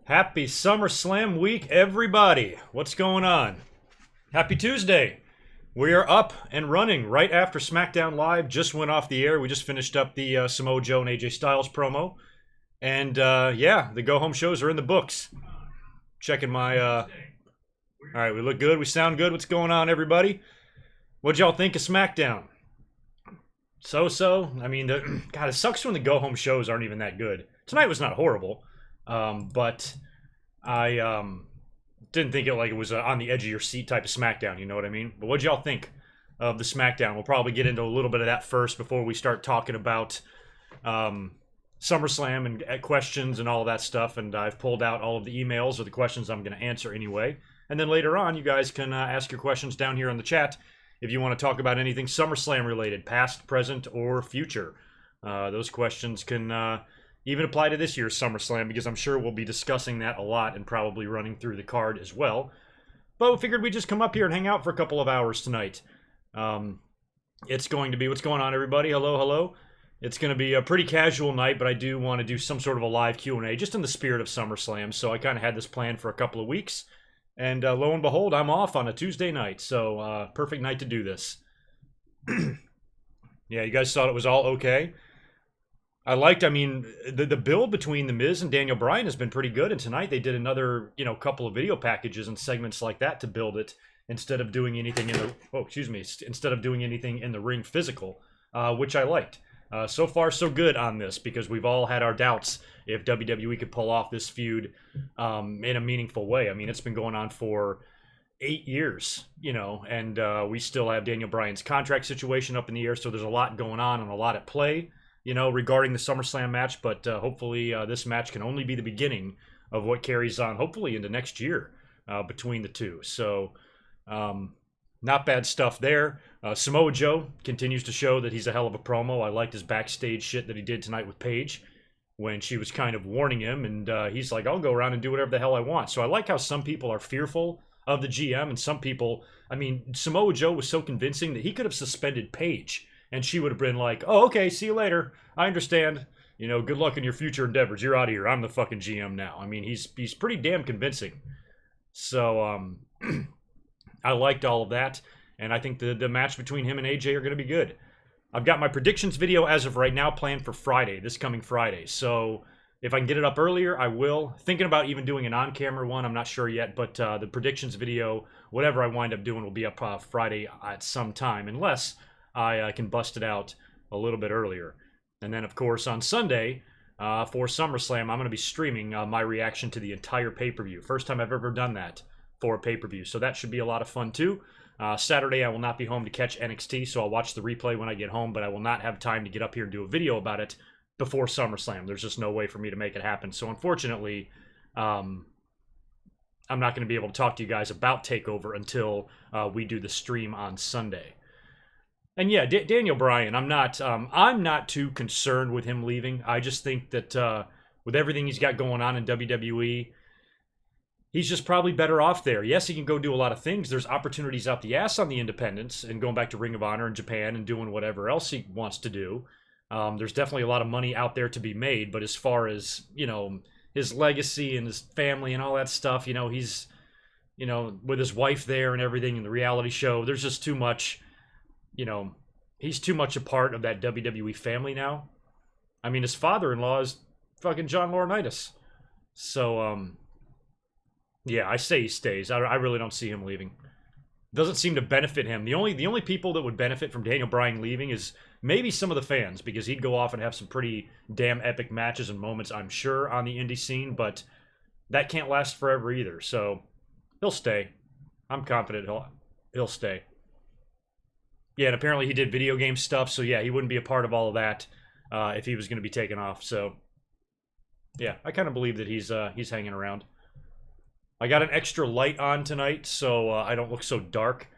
Happy SummerSlam week, everybody. What's going on? Happy Tuesday. We are up and running right after SmackDown Live just went off the air. We just finished up the Samoa Joe and AJ Styles promo. And yeah, the go-home shows are in the books. Checking my... All right, we look good. We sound good. What's going on, everybody? What'd y'all think of SmackDown? So-so. I mean, God, it sucks when the go-home shows aren't even that good. Tonight was not horrible. But I didn't think it was on the edge of your seat type of SmackDown, you know what I mean? But what'd y'all think of the SmackDown? We'll probably get into a little bit of that first before we start talking about SummerSlam and questions and all of that stuff. And I've pulled out all of the emails or the questions I'm going to answer anyway. And then later on, you guys can ask your questions down here in the chat if you want to talk about anything SummerSlam related, past, present, or future. Those questions can... even apply to this year's SummerSlam, because I'm sure we'll be discussing that a lot and probably running through the card as well. But we figured we'd just come up here and hang out for a couple of hours tonight. It's going to be... What's going on, everybody? Hello, hello. It's going to be a pretty casual night, but I do want to do some sort of a live Q&A, just in the spirit of SummerSlam. So I kind of had this planned for a couple of weeks. And lo and behold, I'm off on a Tuesday night. So perfect night to do this. Yeah, you guys thought it was all okay? I mean, the build between The Miz and Daniel Bryan has been pretty good, and tonight they did another, couple of video packages and segments like that to build it instead of doing anything instead of doing anything in the ring physical, which I liked. So far, so good on this, because we've all had our doubts if WWE could pull off this feud in a meaningful way. I mean, it's been going on for 8 years, and we still have Daniel Bryan's contract situation up in the air, so there's a lot going on and a lot at play, regarding the SummerSlam match, but hopefully this match can only be the beginning of what carries on, hopefully, into next year between the two. So, not bad stuff there. Samoa Joe continues to show that he's a hell of a promo. I liked his backstage shit that he did tonight with Paige when she was kind of warning him, and he's like, I'll go around and do whatever the hell I want. So I like how some people are fearful of the GM, and some people, I mean, Samoa Joe was so convincing that he could have suspended Paige, and she would have been like, oh, okay, see you later. I understand. Good luck in your future endeavors. You're out of here. I'm the fucking GM now. I mean, he's pretty damn convincing. So, I liked all of that. And I think the match between him and AJ are going to be good. I've got my predictions video as of right now planned for Friday, this coming Friday. So, if I can get it up earlier, I will. Thinking about even doing an on-camera one. I'm not sure yet. But the predictions video, whatever I wind up doing, will be up Friday at some time. Unless... I can bust it out a little bit earlier. And then, of course, on Sunday, for SummerSlam, I'm going to be streaming my reaction to the entire pay-per-view. First time I've ever done that for a pay-per-view. So that should be a lot of fun, too. Saturday, I will not be home to catch NXT, so I'll watch the replay when I get home, but I will not have time to get up here and do a video about it before SummerSlam. There's just no way for me to make it happen. So, unfortunately, I'm not going to be able to talk to you guys about TakeOver until we do the stream on Sunday. And yeah, Daniel Bryan, I'm not too concerned with him leaving. I just think that with everything he's got going on in WWE, he's just probably better off there. Yes, he can go do a lot of things. There's opportunities out the ass on the independents and going back to Ring of Honor in Japan and doing whatever else he wants to do. There's definitely a lot of money out there to be made. But as far as, his legacy and his family and all that stuff, he's, with his wife there and everything in the reality show, there's just too much... he's too much a part of that WWE family now. I mean, his father-in-law is fucking John Laurinaitis. So, yeah, I say he stays. I really don't see him leaving. Doesn't seem to benefit him. The only people that would benefit from Daniel Bryan leaving is maybe some of the fans, because he'd go off and have some pretty damn epic matches and moments, I'm sure, on the indie scene, but that can't last forever either. So, he'll stay. I'm confident he'll stay. Yeah, and apparently he did video game stuff, so yeah, he wouldn't be a part of all of that if he was going to be taken off. So, yeah, I kind of believe that he's hanging around. I got an extra light on tonight, so I don't look so dark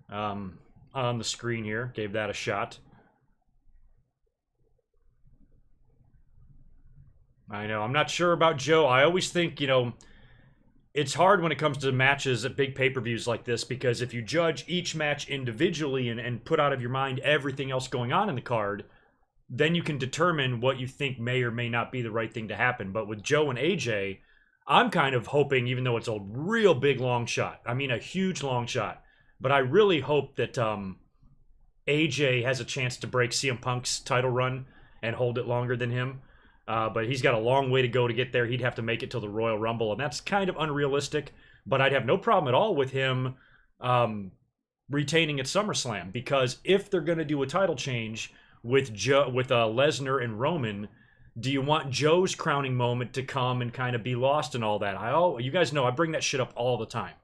on the screen here. Gave that a shot. I know, I'm not sure about Joe. I always think, it's hard when it comes to matches at big pay-per-views like this, because if you judge each match individually and put out of your mind everything else going on in the card, then you can determine what you think may or may not be the right thing to happen. But with Joe and AJ, I'm kind of hoping, even though it's a real big long shot, I mean a huge long shot, but I really hope that AJ has a chance to break CM Punk's title run and hold it longer than him. But he's got a long way to go to get there. He'd have to make it till the Royal Rumble, and that's kind of unrealistic. But I'd have no problem at all with him retaining at SummerSlam, because if they're going to do a title change with Lesnar and Roman, do you want Joe's crowning moment to come and kind of be lost in all that? You guys know I bring that shit up all the time.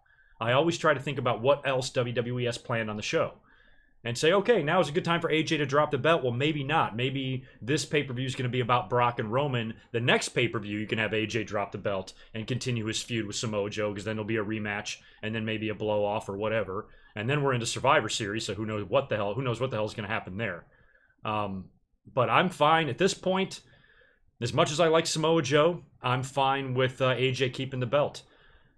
I always try to think about what else WWE has planned on the show and say, okay, now is a good time for AJ to drop the belt. Well, maybe not. Maybe this pay-per-view is going to be about Brock and Roman. The next pay-per-view, you can have AJ drop the belt and continue his feud with Samoa Joe, because then there'll be a rematch and then maybe a blow-off or whatever. And then we're into Survivor Series, so who knows what the hell is going to happen there. But I'm fine at this point. As much as I like Samoa Joe, I'm fine with AJ keeping the belt.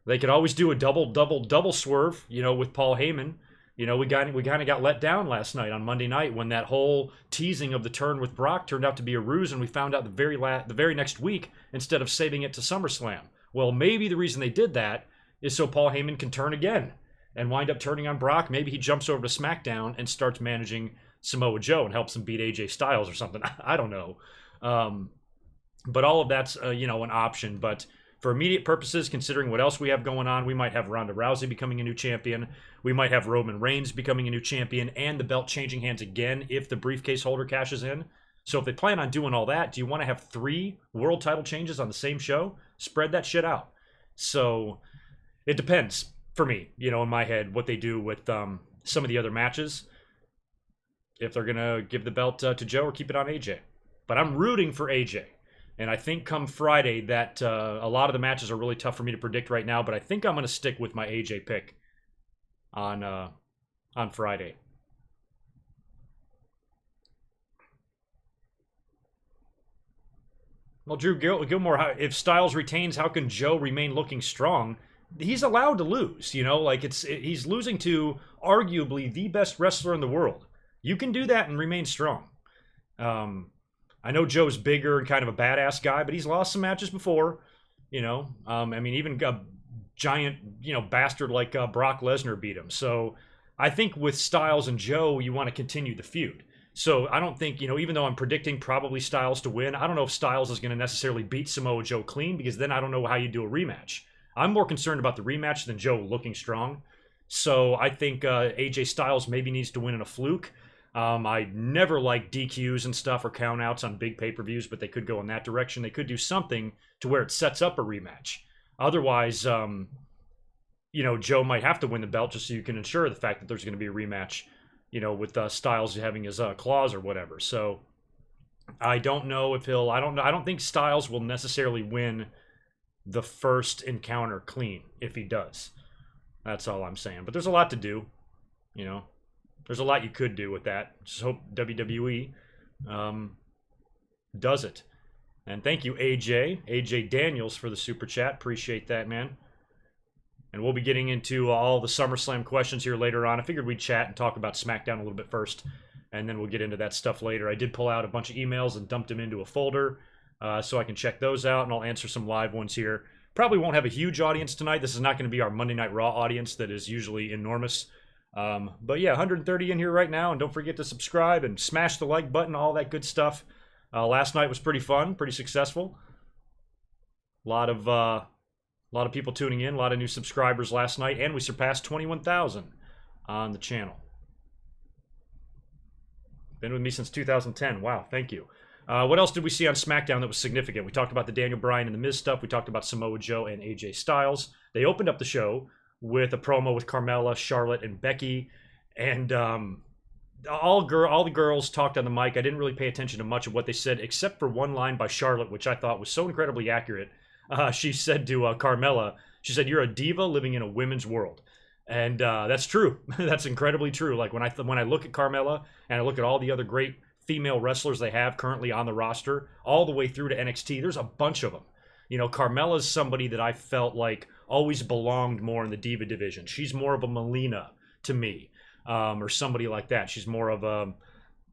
They could always do a double swerve, with Paul Heyman. We kind of got let down last night on Monday night when that whole teasing of the turn with Brock turned out to be a ruse, and we found out the very next week instead of saving it to SummerSlam. Well, maybe the reason they did that is so Paul Heyman can turn again and wind up turning on Brock. Maybe he jumps over to SmackDown and starts managing Samoa Joe and helps him beat AJ Styles or something. I don't know. But all of that's an option. But for immediate purposes, considering what else we have going on, we might have Ronda Rousey becoming a new champion. We might have Roman Reigns becoming a new champion, and the belt changing hands again if the briefcase holder cashes in. So if they plan on doing all that, do you want to have 3 world title changes on the same show? Spread that shit out. So it depends for me, in my head, what they do with some of the other matches. If they're going to give the belt to Joe or keep it on AJ. But I'm rooting for AJ. And I think come Friday that a lot of the matches are really tough for me to predict right now, but I think I'm going to stick with my AJ pick on Friday. Well, Drew Gilmore, if Styles retains, how can Joe remain looking strong? He's allowed to lose, he's losing to arguably the best wrestler in the world. You can do that and remain strong. I know Joe's bigger and kind of a badass guy, but he's lost some matches before, even a giant, bastard like Brock Lesnar beat him. So I think with Styles and Joe, you want to continue the feud. So I don't think, even though I'm predicting probably Styles to win, I don't know if Styles is going to necessarily beat Samoa Joe clean, because then I don't know how you do a rematch. I'm more concerned about the rematch than Joe looking strong. So I think AJ Styles maybe needs to win in a fluke. I never like DQs and stuff or countouts on big pay-per-views, but they could go in that direction. They could do something to where it sets up a rematch. Otherwise, Joe might have to win the belt just so you can ensure the fact that there's going to be a rematch, with Styles having his claws or whatever. So I don't know if he'll. I don't think Styles will necessarily win the first encounter clean if he does. That's all I'm saying. But there's a lot to do, There's a lot you could do with that. Just hope WWE does it. And thank you, AJ Daniels, for the super chat. Appreciate that, man. And we'll be getting into all the SummerSlam questions here later on. I figured we'd chat and talk about SmackDown a little bit first, and then we'll get into that stuff later. I did pull out a bunch of emails and dumped them into a folder so I can check those out, and I'll answer some live ones here. Probably won't have a huge audience tonight. This is not going to be our Monday Night Raw audience that is usually enormous. But yeah, 130 in here right now, and don't forget to subscribe and smash the like button, all that good stuff. Last night was pretty fun, pretty successful. A lot of people tuning in, a lot of new subscribers last night, and we surpassed 21,000 on the channel. Been with me since 2010. Wow, thank you. What else did we see on SmackDown that was significant? We talked about the Daniel Bryan and the Miz stuff. We talked about Samoa Joe and AJ Styles. They opened up the show with a promo with Carmella, Charlotte, and Becky, and all the girls talked on the mic. I didn't really pay attention to much of what they said, except for one line by Charlotte, which I thought was so incredibly accurate. She said to Carmella, she said, "You're a diva living in a women's world," and that's true. That's incredibly true. Like when I look at Carmella and I look at all the other great female wrestlers they have currently on the roster, all the way through to NXT, there's a bunch of them. Carmella's somebody that I felt like always belonged more in the diva division. She's more of a Melina to me, or somebody like that. She's more of a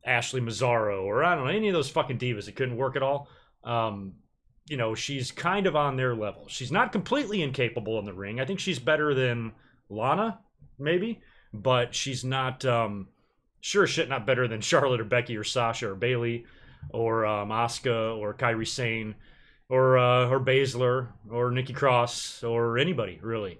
Ashley Mazzaro, or I don't know, any of those fucking divas that couldn't work at all. you know, she's kind of on their level. She's not completely incapable in the ring. I think she's better than Lana, maybe, but she's not, sure shit, not better than Charlotte or Becky or Sasha or Bayley or Asuka or Kairi Sane or Baszler or Nikki Cross or anybody really.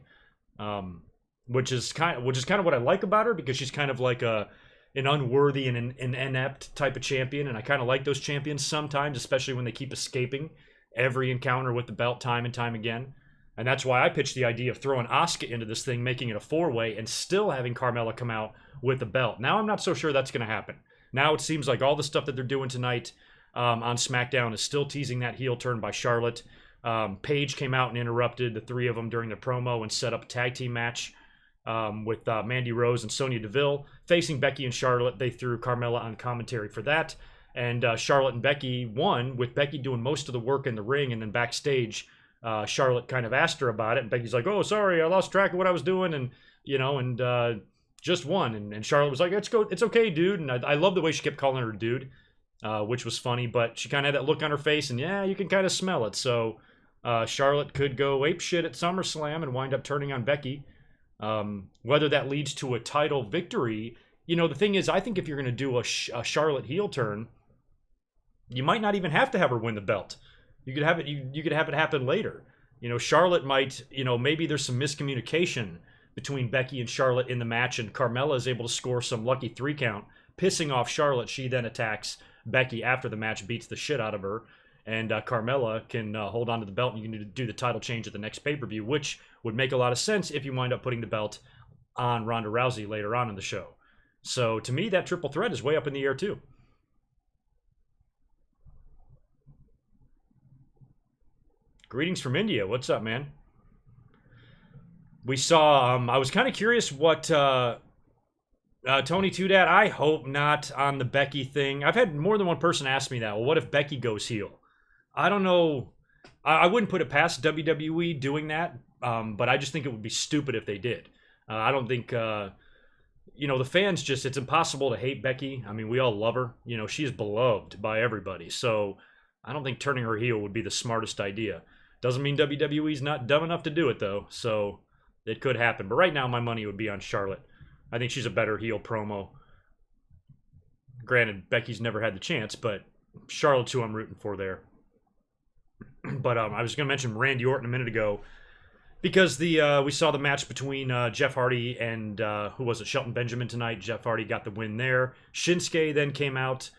Which is kind of what I like about her, because she's kind of like an unworthy and an inept type of champion, and I kind of like those champions sometimes, especially when they keep escaping every encounter with the belt time and time again. And that's why I pitched the idea of throwing Asuka into this thing, making it a four-way, and still having Carmella come out with the belt. Now I'm not so sure that's going to happen. Now it seems like all the stuff that they're doing tonight on SmackDown is still teasing that heel turn by Charlotte. Paige came out and interrupted the three of them during the promo and set up a tag team match with Mandy Rose and Sonya Deville facing Becky and Charlotte. They threw Carmella on commentary for that. And Charlotte and Becky won, with Becky doing most of the work in the ring, and then backstage, Charlotte kind of asked her about it, and Becky's like, "Oh, sorry, I lost track of what I was doing," and just won. And Charlotte was like, "It's okay, dude." And I love the way she kept calling her dude, which was funny, but she kind of had that look on her face, and yeah, you can kind of smell it. So Charlotte could go apeshit at SummerSlam and wind up turning on Becky. Whether that leads to a title victory, the thing is, I think if you're going to do a Charlotte heel turn, you might not even have to have her win the belt. You could have it. You could have it happen later. Charlotte might. Maybe there's some miscommunication between Becky and Charlotte in the match, and Carmella is able to score some lucky 3 count, pissing off Charlotte. She then attacks Becky after the match, beats the shit out of her, and Carmella can hold on to the belt, and you can do the title change at the next pay-per-view, which would make a lot of sense if you wind up putting the belt on Ronda Rousey later on in the show. So to me, that triple threat is way up in the air too. Greetings from India. What's up, man? We saw, I was kind of curious what Tony Tudat, I hope not on the Becky thing. I've had more than one person ask me that. Well, what if Becky goes heel? I don't know. I wouldn't put it past WWE doing that, but I just think it would be stupid if they did. I don't think, the fans it's impossible to hate Becky. I mean, we all love her. She is beloved by everybody. So I don't think turning her heel would be the smartest idea. Doesn't mean WWE's not dumb enough to do it, though. So it could happen. But right now, my money would be on Charlotte. I think she's a better heel promo. Granted, Becky's never had the chance, but Charlotte's who I'm rooting for there. But I was going to mention Randy Orton a minute ago, because we saw the match between Jeff Hardy and who was it, Shelton Benjamin tonight. Jeff Hardy got the win there. Shinsuke then came out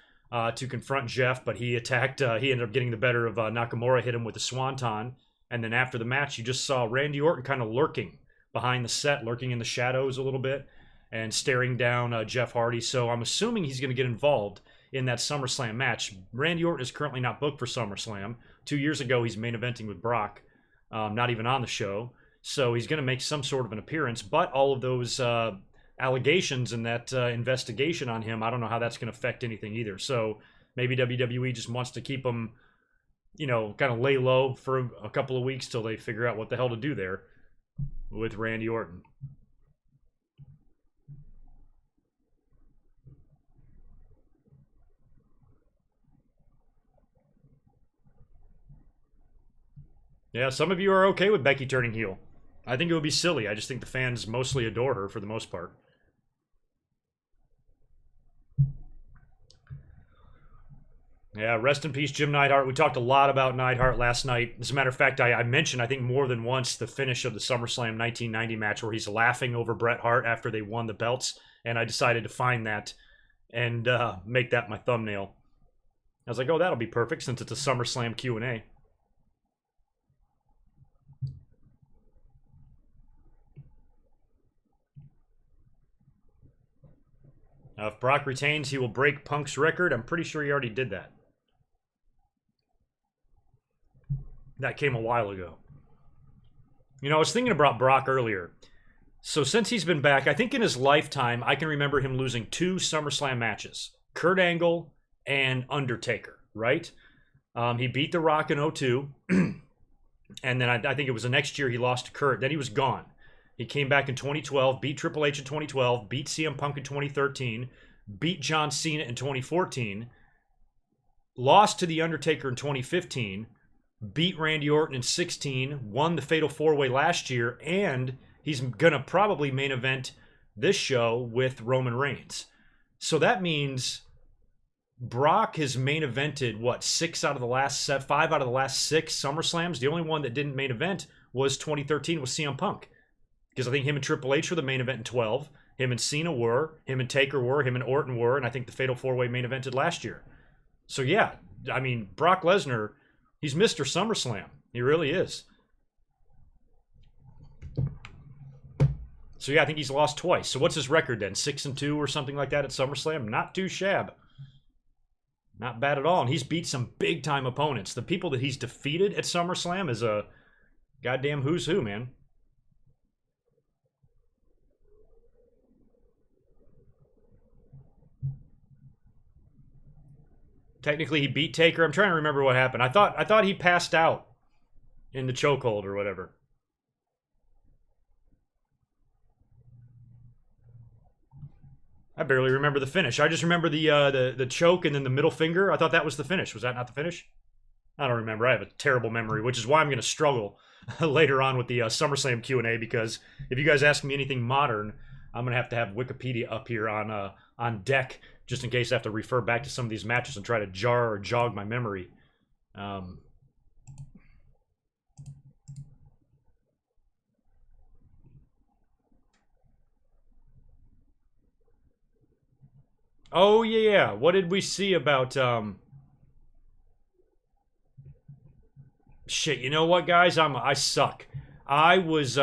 to confront Jeff, but he attacked. He ended up getting the better of Nakamura, hit him with a swanton, and then after the match, you just saw Randy Orton kind of lurking behind the set, lurking in the shadows a little bit, and staring down Jeff Hardy. So I'm assuming he's going to get involved in that SummerSlam match. Randy Orton is currently not booked for SummerSlam. 2 years ago, he's main eventing with Brock, not even on the show. So he's going to make some sort of an appearance. But all of those allegations and that investigation on him, I don't know how that's going to affect anything either. So maybe WWE just wants to keep him, kind of lay low for a couple of weeks till they figure out what the hell to do there with Randy Orton. Yeah, some of you are okay with Becky turning heel. I think it would be silly. I just think the fans mostly adore her for the most part. Yeah, rest in peace, Jim Neidhart. We talked a lot about Neidhart last night. As a matter of fact, I mentioned, I think more than once, the finish of the SummerSlam 1990 match where he's laughing over Bret Hart after they won the belts, and I decided to find that and make that my thumbnail. I was like, oh, that'll be perfect since it's a SummerSlam Q&A. If Brock retains, he will break Punk's record. I'm pretty sure he already did that. That came a while ago. I was thinking about Brock earlier. So since he's been back, I think in his lifetime, I can remember him losing 2 SummerSlam matches. Kurt Angle and Undertaker, right? He beat The Rock in 2002. And then I think it was the next year he lost to Kurt. Then he was gone. He came back in 2012, beat Triple H in 2012, beat CM Punk in 2013, beat John Cena in 2014, lost to The Undertaker in 2015, beat Randy Orton in 16, won the Fatal 4-Way last year, and he's going to probably main event this show with Roman Reigns. So that means Brock has main evented, what, 5 out of the last 6 SummerSlams? The only one that didn't main event was 2013 with CM Punk. Because I think him and Triple H were the main event in 12. Him and Cena were. Him and Taker were. Him and Orton were. And I think the Fatal 4-Way main evented last year. So yeah, I mean, Brock Lesnar, he's Mr. SummerSlam. He really is. So yeah, I think he's lost twice. So what's his record then? 6-2 or something like that at SummerSlam? Not too shabby. Not bad at all. And he's beat some big-time opponents. The people that he's defeated at SummerSlam is a goddamn who's who, man. Technically, he beat Taker. I'm trying to remember what happened. I thought he passed out in the chokehold or whatever. I barely remember the finish. I just remember the choke and then the middle finger. I thought that was the finish. Was that not the finish? I don't remember. I have a terrible memory, which is why I'm going to struggle later on with the SummerSlam Q&A, because if you guys ask me anything modern, I'm going to have Wikipedia up here on deck, just in case I have to refer back to some of these matches and try to jog my memory. Oh, yeah. What did we see about... Shit, you know what, guys? I suck. I was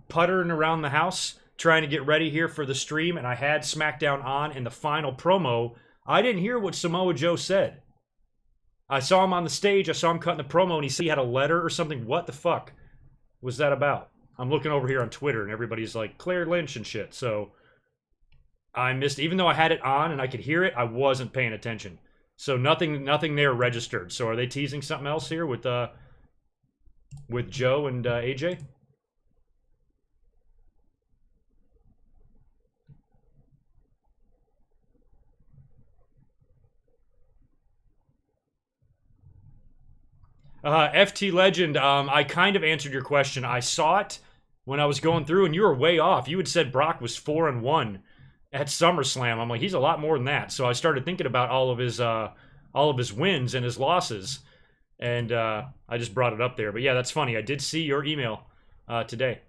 puttering around the house trying to get ready here for the stream, and I had SmackDown on, and the final promo, I didn't hear what Samoa Joe said. I saw him on the stage, I saw him cutting the promo, and he said he had a letter or something. What the fuck was that about? I'm looking over here on Twitter, and everybody's like, Claire Lynch and shit, so I missed, even though I had it on and I could hear it, I wasn't paying attention. So nothing there registered. So are they teasing something else here with Joe and AJ? FT Legend, I kind of answered your question. I saw it when I was going through, and you were way off. You had said Brock was 4-1 at SummerSlam. I'm like, he's a lot more than that. So I started thinking about all of his wins and his losses, and I just brought it up there. But yeah, that's funny. I did see your email today.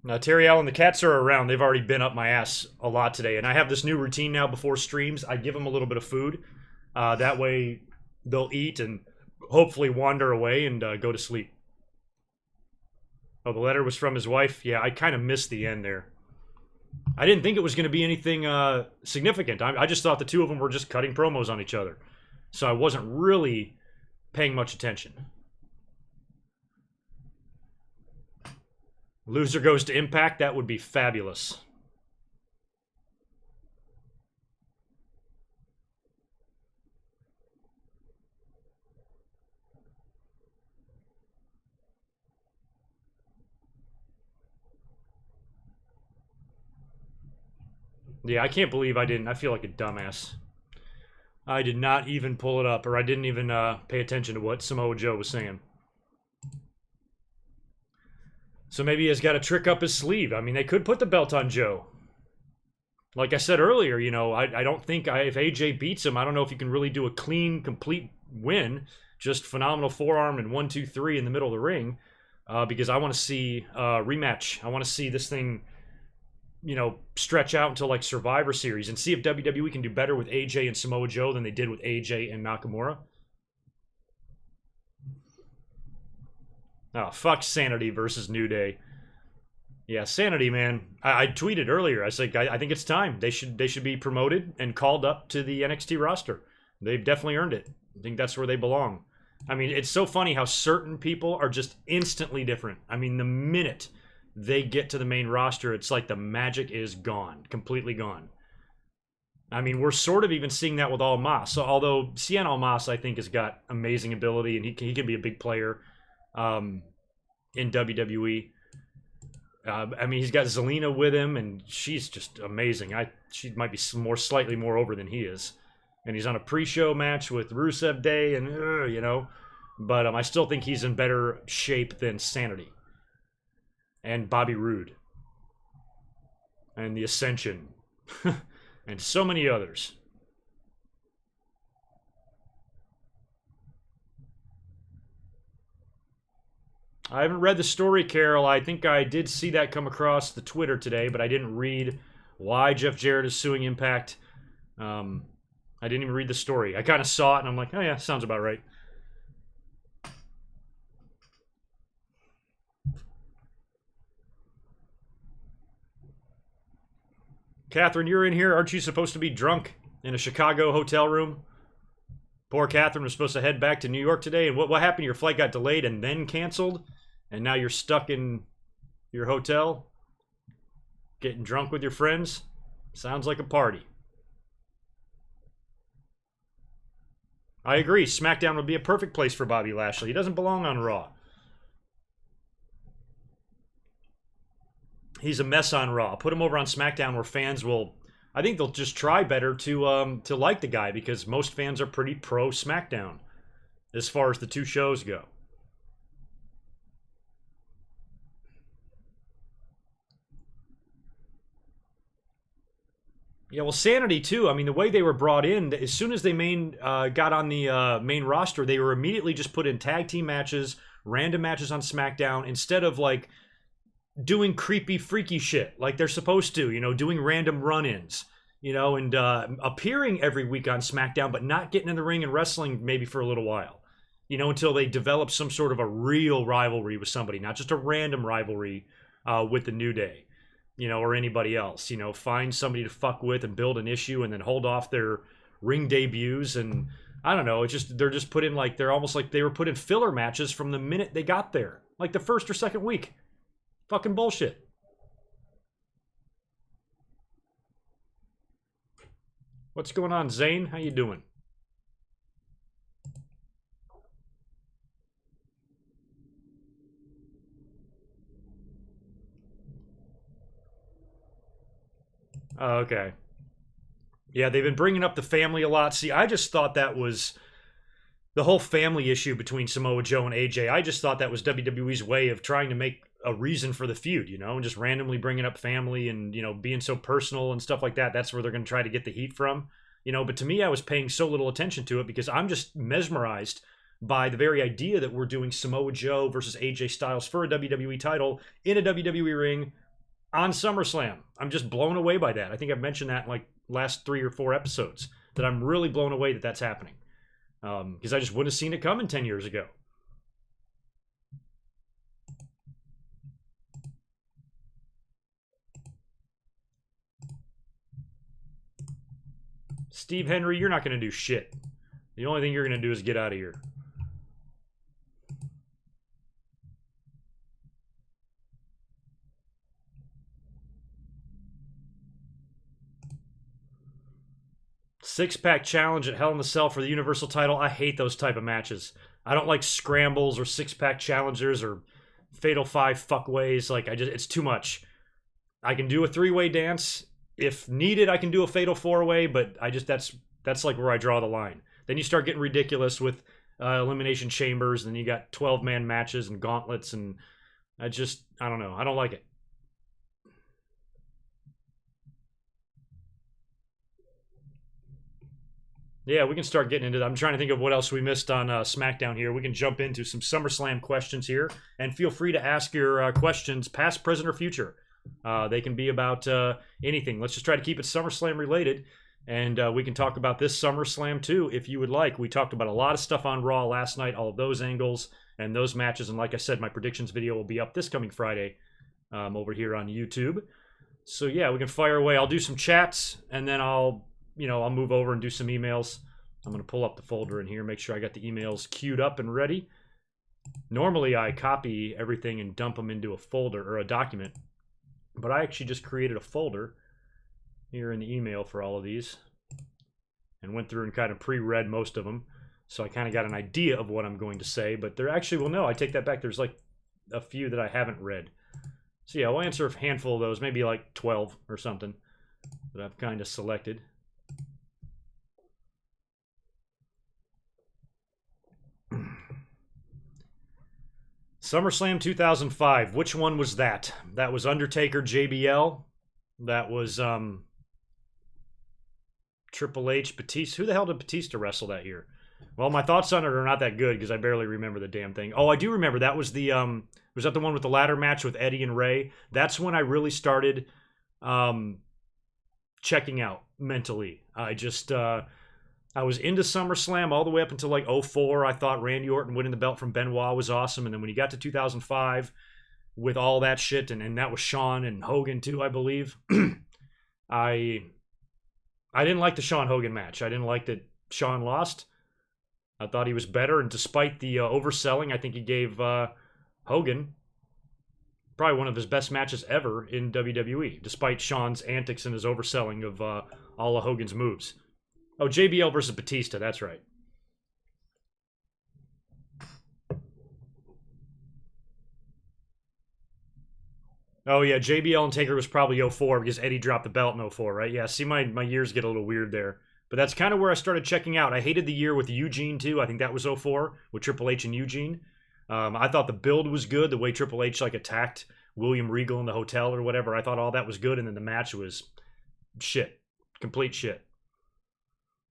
Now, Terry Allen, the cats are around. They've already been up my ass a lot today. And I have this new routine now before streams. I give them a little bit of food. That way they'll eat and hopefully wander away and go to sleep. Oh, the letter was from his wife? Yeah, I kind of missed the end there. I didn't think it was going to be anything significant. I just thought the two of them were just cutting promos on each other. So I wasn't really paying much attention. Loser goes to Impact. That would be fabulous. Yeah, I can't believe I didn't. I feel like a dumbass. I did not even pull it up, or I didn't even pay attention to what Samoa Joe was saying. So maybe he has got a trick up his sleeve. I mean, they could put the belt on Joe. Like I said earlier, you know, I don't think if AJ beats him, I don't know if you can really do a clean, complete win. Just phenomenal forearm and 1, 2, 3 in the middle of the ring. Because I want to see a rematch. I want to see this thing, you know, stretch out until like Survivor Series and see if WWE can do better with AJ and Samoa Joe than they did with AJ and Nakamura. Oh, fuck Sanity versus New Day. Yeah, Sanity, man. I tweeted earlier. I said I think it's time. They should be promoted and called up to the NXT roster. They've definitely earned it. I think that's where they belong. I mean, it's so funny how certain people are just instantly different. I mean, the minute they get to the main roster, it's like the magic is gone. Completely gone. I mean, we're sort of even seeing that with Almas. So, although Cien Almas, I think, has got amazing ability and he can be a big player in WWE. I mean, he's got Zelina with him, and she's just amazing. She might be slightly more over than he is, and he's on a pre-show match with Rusev Day, and you know, but I still think he's in better shape than Sanity and Bobby Roode and the Ascension and so many others. I haven't read the story, Carol. I think I did see that come across the Twitter today, but I didn't read why Jeff Jarrett is suing Impact. I didn't even read the story. I kind of saw it, and I'm like, oh yeah, sounds about right. Catherine, you're in here. Aren't you supposed to be drunk in a Chicago hotel room? Poor Catherine was supposed to head back to New York today, and what happened? Your flight got delayed and then canceled? And now you're stuck in your hotel, getting drunk with your friends? Sounds like a party. I agree. SmackDown would be a perfect place for Bobby Lashley. He doesn't belong on Raw. He's a mess on Raw. Put him over on SmackDown where fans will... I think they'll just try better to like the guy because most fans are pretty pro SmackDown as far as the two shows go. Yeah, well, Sanity too. I mean, the way they were brought in, as soon as they got on the main roster, they were immediately just put in tag team matches, random matches on SmackDown, instead of like doing creepy, freaky shit like they're supposed to. You know, doing random run-ins. You know, and appearing every week on SmackDown, but not getting in the ring and wrestling maybe for a little while. You know, until they develop some sort of a real rivalry with somebody, not just a random rivalry with the New Day. You know, or anybody else, you know, find somebody to fuck with and build an issue and then hold off their ring debuts. And I don't know, it's just, they're just put in like, they're almost like they were put in filler matches from the minute they got there. Like the first or second week. Fucking bullshit. What's going on, Zane? How you doing? Oh, okay. Yeah, they've been bringing up the family a lot. See, I just thought that was the whole family issue between Samoa Joe and AJ. I just thought that was WWE's way of trying to make a reason for the feud, you know, and just randomly bringing up family and, you know, being so personal and stuff like that. That's where they're going to try to get the heat from, you know. But to me, I was paying so little attention to it because I'm just mesmerized by the very idea that we're doing Samoa Joe versus AJ Styles for a WWE title in a WWE ring on SummerSlam. I'm just blown away by that. I think I've mentioned that in like last 3 or 4 episodes, that I'm really blown away that that's happening. Because I just wouldn't have seen it coming 10 years ago. Steve Henry, you're not going to do shit. The only thing you're going to do is get out of here. Six-pack challenge at Hell in the Cell for the Universal title. I hate those type of matches. I don't like scrambles or six-pack challengers or fatal five fuckways. Like, it's too much. I can do a 3-way dance. If needed, I can do a fatal 4-way, but that's like where I draw the line. Then you start getting ridiculous with elimination chambers, and then you got 12-man matches and gauntlets, and I don't know. I don't like it. Yeah, we can start getting into that. I'm trying to think of what else we missed on SmackDown here. We can jump into some SummerSlam questions here, and feel free to ask your questions, past, present, or future. They can be about anything. Let's just try to keep it SummerSlam related, and we can talk about this SummerSlam too, if you would like. We talked about a lot of stuff on Raw last night, all of those angles and those matches, and like I said, my predictions video will be up this coming Friday over here on YouTube. So yeah, we can fire away. I'll do some chats, and then I'll move over and do some emails. I'm going to pull up the folder in here, make sure I got the emails queued up and ready. Normally, I copy everything and dump them into a folder or a document, but I actually just created a folder here in the email for all of these and went through and kind of pre-read most of them. So I kind of got an idea of what I'm going to say, but there actually, well, no, I take that back. There's like a few that I haven't read. So yeah, we'll answer a handful of those, maybe like 12 or something that I've kind of selected. SummerSlam 2005. Which one was that? That was Undertaker, JBL. That was Triple H, Batista. Who the hell did Batista wrestle that year? Well, my thoughts on it are not that good because I barely remember the damn thing. Oh, I do remember. That was the was that the one with the ladder match with Eddie and Ray? That's when I really started checking out mentally. I just I was into SummerSlam all the way up until like 04. I thought Randy Orton winning the belt from Benoit was awesome. And then when he got to 2005 with all that shit, and that was Shawn and Hogan too, I believe, I didn't like the Shawn Hogan match. I didn't like that Shawn lost. I thought he was better. And despite the overselling, I think he gave Hogan probably one of his best matches ever in WWE, despite Shawn's antics and his overselling of all of Hogan's moves. Oh, JBL versus Batista, that's right. Oh, yeah, JBL and Taker was probably 04 because Eddie dropped the belt in 04, right? Yeah, see, my years get a little weird there. But that's kind of where I started checking out. I hated the year with Eugene, too. I think that was 04 with Triple H and Eugene. I thought the build was good, the way Triple H like attacked William Regal in the hotel or whatever. I thought all that was good, and then the match was shit. Complete shit.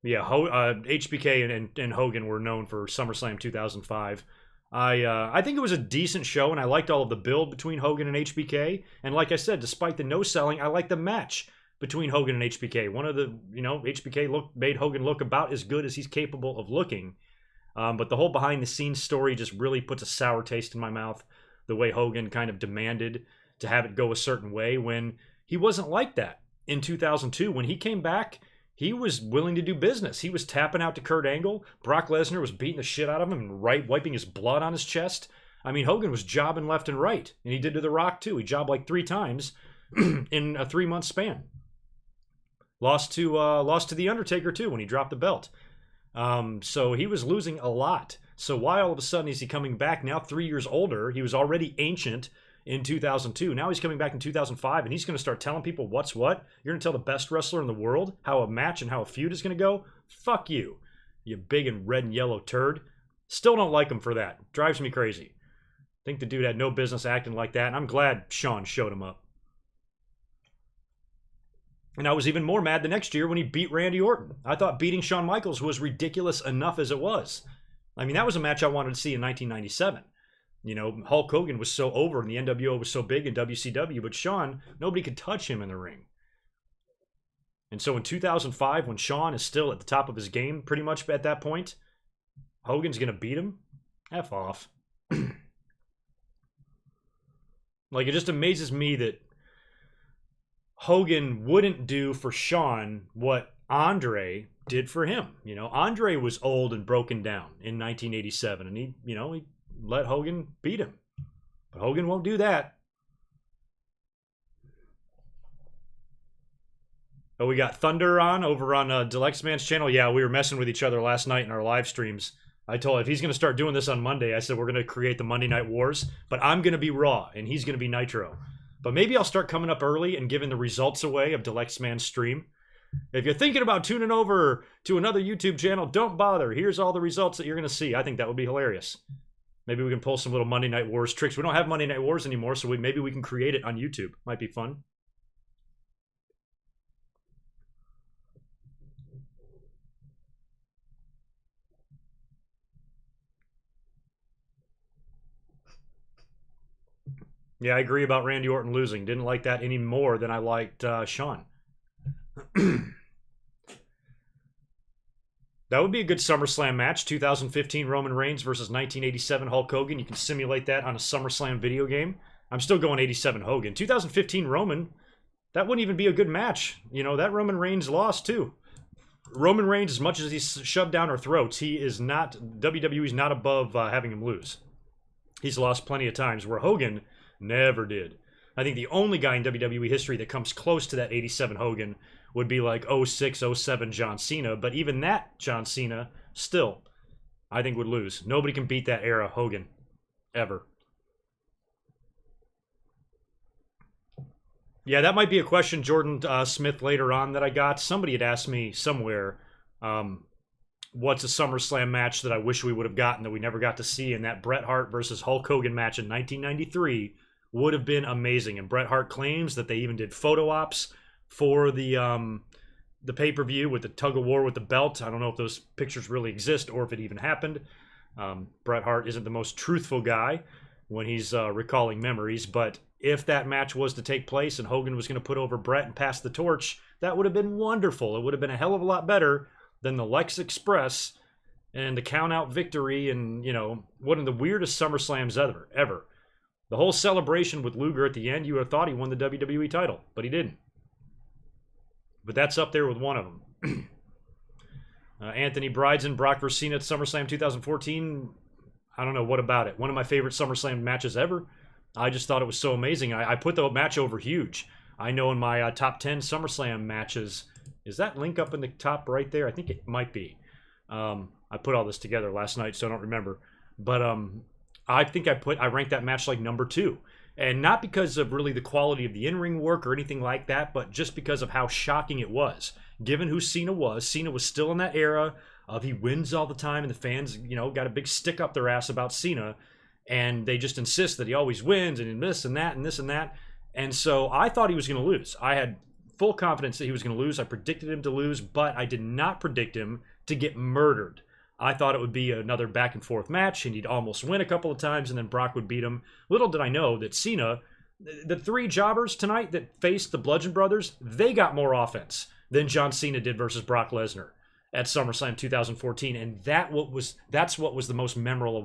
Yeah, HBK and Hogan were known for SummerSlam 2005. I think it was a decent show, and I liked all of the build between Hogan and HBK. And like I said, despite the no selling, I liked the match between Hogan and HBK. One of the, HBK made Hogan look about as good as he's capable of looking. But the whole behind the scenes story just really puts a sour taste in my mouth. The way Hogan kind of demanded to have it go a certain way when he wasn't like that in 2002. When he came back, he was willing to do business. He was tapping out to Kurt Angle. Brock Lesnar was beating the shit out of him and wiping his blood on his chest. I mean, Hogan was jobbing left and right. And he did to The Rock, too. He jobbed like 3 times in a 3-month span. Lost to The Undertaker, too, when he dropped the belt. So he was losing a lot. So why all of a sudden is he coming back now 3 years older? He was already ancient in 2002. Now he's coming back in 2005, and he's going to start telling people what's what. You're going to tell the best wrestler in the world how a match and how a feud is going to go? Fuck you, you big and red and yellow turd. Still don't like him for that. Drives me crazy. Think the dude had no business acting like that, and I'm glad Shawn showed him up. And I was even more mad the next year when he beat Randy Orton. I thought beating Shawn Michaels was ridiculous enough as it was. I mean, that was a match I wanted to see in 1997. Hulk Hogan was so over and the NWO was so big in WCW, but Shawn, nobody could touch him in the ring. And so in 2005, when Shawn is still at the top of his game, pretty much at that point, Hogan's going to beat him? F off. Like, it just amazes me that Hogan wouldn't do for Shawn what Andre did for him. Andre was old and broken down in 1987, and he let Hogan beat him. But Hogan won't do that. Oh, we got Thunder over on Deluxe Man's channel. Yeah, we were messing with each other last night in our live streams. I told him if he's going to start doing this on Monday, I said we're going to create the Monday Night Wars, but I'm going to be Raw, and he's going to be Nitro. But maybe I'll start coming up early and giving the results away of Deluxe Man's stream. If you're thinking about tuning over to another YouTube channel, don't bother. Here's all the results that you're going to see. I think that would be hilarious. Maybe we can pull some little Monday Night Wars tricks. We don't have Monday Night Wars anymore, so maybe we can create it on YouTube. Might be fun. Yeah, I agree about Randy Orton losing. Didn't like that any more than I liked Shawn. That would be a good SummerSlam match. 2015 Roman Reigns versus 1987 Hulk Hogan. You can simulate that on a SummerSlam video game. I'm still going 87 Hogan. 2015 Roman, that wouldn't even be a good match. That Roman Reigns lost too. Roman Reigns, as much as he's shoved down our throats, he is not, WWE's not above having him lose. He's lost plenty of times, where Hogan never did. I think the only guy in WWE history that comes close to that 87 Hogan would be like 06, 07 John Cena. But even that John Cena still, I think, would lose. Nobody can beat that era Hogan. Ever. Yeah, that might be a question, Jordan Smith, later on that I got. Somebody had asked me somewhere, what's a SummerSlam match that I wish we would have gotten that we never got to see, and that Bret Hart versus Hulk Hogan match in 1993 would have been amazing. And Bret Hart claims that they even did photo ops for the pay-per-view with the tug of war with the belt. I don't know if those pictures really exist or if it even happened. Bret Hart isn't the most truthful guy when he's recalling memories, but if that match was to take place and Hogan was going to put over Bret and pass the torch, that would have been wonderful. It would have been a hell of a lot better than the Lex Express and the count-out victory and, you know, one of the weirdest SummerSlams ever. The whole celebration with Luger at the end, you would have thought he won the WWE title, but he didn't. But that's up there with one of them. Anthony Bryson, Brock vs. Cena at SummerSlam 2014. I don't know, what about it? One of my favorite SummerSlam matches ever. I just thought it was so amazing. I put the match over huge. I know in my top 10 SummerSlam matches, is that link up in the top right there? I think it might be. I put all this together last night, so I don't remember. But I think I ranked that match like number 2. And not because of really the quality of the in-ring work or anything like that, but just because of how shocking it was. Given who Cena was still in that era of he wins all the time and the fans, you know, got a big stick up their ass about Cena. And they just insist that he always wins and this and that and this and that. And so I thought he was going to lose. I had full confidence that he was going to lose. I predicted him to lose, but I did not predict him to get murdered. I thought it would be another back and forth match and he'd almost win a couple of times and then Brock would beat him. Little did I know that Cena, the 3 jobbers tonight that faced the Bludgeon Brothers, they got more offense than John Cena did versus Brock Lesnar at SummerSlam 2014. And that's what was the most memorable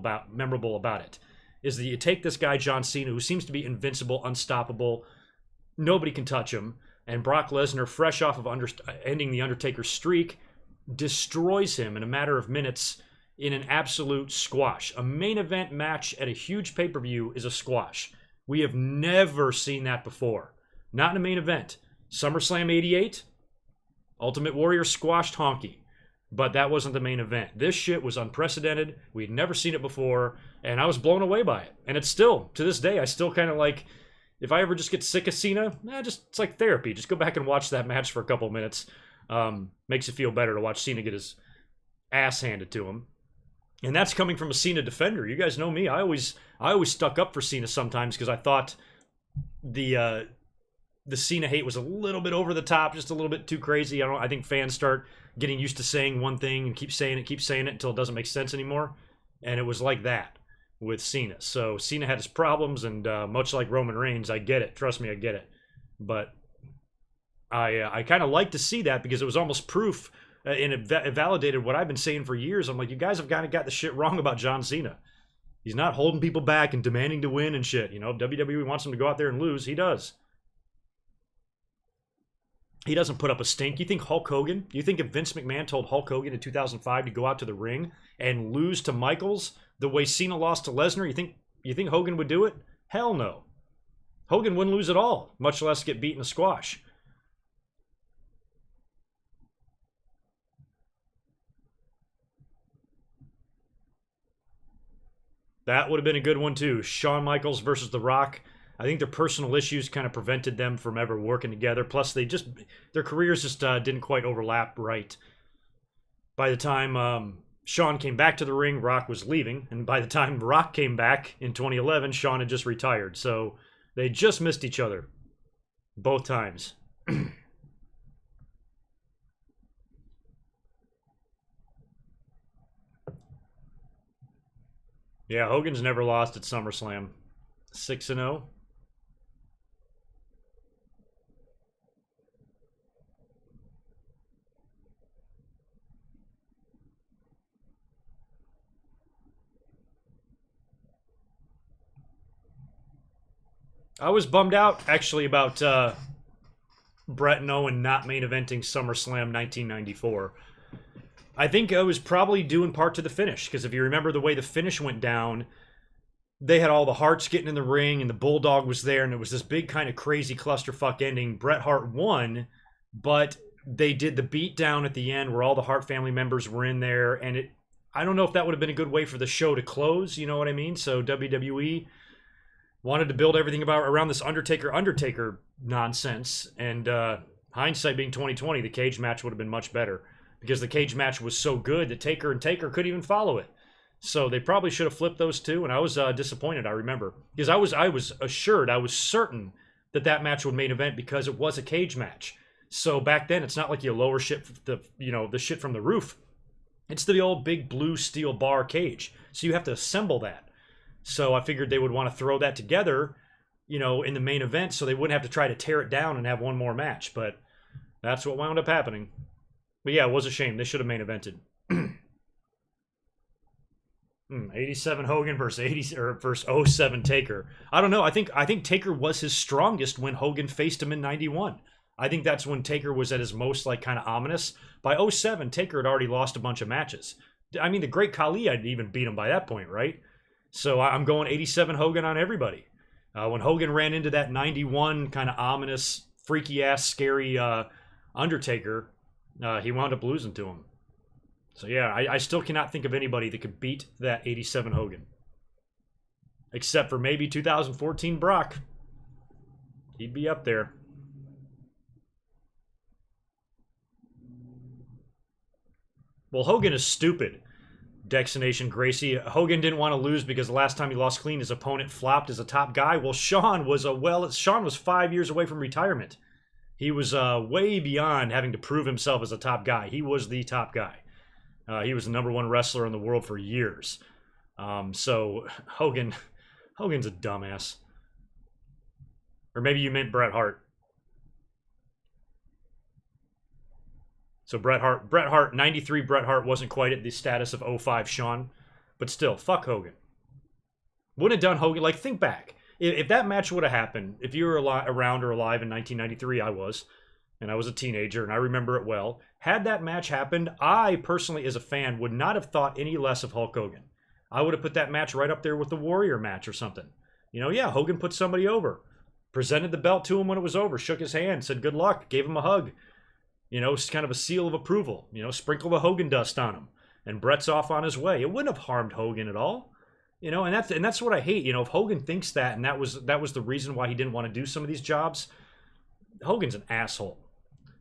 about it. Is that you take this guy, John Cena, who seems to be invincible, unstoppable, nobody can touch him, and Brock Lesnar, fresh off of ending the Undertaker's streak, destroys him in a matter of minutes in an absolute squash. A main event match at a huge pay-per-view is a squash. We have never seen that before. Not in a main event. SummerSlam 88, Ultimate Warrior squashed Honky. But that wasn't the main event. This shit was unprecedented. We'd never seen it before, and I was blown away by it. And it's still, to this day, I still kind of like, if I ever just get sick of Cena, it's like therapy. Just go back and watch that match for a couple of minutes. Makes it feel better to watch Cena get his ass handed to him. And that's coming from a Cena defender. You guys know me. I always stuck up for Cena sometimes because I thought the Cena hate was a little bit over the top, just a little bit too crazy. I think fans start getting used to saying one thing and keep saying it until it doesn't make sense anymore. And it was like that with Cena. So Cena had his problems, and much like Roman Reigns, I get it. Trust me, I get it. But I kind of like to see that because it was almost proof, and it validated what I've been saying for years. I'm like, you guys have kind of got the shit wrong about John Cena. He's not holding people back and demanding to win and shit. You know, if WWE wants him to go out there and lose, he does. He doesn't put up a stink. You think Hulk Hogan? You think if Vince McMahon told Hulk Hogan in 2005 to go out to the ring and lose to Michaels the way Cena lost to Lesnar, you think Hogan would do it? Hell no. Hogan wouldn't lose at all, much less get beat in a squash. That would have been a good one too. Shawn Michaels versus The Rock. I think their personal issues kind of prevented them from ever working together. Plus, their careers just didn't quite overlap right. By the time Shawn came back to the ring, Rock was leaving. And by the time Rock came back in 2011, Shawn had just retired. So they just missed each other both times. Yeah, Hogan's never lost at SummerSlam. 6-0. I was bummed out, actually, about Bret and Owen not main eventing SummerSlam 1994. I think it was probably due in part to the finish, because if you remember the way the finish went down, they had all the Harts getting in the ring, and the Bulldog was there, and it was this big kind of crazy clusterfuck ending. Bret Hart won, but they did the beatdown at the end where all the Hart family members were in there, and I don't know if that would have been a good way for the show to close, you know what I mean? So WWE wanted to build everything around this Undertaker nonsense, and hindsight being 2020, the cage match would have been much better because the cage match was so good that Taker and Taker couldn't even follow it. So they probably should have flipped those two, and I was disappointed, I remember, because I was certain that match would main event because it was a cage match. So back then, it's not like you lower the shit from the roof. It's the old big blue steel bar cage, so you have to assemble that. So I figured they would want to throw that together, in the main event, so they wouldn't have to try to tear it down and have one more match. But that's what wound up happening. But yeah, it was a shame. They should have main evented. 87 Hogan versus 07 Taker. I don't know. I think Taker was his strongest when Hogan faced him in 91. I think that's when Taker was at his most kind of ominous. By 07, Taker had already lost a bunch of matches. I mean, the Great Khali had even beat him by that point, right? So I'm going 87 Hogan on everybody. When Hogan ran into that 91 kind of ominous, freaky-ass, scary Undertaker, he wound up losing to him. So yeah, I still cannot think of anybody that could beat that 87 Hogan. Except for maybe 2014 Brock. He'd be up there. Well, Hogan is stupid. Dexination Gracie. Hogan didn't want to lose because the last time he lost clean, his opponent flopped as a top guy. Well, Shawn was 5 years away from retirement. He was way beyond having to prove himself as a top guy. He was the top guy. He was the #1 wrestler in the world for years. So Hogan's a dumbass. Or maybe you meant Bret Hart. So Bret Hart, 93 Bret Hart wasn't quite at the status of 05 Shawn. But still, fuck Hogan. Wouldn't have done Hogan, think back. If that match would have happened, if you were around or alive in 1993, I was. And I was a teenager, and I remember it well. Had that match happened, I personally, as a fan, would not have thought any less of Hulk Hogan. I would have put that match right up there with the Warrior match or something. Yeah, Hogan put somebody over. Presented the belt to him when it was over, shook his hand, said good luck, gave him a hug. It's kind of a seal of approval. Sprinkle the Hogan dust on him. And Bret's off on his way. It wouldn't have harmed Hogan at all. And that's what I hate. If Hogan thinks that, and that was the reason why he didn't want to do some of these jobs, Hogan's an asshole.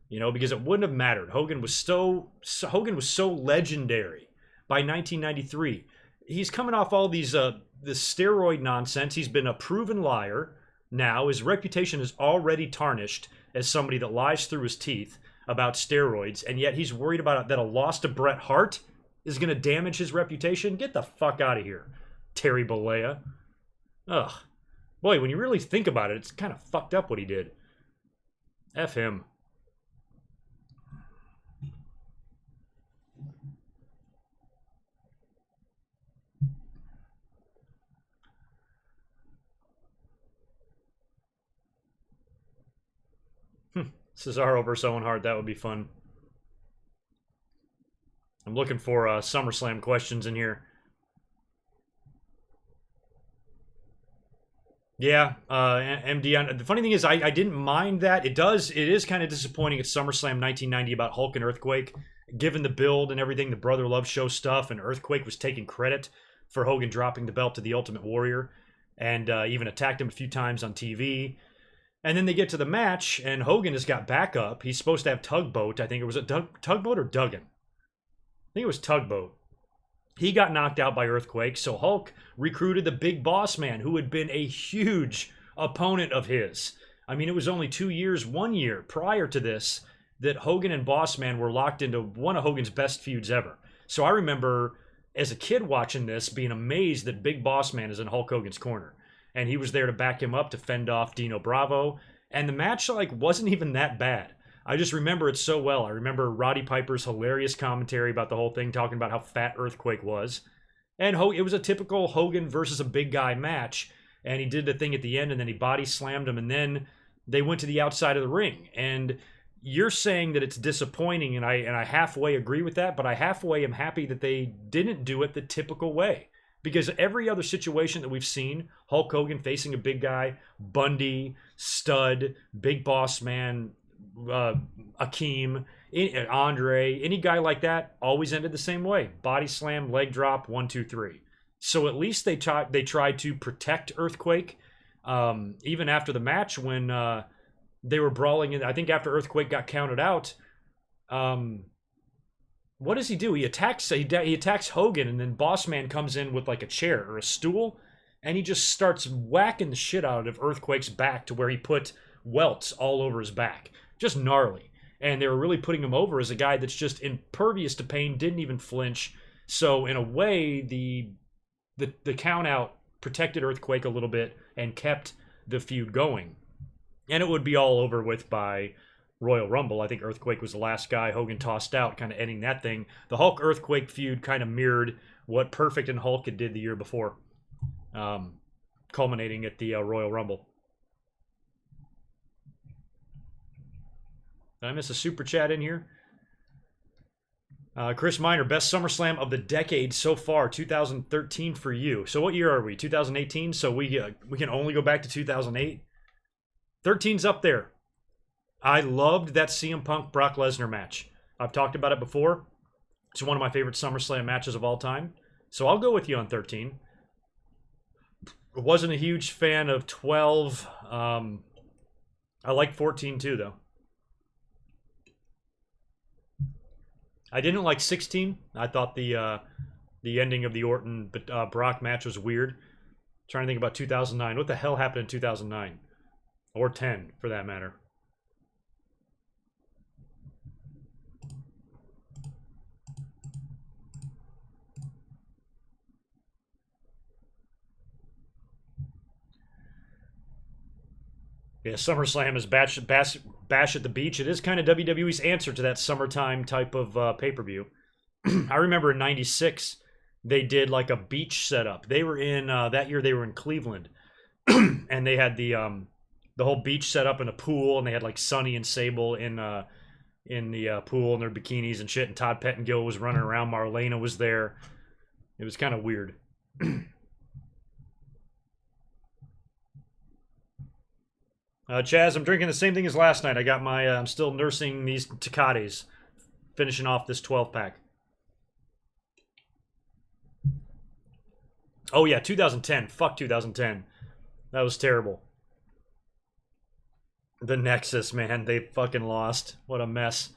Because it wouldn't have mattered. Hogan was so legendary by 1993. He's coming off all these this steroid nonsense. He's been a proven liar. Now his reputation is already tarnished as somebody that lies through his teeth about steroids, and yet he's worried about that a loss to Bret Hart is going to damage his reputation. Get the fuck out of here, Terry Bollea. Ugh. Boy, when you really think about it, it's kind of fucked up what he did. F him. Cesaro versus Owen Hart, that would be fun. I'm looking for SummerSlam questions in here. Yeah, MD. The funny thing is, I didn't mind that. It is kind of disappointing at SummerSlam 1990 about Hulk and Earthquake. Given the build and everything, the Brother Love Show stuff, and Earthquake was taking credit for Hogan dropping the belt to the Ultimate Warrior, and even attacked him a few times on TV. And then they get to the match, and Hogan has got backup. He's supposed to have Tugboat. I think it was a Tugboat or Duggan. I think it was Tugboat. He got knocked out by Earthquake, so Hulk recruited the Big Boss Man, who had been a huge opponent of his. I mean, it was only 1 year prior to this that Hogan and Boss Man were locked into one of Hogan's best feuds ever. So I remember, as a kid watching this, being amazed that Big Boss Man is in Hulk Hogan's corner. And he was there to back him up to fend off Dino Bravo. And the match, wasn't even that bad. I just remember it so well. I remember Roddy Piper's hilarious commentary about the whole thing, talking about how fat Earthquake was. And it was a typical Hogan versus a big guy match. And he did the thing at the end, and then he body slammed him, and then they went to the outside of the ring. And you're saying that it's disappointing, and I halfway agree with that, but I halfway am happy that they didn't do it the typical way. Because every other situation that we've seen, Hulk Hogan facing a big guy, Bundy, Stud, Big Boss Man, Akeem, Andre, any guy like that, always ended the same way. Body slam, leg drop, 1, 2, 3. So at least they tried to protect Earthquake. Even after the match when they were brawling, and I think after Earthquake got counted out, what does he do? He attacks Hogan, and then Boss Man comes in with like a chair or a stool, and he just starts whacking the shit out of Earthquake's back to where he put welts all over his back. Just gnarly. And they were really putting him over as a guy that's just impervious to pain, didn't even flinch. So in a way, the count out protected Earthquake a little bit and kept the feud going. And it would be all over with by Royal Rumble. I think Earthquake was the last guy Hogan tossed out, kind of ending that thing. The Hulk Earthquake feud kind of mirrored what Perfect and Hulk had did the year before, culminating at the Royal Rumble. Did I miss a super chat in here? Chris Miner, best SummerSlam of the decade so far, 2013 for you. So what year are we? 2018? So we can only go back to 2008? 13's up there. I loved that CM Punk Brock Lesnar match. I've talked about it before. It's one of my favorite SummerSlam matches of all time. So I'll go with you on 13. I wasn't a huge fan of 12. I like 14 too, though. I didn't like 16. I thought the ending of the Orton Brock match was weird. Trying to think about 2009. What the hell happened in 2009? Or 10, for that matter. Yeah, SummerSlam is bash at the beach. It is kind of WWE's answer to that summertime type of pay-per-view. I remember in '96 they did like a beach setup. They were in that year. They were in Cleveland, and they had the whole beach setup in a pool, and they had like Sonny and Sable in the pool in their bikinis and shit. And Todd Pettengill was running around. Marlena was there. It was kind of weird. Chaz, I'm drinking the same thing as last night. I got my, I'm still nursing these Tecates, finishing off this 12-pack. Oh yeah, 2010. Fuck 2010. That was terrible. The Nexus, man, they fucking lost. What a mess.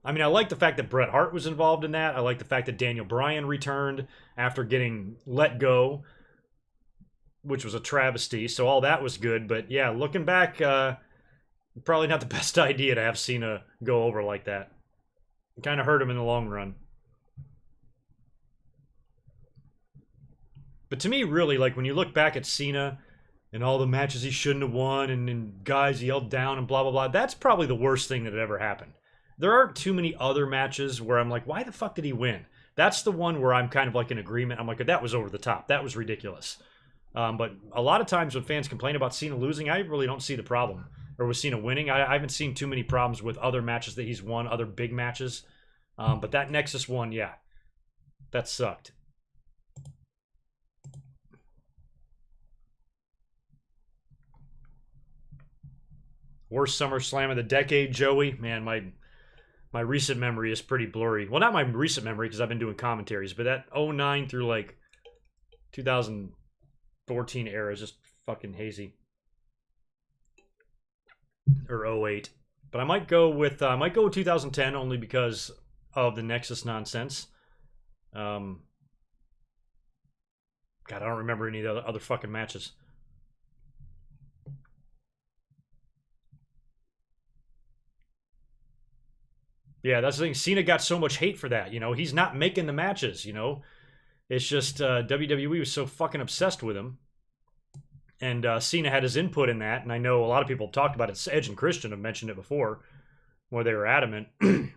I mean, I like the fact that Bret Hart was involved in that. I like the fact that Daniel Bryan returned after getting let go, which was a travesty. So all that was good. But yeah, looking back, probably not the best idea to have Cena go over like that. It kind of hurt him in the long run. But to me, really, like when you look back at Cena and all the matches he shouldn't have won and guys yelled down and blah, blah, blah, that's probably the worst thing that had ever happened. There aren't too many other matches where I'm like, why the fuck did he win? That's the one where I'm kind of like in agreement. I'm like, that was over the top. That was ridiculous. But a lot of times when fans complain about Cena losing, I really don't see the problem. Or with Cena winning, I haven't seen too many problems with other matches that he's won, other big matches. But that Nexus one, yeah, that sucked. Worst SummerSlam of the decade, Joey. Man, my recent memory is pretty blurry. Well, not my recent memory because I've been doing commentaries, but that 09 through like 2014 era is just fucking hazy. Or 08. But I might go with 2010 only because of the Nexus nonsense. God, I don't remember any of the other fucking matches. Yeah, that's the thing. Cena got so much hate for that. You know, he's not making the matches. You know, it's just WWE was so fucking obsessed with him, and Cena had his input in that. And I know a lot of people have talked about it. Edge and Christian have mentioned it before, where they were adamant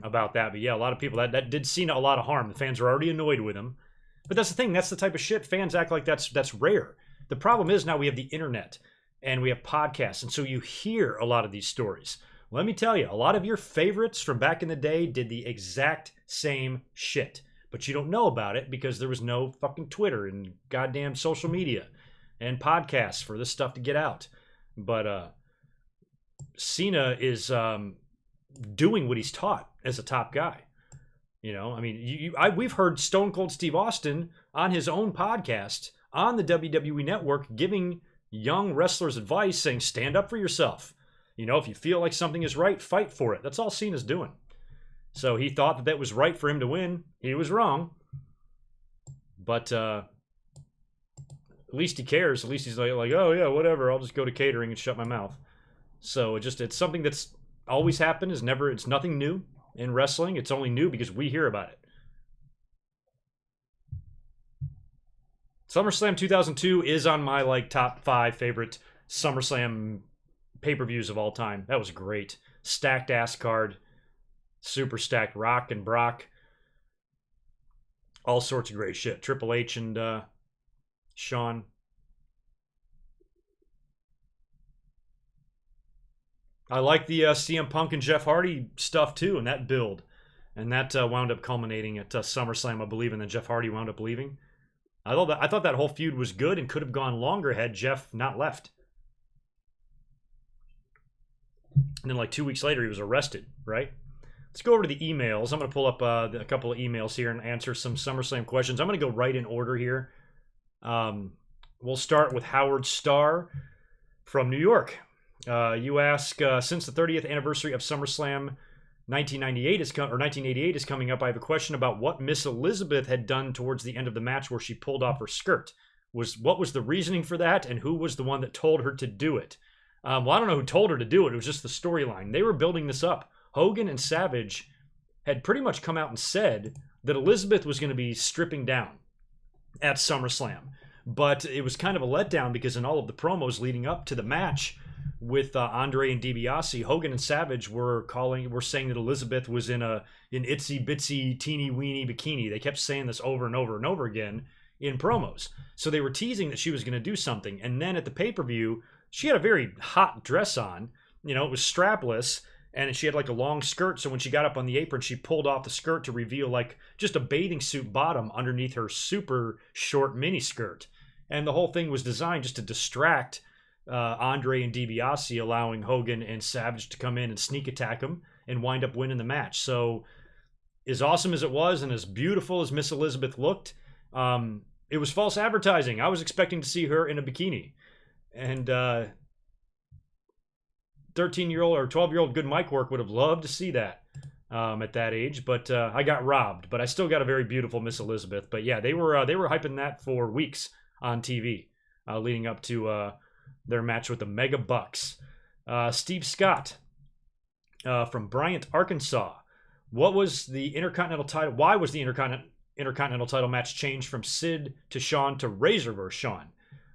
about that. But yeah, a lot of people that did Cena a lot of harm. The fans were already annoyed with him. But that's the thing. That's the type of shit fans act like that's rare. The problem is now we have the internet and we have podcasts, and so you hear a lot of these stories. Let me tell you, a lot of your favorites from back in the day did the exact same shit. But you don't know about it because there was no fucking Twitter and goddamn social media and podcasts for this stuff to get out. But Cena is doing what he's taught as a top guy. You know, I mean, we've heard Stone Cold Steve Austin on his own podcast on the WWE Network giving young wrestlers advice saying, stand up for yourself. You know, if you feel like something is right, fight for it. That's all Cena's doing. So he thought that that was right for him to win. He was wrong. But at least he cares. At least he's like, oh yeah, whatever. I'll just go to catering and shut my mouth. So it's something that's always happened. It's nothing new in wrestling. It's only new because we hear about it. SummerSlam 2002 is on my like top 5 favorite SummerSlam pay-per-views of all time. That was great. Stacked ass card. Super stacked. Rock and Brock. All sorts of great shit. Triple H and Shawn. I like the CM Punk and Jeff Hardy stuff too, and that build. And that wound up culminating at SummerSlam, I believe, and then Jeff Hardy wound up leaving. I thought that whole feud was good and could have gone longer had Jeff not left. And then like 2 weeks later, he was arrested, right? Let's go over to the emails. I'm going to pull up a couple of emails here and answer some SummerSlam questions. I'm going to go right in order here. We'll start with Howard Starr from New York. You ask, since the 30th anniversary of SummerSlam 1988 is coming up, I have a question about what Miss Elizabeth had done towards the end of the match where she pulled off her skirt. What was the reasoning for that, and who was the one that told her to do it? Well, I don't know who told her to do it. It was just the storyline. They were building this up. Hogan and Savage had pretty much come out and said that Elizabeth was going to be stripping down at SummerSlam. But it was kind of a letdown because in all of the promos leading up to the match with Andre and DiBiase, Hogan and Savage were saying that Elizabeth was in an itsy bitsy teeny weeny bikini. They kept saying this over and over and over again in promos. So they were teasing that she was going to do something. And then at the pay-per-view, she had a very hot dress on. You know, it was strapless. And she had like a long skirt, so when she got up on the apron, she pulled off the skirt to reveal like just a bathing suit bottom underneath her super short mini skirt. And the whole thing was designed just to distract Andre and DiBiase, allowing Hogan and Savage to come in and sneak attack him and wind up winning the match. So as awesome as it was and as beautiful as Miss Elizabeth looked, it was false advertising. I was expecting to see her in a bikini. And 13-year-old or 12-year-old GoodMicWork would have loved to see that at that age, but I got robbed. But I still got a very beautiful Miss Elizabeth. But yeah, they were hyping that for weeks on TV, leading up to their match with the Mega Bucks. Steve Scott from Bryant, Arkansas. What was the Intercontinental title? Why was the Intercontinental title match changed from Sid to Shawn to Razor versus Shawn?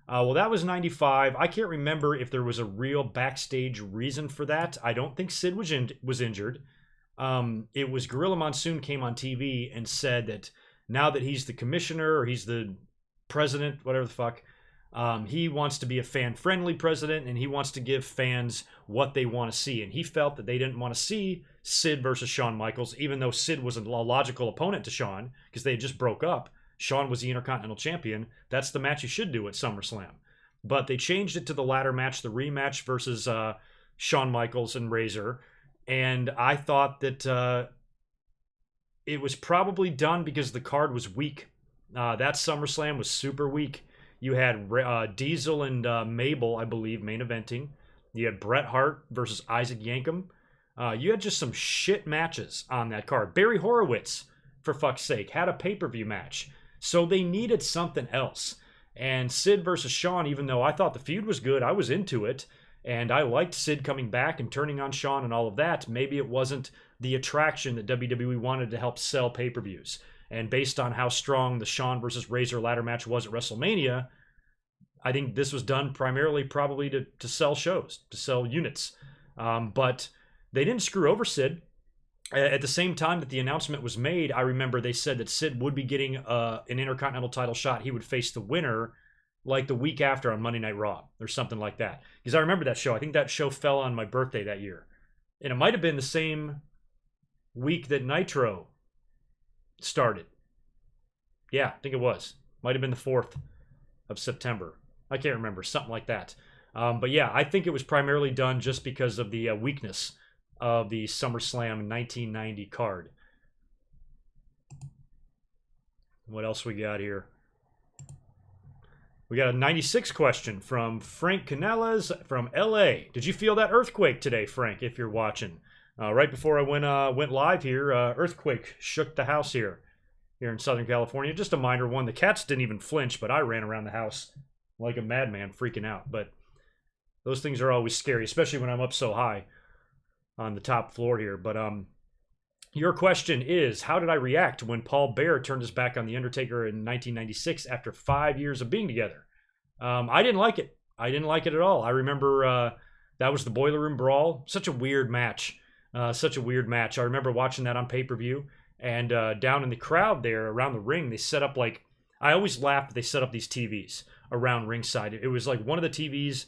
Well, that was 95. I can't remember if there was a real backstage reason for that. I don't think Sid was injured. It was Gorilla Monsoon came on TV and said that now that he's the commissioner or he's the president, whatever the fuck, he wants to be a fan-friendly president and he wants to give fans what they want to see. And he felt that they didn't want to see Sid versus Shawn Michaels, even though Sid was a logical opponent to Shawn because they had just broke up. Shawn was the Intercontinental Champion. That's the match you should do at SummerSlam. But they changed it to the ladder match, the rematch versus Shawn Michaels and Razor. And I thought that it was probably done because the card was weak. That SummerSlam was super weak. You had Diesel and Mabel, I believe, main eventing. You had Bret Hart versus Isaac Yankem. You had just some shit matches on that card. Barry Horowitz, for fuck's sake, had a pay-per-view match. So they needed something else. And Sid versus Shawn, even though I thought the feud was good, I was into it. And I liked Sid coming back and turning on Shawn and all of that. Maybe it wasn't the attraction that WWE wanted to help sell pay-per-views. And based on how strong the Shawn versus Razor ladder match was at WrestleMania, I think this was done primarily probably to sell shows, to sell units. But they didn't screw over Sid. At the same time that the announcement was made, I remember they said that Sid would be getting an Intercontinental title shot. He would face the winner like the week after on Monday Night Raw or something like that. Because I remember that show. I think that show fell on my birthday that year. And it might have been the same week that Nitro started. Yeah, I think it was. Might have been the 4th of September. I can't remember. Something like that. But yeah, I think it was primarily done just because of the weakness of the SummerSlam 1990 card. What else we got here? We got a 96 question from Frank Canellas from LA. Did you feel that earthquake today, Frank, if you're watching? Right before I went live here, earthquake shook the house here in Southern California. Just a minor one. The cats didn't even flinch, but I ran around the house like a madman freaking out. But those things are always scary, especially when I'm up so high on the top floor here. But your question is, how did I react when Paul Bearer turned his back on The Undertaker in 1996 after 5 years of being together? I didn't like it. I didn't like it at all. I remember that was the Boiler Room Brawl. Such a weird match. Such a weird match. I remember watching that on pay-per-view. And down in the crowd there around the ring, they set up like... I always laugh they set up these TVs around ringside. It was like one of the TVs...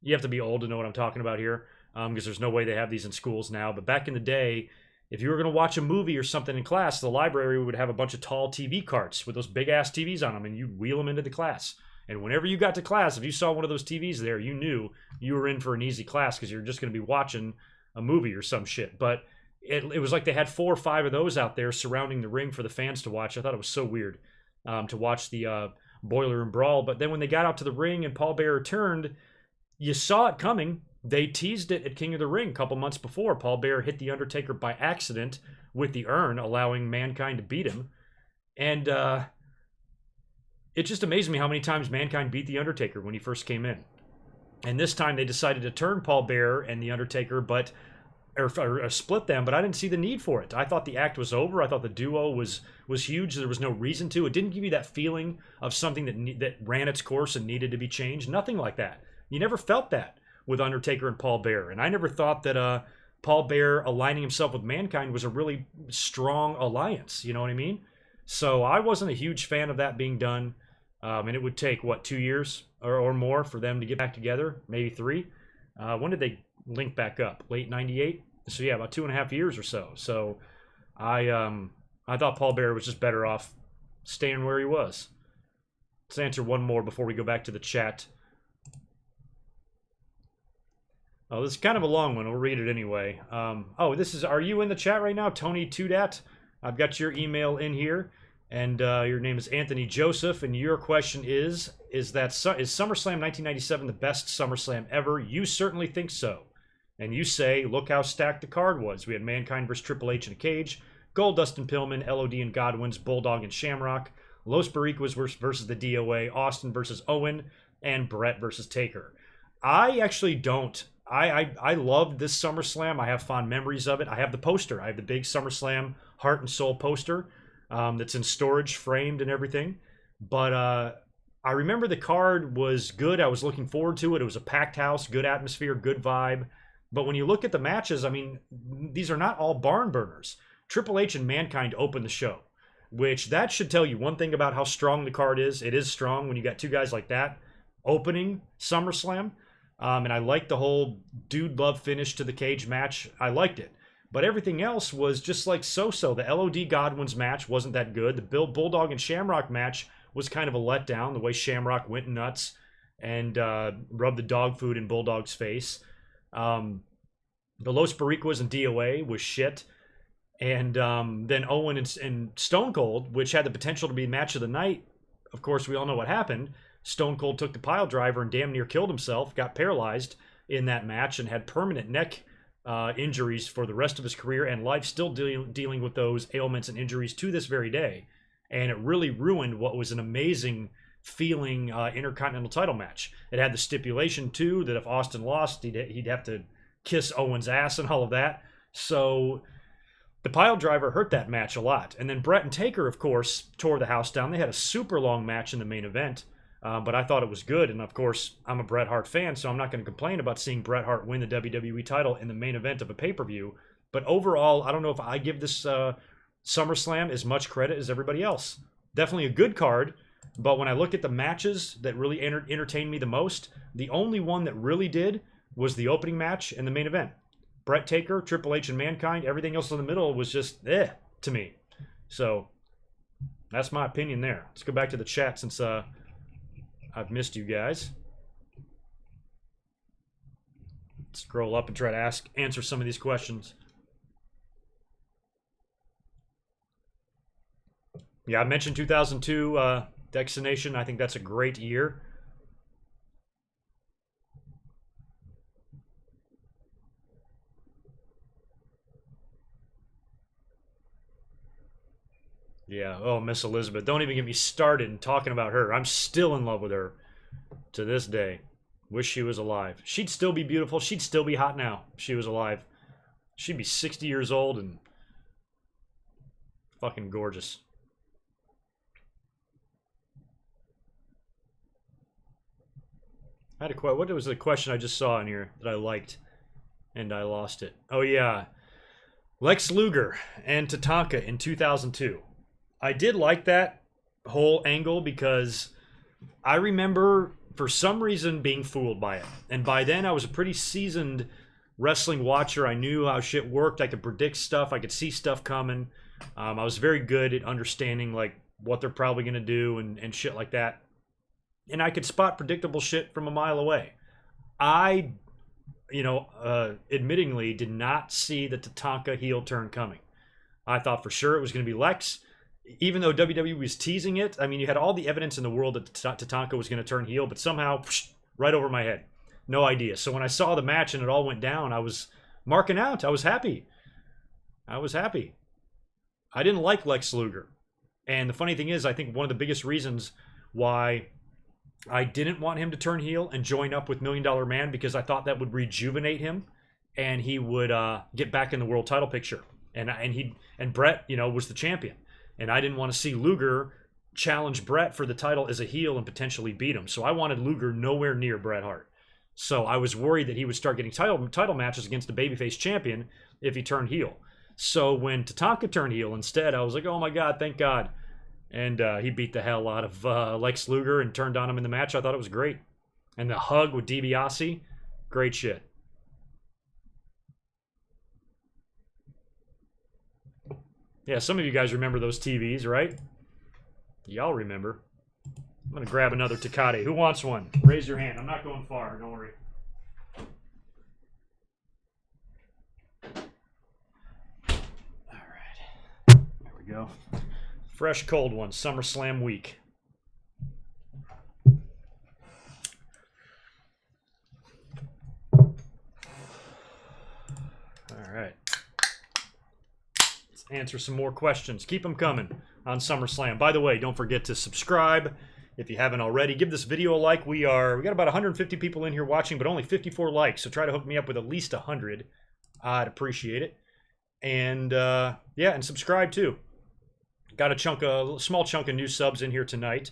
You have to be old to know what I'm talking about here. Because there's no way they have these in schools now. But back in the day... If you were going to watch a movie or something in class, the library would have a bunch of tall TV carts with those big-ass TVs on them, and you'd wheel them into the class. And whenever you got to class, if you saw one of those TVs there, you knew you were in for an easy class because you're just going to be watching a movie or some shit. But it was like they had 4 or 5 of those out there surrounding the ring for the fans to watch. I thought it was so weird to watch the Boiler Room Brawl. But then when they got out to the ring and Paul Bearer turned, you saw it coming. They teased it at King of the Ring a couple months before. Paul Bearer hit The Undertaker by accident with the urn, allowing Mankind to beat him. And it just amazed me how many times Mankind beat The Undertaker when he first came in. And this time they decided to turn Paul Bearer and The Undertaker, or split them, but I didn't see the need for it. I thought the act was over. I thought the duo was huge. There was no reason to. It didn't give you that feeling of something that ran its course and needed to be changed. Nothing like that. You never felt that with Undertaker and Paul Bearer. And I never thought that Paul Bearer aligning himself with Mankind was a really strong alliance. You know what I mean? So I wasn't a huge fan of that being done. And it would take, 2 years or more for them to get back together? Maybe 3? When did they link back up? Late 98? So yeah, about 2.5 years or so. So I thought Paul Bearer was just better off staying where he was. Let's answer one more before we go back to the chat. Oh, this is kind of a long one. We'll read it anyway. Are you in the chat right now, Tony Tudat? I've got your email in here, and your name is Anthony Joseph, and your question is SummerSlam 1997 the best SummerSlam ever? You certainly think so. And you say, look how stacked the card was. We had Mankind versus Triple H in a cage, Goldust and Pillman, LOD and Godwin's, Bulldog and Shamrock, Los Barriquas versus the DOA, Austin versus Owen, and Brett versus Taker. I actually don't. I loved this SummerSlam. I have fond memories of it. I have the poster. I have the big SummerSlam Heart and Soul poster that's in storage, framed and everything. But I remember the card was good. I was looking forward to it. It was a packed house, good atmosphere, good vibe. But when you look at the matches, I mean, these are not all barn burners. Triple H and Mankind opened the show, which that should tell you one thing about how strong the card is. It is strong when you got 2 guys like that opening SummerSlam. And I liked the whole dude love finish to the cage match. I liked it. But everything else was just like so-so. The LOD Godwin's match wasn't that good. The Bulldog and Shamrock match was kind of a letdown. The way Shamrock went nuts and rubbed the dog food in Bulldog's face. The Los Barriquas and DOA was shit. And then Owen and Stone Cold, which had the potential to be match of the night. Of course, we all know what happened. Stone Cold took the pile driver and damn near killed himself, got paralyzed in that match, and had permanent neck injuries for the rest of his career and life, still dealing with those ailments and injuries to this very day. And it really ruined what was an amazing feeling Intercontinental title match. It had the stipulation, too, that if Austin lost, he'd have to kiss Owen's ass and all of that. So the pile driver hurt that match a lot. And then Brett and Taker, of course, tore the house down. They had a super long match in the main event. But I thought it was good, and of course, I'm a Bret Hart fan, so I'm not going to complain about seeing Bret Hart win the WWE title in the main event of a pay-per-view. But overall, I don't know if I give this SummerSlam as much credit as everybody else. Definitely a good card, but when I look at the matches that really entertained me the most, the only one that really did was the opening match and the main event. Bret Taker, Triple H, and Mankind, everything else in the middle was just to me. So that's my opinion there. Let's go back to the chat since I've missed you guys. Scroll up and try to answer some of these questions. Yeah, I mentioned 2002 Destination, I think that's a great year. Yeah, oh, Miss Elizabeth. Don't even get me started in talking about her. I'm still in love with her to this day. Wish she was alive. She'd still be beautiful. She'd still be hot now if she was alive. She'd be 60 years old and fucking gorgeous. I had a question. What was the question I just saw in here that I liked and I lost it? Oh, yeah. Lex Luger and Tatanka in 2002. I did like that whole angle because I remember for some reason being fooled by it. And by then I was a pretty seasoned wrestling watcher. I knew how shit worked. I could predict stuff. I could see stuff coming. I was very good at understanding like what they're probably going to do and shit like that. And I could spot predictable shit from a mile away. I, admittingly did not see the Tatanka heel turn coming. I thought for sure it was going to be Lex. Even though WWE was teasing it, I mean, you had all the evidence in the world that Tatanka was going to turn heel, but somehow, right over my head. No idea. So when I saw the match and it all went down, I was marking out. I was happy. I didn't like Lex Luger. And the funny thing is, I think one of the biggest reasons why I didn't want him to turn heel and join up with $1 Million Man, because I thought that would rejuvenate him and he would get back in the world title picture. And Brett, was the champion. And I didn't want to see Luger challenge Brett for the title as a heel and potentially beat him. So I wanted Luger nowhere near Bret Hart. So I was worried that he would start getting title matches against the babyface champion if he turned heel. So when Tatanka turned heel instead, I was like, oh my God, thank God. And he beat the hell out of Lex Luger and turned on him in the match. I thought it was great. And the hug with DiBiase, great shit. Yeah, some of you guys remember those TVs, right? Y'all remember. I'm going to grab another Tecate. Who wants one? Raise your hand. I'm not going far. Don't worry. All right. There we go. Fresh, cold one. SummerSlam week. All right. Answer some more questions. Keep them coming on SummerSlam. By the way, don't forget to subscribe if you haven't already. Give this video a like. We got about 150 people in here watching, but only 54 likes. So try to hook me up with at least 100. I'd appreciate it. And and subscribe too. Got a small chunk of new subs in here tonight.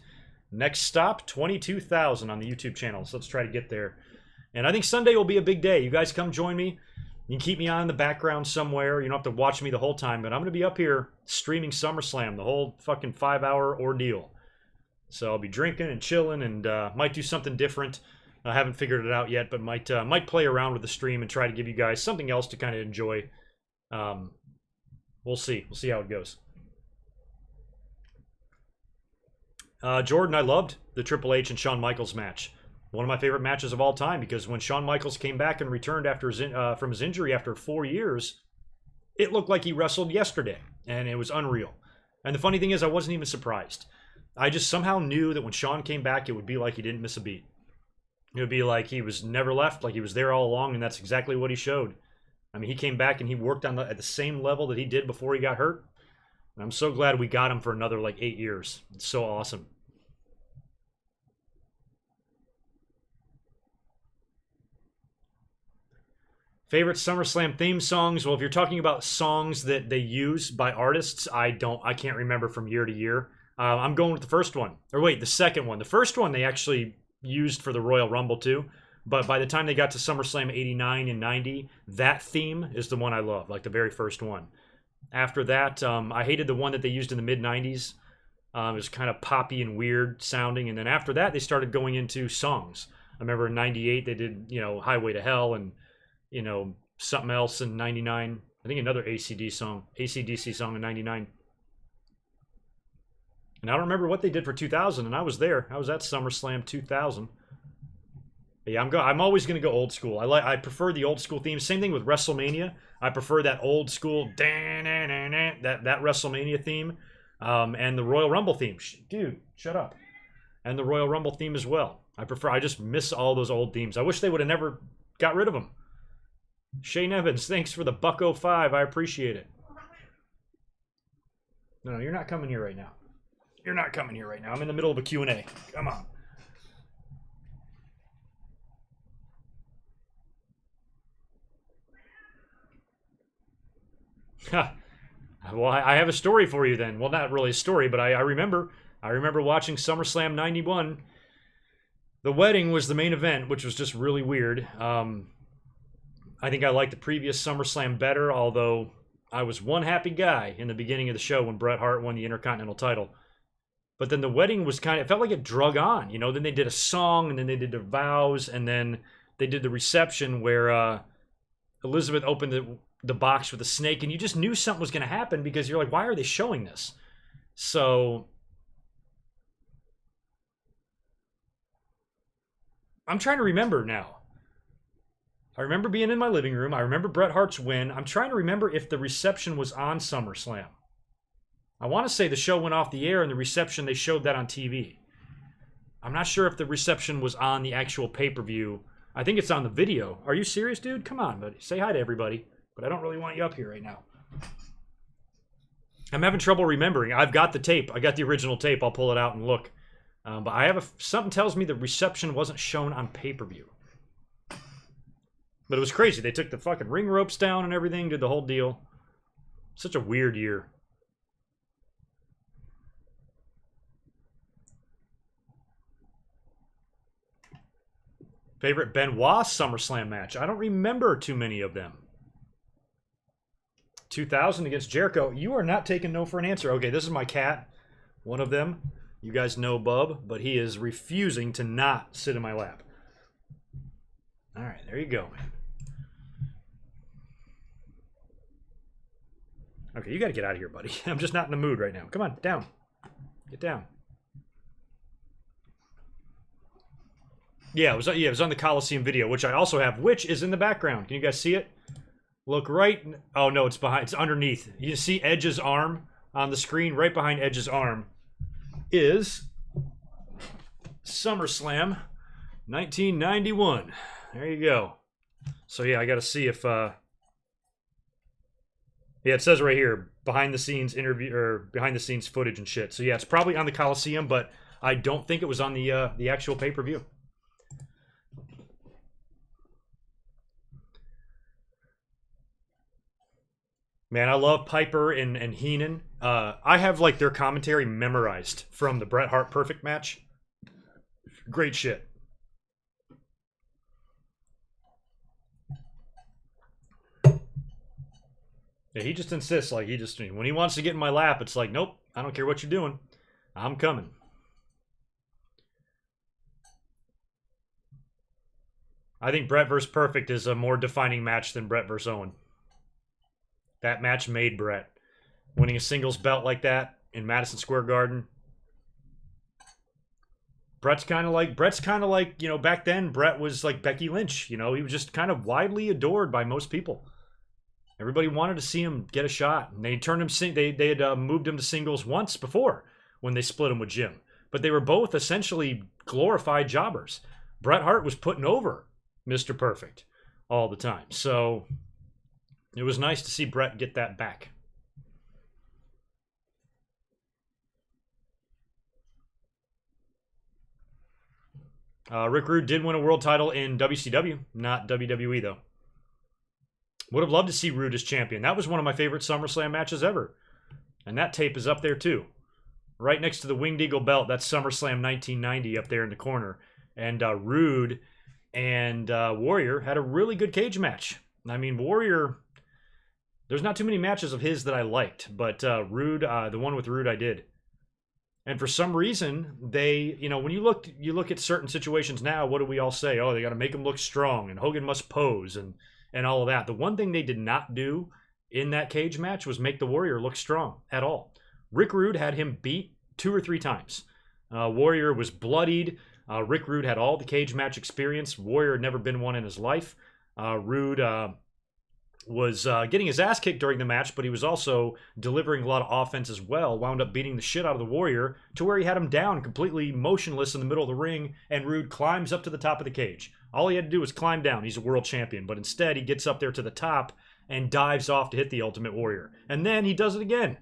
Next stop, 22,000 on the YouTube channel. So let's try to get there. And I think Sunday will be a big day. You guys come join me. You can keep me on in the background somewhere. You don't have to watch me the whole time, but I'm going to be up here streaming SummerSlam, the whole fucking 5-hour ordeal. So I'll be drinking and chilling and might do something different. I haven't figured it out yet, but might play around with the stream and try to give you guys something else to kind of enjoy. We'll see. We'll see how it goes. Jordan, I loved the Triple H and Shawn Michaels match. One of my favorite matches of all time, because when Shawn Michaels came back and returned after from his injury after 4 years, it looked like he wrestled yesterday, and it was unreal. And the funny thing is, I wasn't even surprised. I just somehow knew that when Shawn came back, it would be like he didn't miss a beat. It would be like he was never left, like he was there all along, and that's exactly what he showed. I mean, he came back and he worked at the same level that he did before he got hurt. And I'm so glad we got him for another 8 years. It's so awesome. Favorite SummerSlam theme songs? Well, if you're talking about songs that they use by artists, I can't remember from year to year. I'm going with the first one. Or wait, the second one. The first one they actually used for the Royal Rumble too. But by the time they got to SummerSlam 89 and 90, that theme is the one I love, like the very first one. After that, I hated the one that they used in the mid-90s. It was kind of poppy and weird sounding. And then after that, they started going into songs. I remember in 98, they did, Highway to Hell and something else in 99. I think another AC/DC song in 99. And I don't remember what they did for 2000, and I was there. I was at SummerSlam 2000. But yeah, I'm always going to go old school. I prefer the old school theme. Same thing with WrestleMania. I prefer that old school that WrestleMania theme. And the Royal Rumble theme. Dude, shut up. And the Royal Rumble theme as well. I just miss all those old themes. I wish they would have never got rid of them. Shane Evans, thanks for the $1.05. I appreciate it. No, you're not coming here right now. You're not coming here right now. I'm in the middle of a Q&A. Come on. Well, I have a story for you then. Well, not really a story, but I remember watching SummerSlam 91. The wedding was the main event, which was just really weird. I think I liked the previous SummerSlam better, although I was one happy guy in the beginning of the show when Bret Hart won the Intercontinental title. But then the wedding was it felt like it drug on, you know. Then they did a song, and then they did their vows, and then they did the reception where Elizabeth opened the box with a snake, and you just knew something was going to happen because you're like, why are they showing this? So I'm trying to remember now. I remember being in my living room. I remember Bret Hart's win. I'm trying to remember if the reception was on SummerSlam. I want to say the show went off the air and the reception, they showed that on TV. I'm not sure if the reception was on the actual pay-per-view. I think it's on the video. Are you serious, dude? Come on, buddy. Say hi to everybody. But I don't really want you up here right now. I'm having trouble remembering. I've got the tape. I got the original tape. I'll pull it out and look. But I have something tells me the reception wasn't shown on pay-per-view. But it was crazy. They took the fucking ring ropes down and everything, did the whole deal. Such a weird year. Favorite Benoit SummerSlam match? I don't remember too many of them. 2000 against Jericho. You are not taking no for an answer. Okay, this is my cat. One of them. You guys know Bub, but he is refusing to not sit in my lap. All right, there you go, man. Okay, you got to get out of here, buddy. I'm just not in the mood right now. Come on, down. Get down. Yeah, it was on the Coliseum video, which I also have, which is in the background. Can you guys see it? Look right. Oh no, it's behind. It's underneath. You see Edge's arm on the screen. Right behind Edge's arm is SummerSlam 1991. There you go. So yeah, I got to see if. Yeah, it says right here behind the scenes interview or behind the scenes footage and shit. So yeah, it's probably on the Coliseum, but I don't think it was on the actual pay-per-view. Man, I love Piper and Heenan. I have like their commentary memorized from the Bret Hart Perfect match. Great shit. Yeah, he just insists, like when he wants to get in my lap, it's like, nope, I don't care what you're doing. I'm coming. I think Bret vs. Perfect is a more defining match than Bret vs. Owen. That match made Bret. Winning a singles belt like that in Madison Square Garden. Bret's kind of like, you know, back then Bret was like Becky Lynch. You know, he was just kind of widely adored by most people. Everybody wanted to see him get a shot. And they turned him, they had moved him to singles once before when they split him with Jim. But they were both essentially glorified jobbers. Bret Hart was putting over Mr. Perfect all the time. So it was nice to see Bret get that back. Rick Rude did win a world title in WCW, not WWE though. Would have loved to see Rude as champion. That was one of my favorite SummerSlam matches ever. And that tape is up there too. Right next to the Winged Eagle belt, that's SummerSlam 1990 up there in the corner. And Rude and Warrior had a really good cage match. I mean, Warrior, there's not too many matches of his that I liked, but Rude, the one with Rude I did. And for some reason, they, you know, when you look at certain situations now, what do we all say? Oh, they got to make him look strong, and Hogan must pose, and all of that. The one thing they did not do in that cage match was make the Warrior look strong at all. Rick Rude had him beat 2 or 3 times. Warrior was bloodied. Rick Rude had all the cage match experience. Warrior had never been one in his life. Rude was getting his ass kicked during the match, but he was also delivering a lot of offense as well. Wound up beating the shit out of the Warrior to where he had him down completely motionless in the middle of the ring, and Rude climbs up to the top of the cage. All he had to do was climb down. He's a world champion, but instead he gets up there to the top and dives off to hit the Ultimate Warrior. And then he does it again.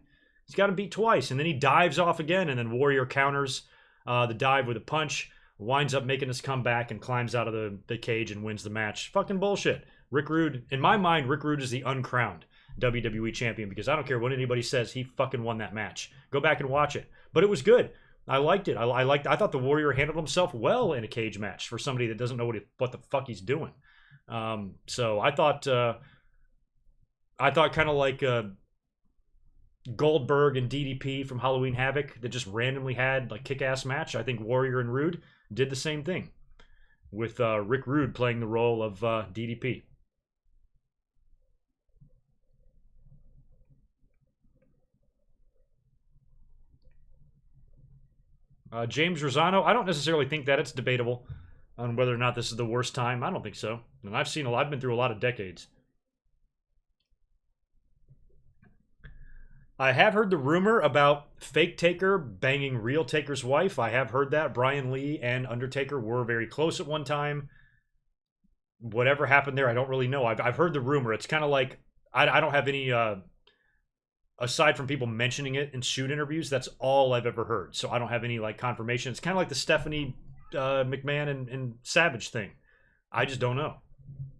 He's got him beat twice, and then he dives off again, and then Warrior counters the dive with a punch, winds up making his comeback and climbs out of the cage and wins the match. Fucking bullshit. Rick Rude, in my mind, Rick Rude is the uncrowned WWE champion because I don't care what anybody says, he fucking won that match. Go back and watch it. But it was good. I liked it. I thought the Warrior handled himself well in a cage match for somebody that doesn't know what the fuck he's doing. So I thought kind of like Goldberg and DDP from Halloween Havoc that just randomly had like kick-ass match. I think Warrior and Rude did the same thing with Rick Rude playing the role of DDP. James Rosano, I don't necessarily think that. It's debatable on whether or not this is the worst time. I don't think so. And I've been through a lot of decades. I have heard the rumor about fake Taker banging real Taker's wife. I have heard that. Bryan Lee and Undertaker were very close at one time. Whatever happened there, I don't really know. I've heard the rumor. It's kind of like, I don't have any... aside from people mentioning it in shoot interviews, that's all I've ever heard. So I don't have any like confirmation. It's kind of like the Stephanie McMahon and Savage thing. I just don't know.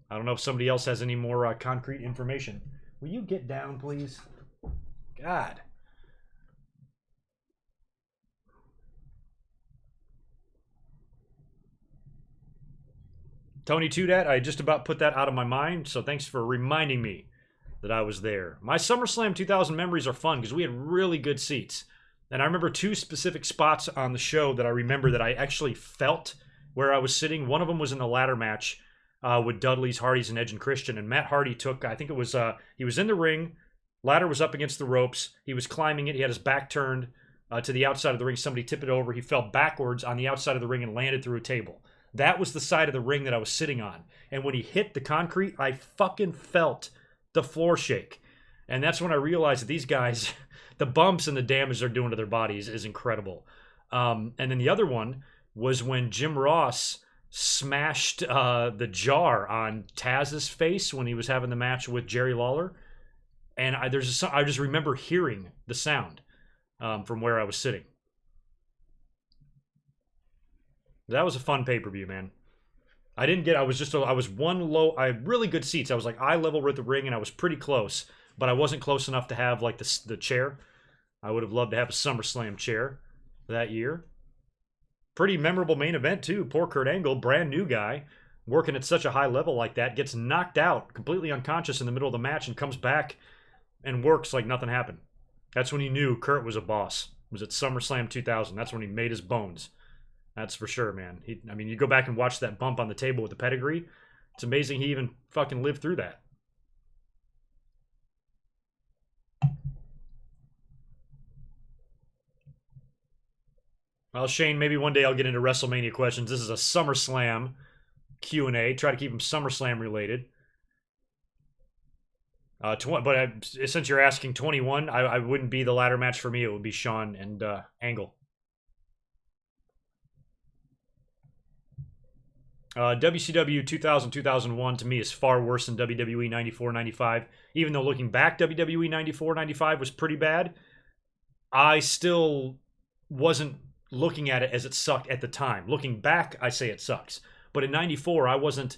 I don't know if somebody else has any more concrete information. Will you get down, please? God. Tony Tudat, I just about put that out of my mind, so thanks for reminding me that I was there. My SummerSlam 2000 memories are fun because we had really good seats. And I remember two specific spots on the show that I remember that I actually felt where I was sitting. One of them was in the ladder match with Dudley's, Hardy's, and Edge and Christian. And Matt Hardy took, I think it was, he was in the ring. Ladder was up against the ropes. He was climbing it. He had his back turned to the outside of the ring. Somebody tipped it over. He fell backwards on the outside of the ring and landed through a table. That was the side of the ring that I was sitting on. And when he hit the concrete, I fucking felt the floor shake. And that's when I realized that these guys, the bumps and the damage they're doing to their bodies is incredible. And then the other one was when Jim Ross smashed the jar on Taz's face when he was having the match with Jerry Lawler. And I just remember hearing the sound from where I was sitting. That was a fun pay-per-view, man. I was really good seats. I was like eye level with the ring and I was pretty close, but I wasn't close enough to have like the chair. I would have loved to have a SummerSlam chair that year. Pretty memorable main event too. Poor Kurt Angle, brand new guy, working at such a high level like that, gets knocked out, completely unconscious in the middle of the match and comes back and works like nothing happened. That's when you knew Kurt was a boss. It was at SummerSlam 2000. That's when he made his bones. That's for sure, man. You go back and watch that bump on the table with the pedigree. It's amazing he even fucking lived through that. Well, Shane, maybe one day I'll get into WrestleMania questions. This is a SummerSlam Q&A. Try to keep them SummerSlam related. Since you're asking 21, I wouldn't be the ladder match for me. It would be Shawn and Angle. WCW 2000-2001 to me is far worse than WWE 94-95. Even though looking back, WWE 94-95 was pretty bad, I still wasn't looking at it as it sucked at the time. Looking back, I say it sucks. But in 94, I wasn't,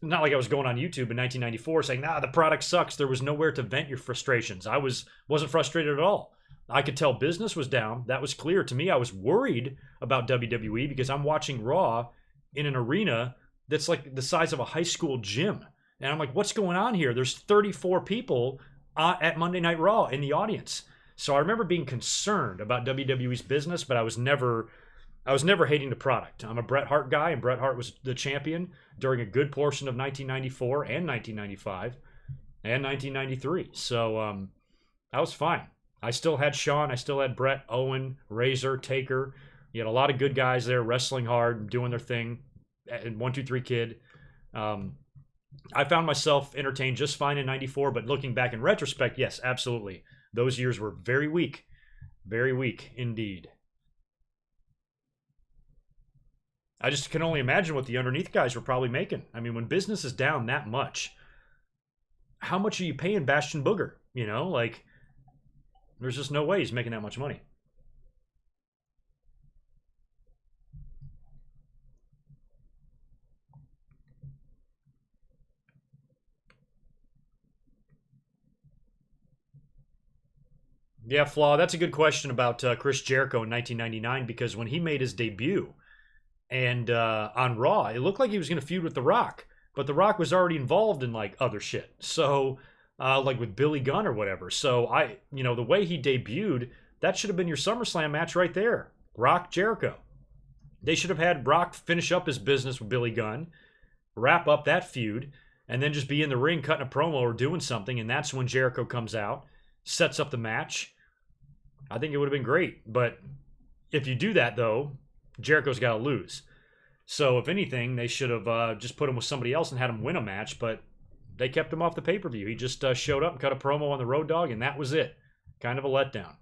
not like I was going on YouTube in 1994 saying, the product sucks. There was nowhere to vent your frustrations. I wasn't frustrated at all. I could tell business was down. That was clear to me. I was worried about WWE because I'm watching Raw in an arena that's like the size of a high school gym. And I'm like, what's going on here? There's 34 people at Monday Night Raw in the audience. So I remember being concerned about WWE's business, but I was never hating the product. I'm a Bret Hart guy, and Bret Hart was the champion during a good portion of 1994 and 1995 and 1993. So that was fine. I still had Shawn. I still had Bret, Owen, Razor, Taker. You had a lot of good guys there wrestling hard, doing their thing. And 1, 2, 3 Kid. I found myself entertained just fine in 94, but looking back in retrospect, yes, absolutely. Those years were very weak. Very weak indeed. I just can only imagine what the underneath guys were probably making. I mean, when business is down that much, how much are you paying Bastion Booger? You know, like, there's just no way he's making that much money. Yeah, Flaw, that's a good question about Chris Jericho in 1999 because when he made his debut and on Raw, it looked like he was going to feud with The Rock, but The Rock was already involved in like other shit. So, like with Billy Gunn or whatever. So the way he debuted, that should have been your SummerSlam match right there. Rock Jericho. They should have had Rock finish up his business with Billy Gunn, wrap up that feud, and then just be in the ring cutting a promo or doing something. And that's when Jericho comes out, sets up the match. I think it would have been great. But if you do that, though, Jericho's got to lose. So if anything, they should have just put him with somebody else and had him win a match. But they kept him off the pay-per-view. He just showed up and cut a promo on the Road Dogg, and that was it. Kind of a letdown.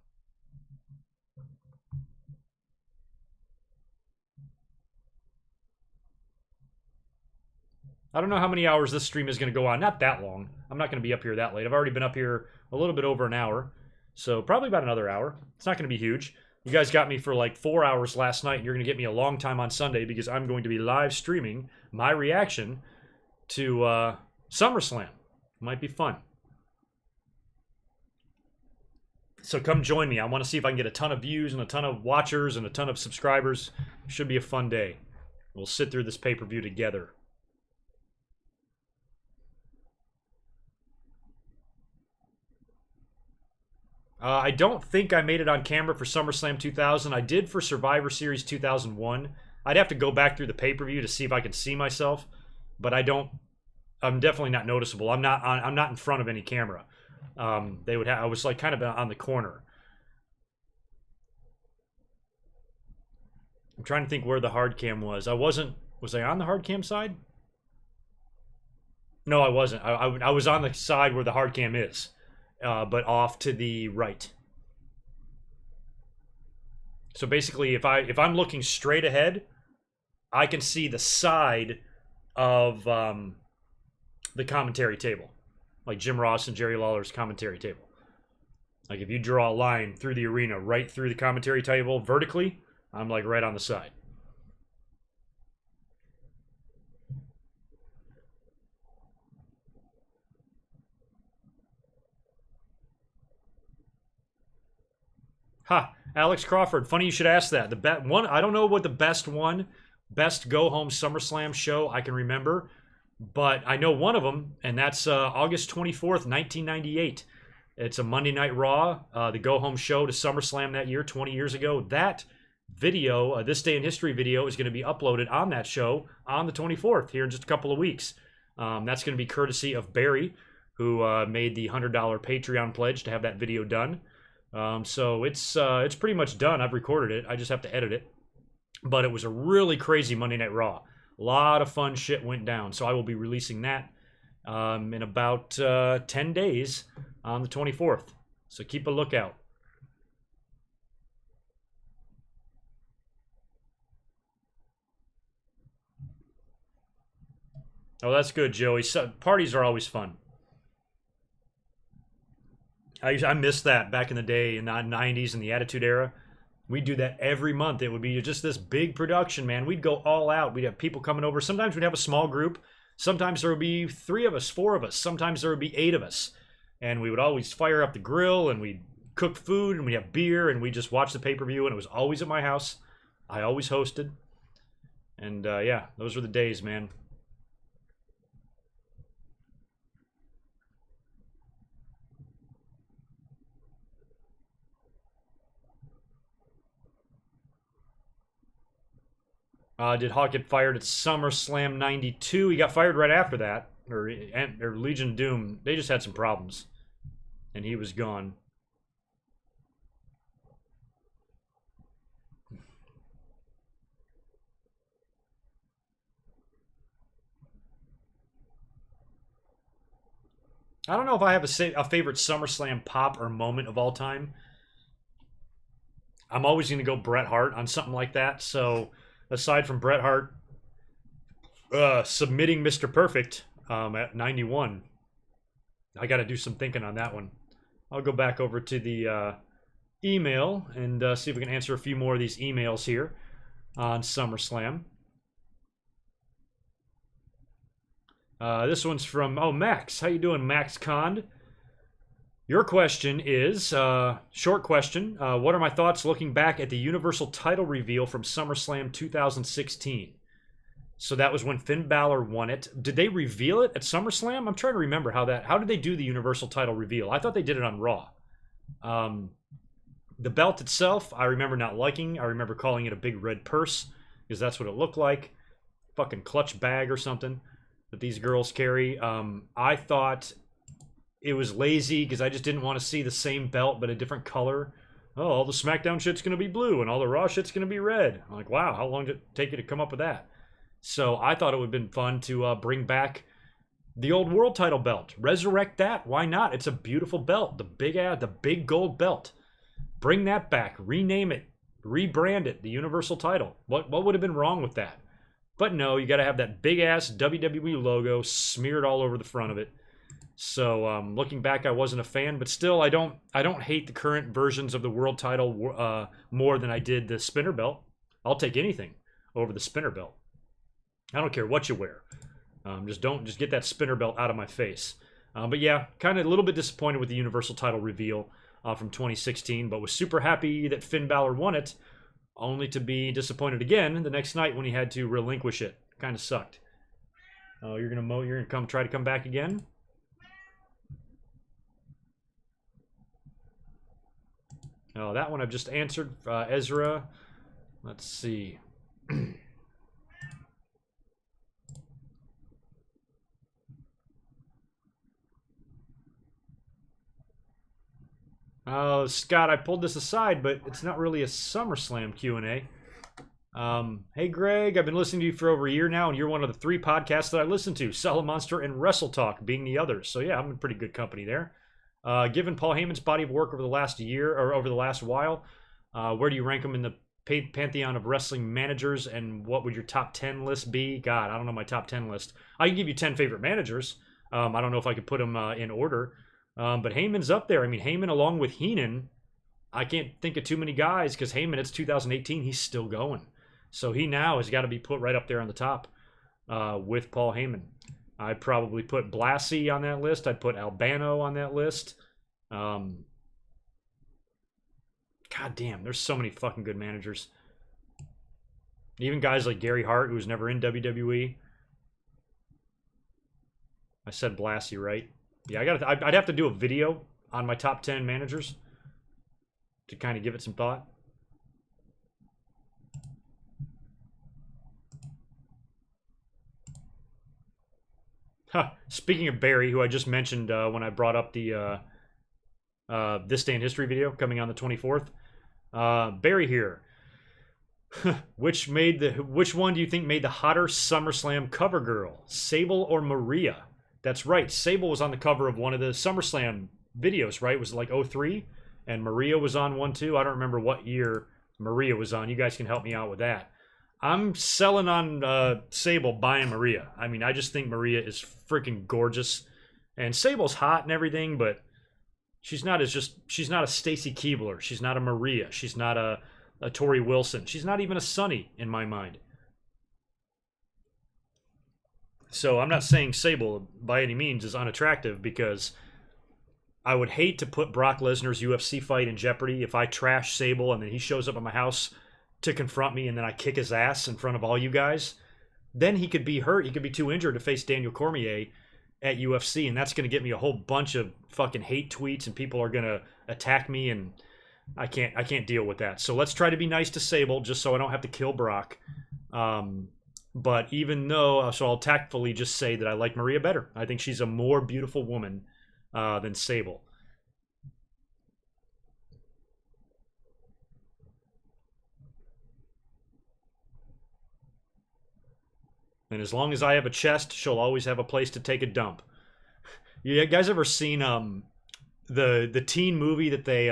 I don't know how many hours this stream is going to go on. Not that long. I'm not going to be up here that late. I've already been up here a little bit over an hour. So probably about another hour. It's not going to be huge. You guys got me for like 4 hours last night, and you're going to get me a long time on Sunday because I'm going to be live streaming my reaction to SummerSlam. Might be fun. So come join me. I want to see if I can get a ton of views and a ton of watchers and a ton of subscribers. Should be a fun day. We'll sit through this pay-per-view together. I don't think I made it on camera for SummerSlam 2000. I did for Survivor Series 2001. I'd have to go back through the pay-per-view to see if I can see myself, but I don't. I'm definitely not noticeable. I'm not in front of any camera. I was like kind of on the corner. I'm trying to think where the hard cam was. I wasn't. Was I on the hard cam side? No, I wasn't. I was on the side where the hard cam is. But off to the right. So basically, if I'm looking straight ahead, I can see the side of the commentary table, like Jim Ross and Jerry Lawler's commentary table. Like if you draw a line through the arena, right through the commentary table vertically, I'm like right on the side. Ha! Alex Crawford. Funny you should ask that. The one I don't know what the best go home SummerSlam show I can remember, but I know one of them, and that's August 24th, 1998. It's a Monday Night Raw, the go home show to SummerSlam that year, 20 years ago. That video, this day in history video, is going to be uploaded on that show on the 24th here in just a couple of weeks. That's going to be courtesy of Barry, who made the $100 Patreon pledge to have that video done. So it's pretty much done. I've recorded it. I just have to edit it. But it was a really crazy Monday Night Raw. A lot of fun shit went down. So I will be releasing that in about 10 days on the 24th. So keep a lookout. Oh, that's good, Joey. Parties are always fun. I missed that back in the day in the 90s and the Attitude Era. We'd do that every month. It would be just this big production, man. We'd go all out. We'd have people coming over. Sometimes we'd have a small group. Sometimes there would be 3 of us, 4 of us. Sometimes there would be 8 of us. And we would always fire up the grill and we'd cook food and we'd have beer and we'd just watch the pay-per-view. And it was always at my house. I always hosted. And yeah, those were the days, man. Did Hawk get fired at SummerSlam 92? He got fired right after that. Or Legion of Doom. They just had some problems. And he was gone. I don't know if I have a favorite SummerSlam pop or moment of all time. I'm always going to go Bret Hart on something like that. So aside from Bret Hart submitting Mr. Perfect at 91, I got to do some thinking on that one. I'll go back over to the email and see if we can answer a few more of these emails here on SummerSlam. This one's from, Max. How you doing, Max Cond? Your question is, short question, what are my thoughts looking back at the Universal title reveal from SummerSlam 2016? So that was when Finn Balor won it. Did they reveal it at SummerSlam? I'm trying to remember how did they do the Universal title reveal? I thought they did it on Raw. The belt itself, I remember not liking. I remember calling it a big red purse, because that's what it looked like. Fucking clutch bag or something that these girls carry. I thought it was lazy because I just didn't want to see the same belt but a different color. Oh, all the SmackDown shit's going to be blue and all the Raw shit's going to be red. I'm like, wow, how long did it take you to come up with that? So I thought it would have been fun to bring back the old world title belt. Resurrect that. Why not? It's a beautiful belt. The big gold belt. Bring that back. Rename it. Rebrand it. The Universal title. What would have been wrong with that? But no, you got to have that big-ass WWE logo smeared all over the front of it. So looking back, I wasn't a fan, but still, I don't hate the current versions of the world title more than I did the spinner belt. I'll take anything over the spinner belt. I don't care what you wear. Just get that spinner belt out of my face. But yeah, kind of a little bit disappointed with the Universal title reveal from 2016, but was super happy that Finn Balor won it. Only to be disappointed again the next night when he had to relinquish it. Kind of sucked. Oh, you're gonna try to come back again? Oh, that one I've just answered. Ezra. Let's see. Oh, Scott, I pulled this aside, but it's not really a SummerSlam Q&A. Hey, Greg, I've been listening to you for over a year now, and you're one of the 3 podcasts that I listen to, Solid Monster and Wrestle Talk being the others. So, yeah, I'm in pretty good company there. Given Paul Heyman's body of work over the last year, or over the last while, where do you rank him in the pantheon of wrestling managers, and what would your top 10 list be? God, I don't know my top 10 list. I can give you 10 favorite managers. I don't know if I could put them in order. But Heyman's up there. I mean, Heyman along with Heenan, I can't think of too many guys because Heyman, it's 2018, he's still going. So he now has got to be put right up there on the top with Paul Heyman. I'd probably put Blassie on that list. I'd put Albano on that list. God damn, there's so many fucking good managers. Even guys like Gary Hart, who was never in WWE. I said Blassie, right? Yeah, I'd have to do a video on my top 10 managers to kind of give it some thought. Huh. Speaking of Barry, who I just mentioned when I brought up the This Day in History video coming on the 24th. Barry here. Which one do you think made the hotter SummerSlam cover girl? Sable or Maria? That's right. Sable was on the cover of one of the SummerSlam videos, right? Was it like 03? And Maria was on one too. I don't remember what year Maria was on. You guys can help me out with that. I'm selling on Sable buying Maria. I mean, I just think Maria is freaking gorgeous. And Sable's hot and everything, but she's not a Stacy Keibler. She's not a Maria. She's not a Tori Wilson. She's not even a Sunny in my mind. So I'm not saying Sable by any means is unattractive, because I would hate to put Brock Lesnar's UFC fight in jeopardy if I trash Sable and then he shows up at my house to confront me and then I kick his ass in front of all you guys. Then he could be hurt. He could be too injured to face Daniel Cormier at UFC, and that's going to get me a whole bunch of fucking hate tweets and people are going to attack me, and I can't deal with that. So let's try to be nice to Sable just so I don't have to kill Brock. But even though, so I'll tactfully just say that I like Maria better. I think she's a more beautiful woman than Sable. And as long as I have a chest, she'll always have a place to take a dump. You guys ever seen the teen movie that they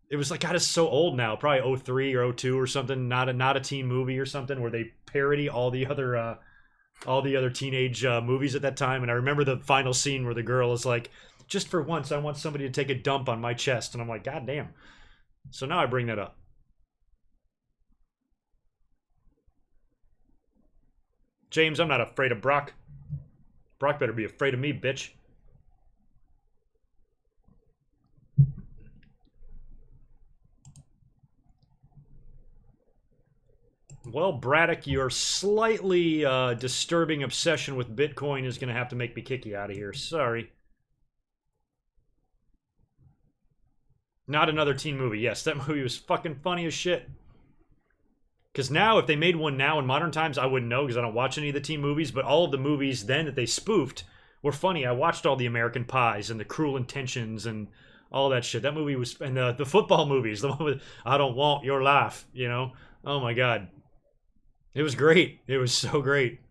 it was like, God, it's so old now, probably '03 or '02 or something, not a teen movie or something, where they parody all the other teenage movies at that time. And I remember the final scene where the girl is like, just for once I want somebody to take a dump on my chest, and I'm like, God damn. So now I bring that up. James, I'm not afraid of Brock. Brock better be afraid of me, bitch. Well, Braddock, your slightly disturbing obsession with Bitcoin is going to have to make me kick you out of here. Sorry. Not another teen movie. Yes, that movie was fucking funny as shit. Because now, if they made one now in modern times, I wouldn't know because I don't watch any of the teen movies. But all of the movies then that they spoofed were funny. I watched all the American Pies and the Cruel Intentions and all that shit. That movie was, and the football movies, the one with I don't want your life, you know? Oh my God. It was great. It was so great.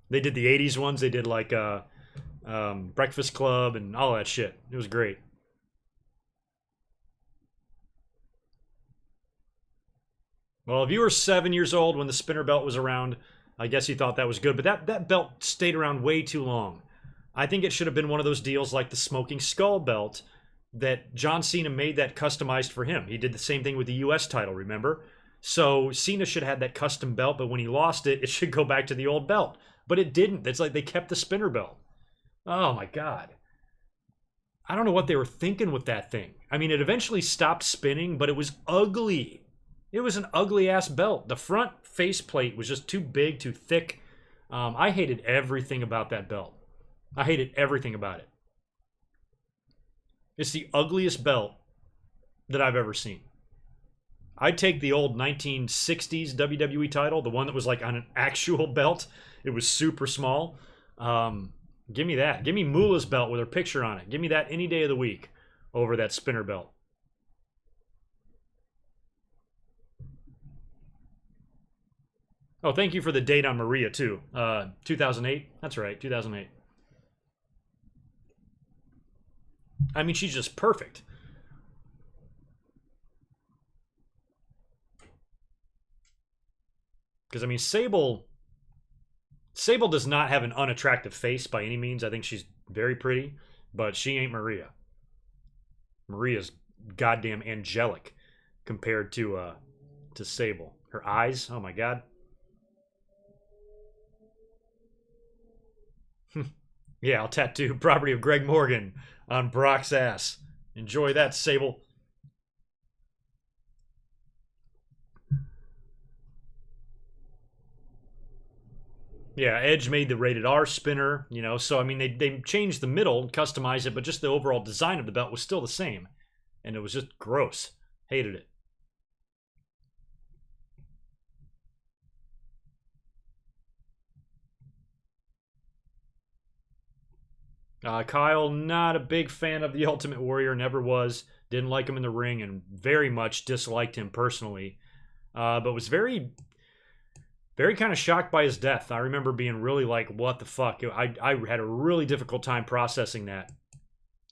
They did the 80s ones. They did like Breakfast Club and all that shit. It was great. Well, if you were 7 years old when the spinner belt was around, I guess you thought that was good. But that belt stayed around way too long. I think it should have been one of those deals like the Smoking Skull belt that John Cena made that customized for him. He did the same thing with the U.S. title, remember? So Cena should have had that custom belt, but when he lost it, it should go back to the old belt. But it didn't. It's like they kept the spinner belt. Oh my God. I don't know what they were thinking with that thing. I mean, it eventually stopped spinning, but it was ugly. It was an ugly ass belt. The front faceplate was just too big, too thick. I hated everything about that belt. I hated everything about it. It's the ugliest belt that I've ever seen. I'd take the old 1960s WWE title, the one that was like on an actual belt. It was super small. Give me that. Give me Moolah's belt with her picture on it. Give me that any day of the week over that spinner belt. Oh, thank you for the date on Maria, too. 2008? That's right, 2008. I mean, she's just perfect. Because, I mean, Sable does not have an unattractive face by any means. I think she's very pretty, but she ain't Maria. Maria's goddamn angelic compared to Sable. Her eyes, oh my God. Yeah, I'll tattoo property of Greg Morgan on Brock's ass. Enjoy that, Sable. Yeah, Edge made the rated R spinner, you know, so I mean they changed the middle, customized it, but just the overall design of the belt was still the same. And it was just gross. Hated it. Kyle, not a big fan of the Ultimate Warrior, never was. Didn't like him in the ring and very much disliked him personally. But was very, very kind of shocked by his death. I remember being really like, what the fuck? I had a really difficult time processing that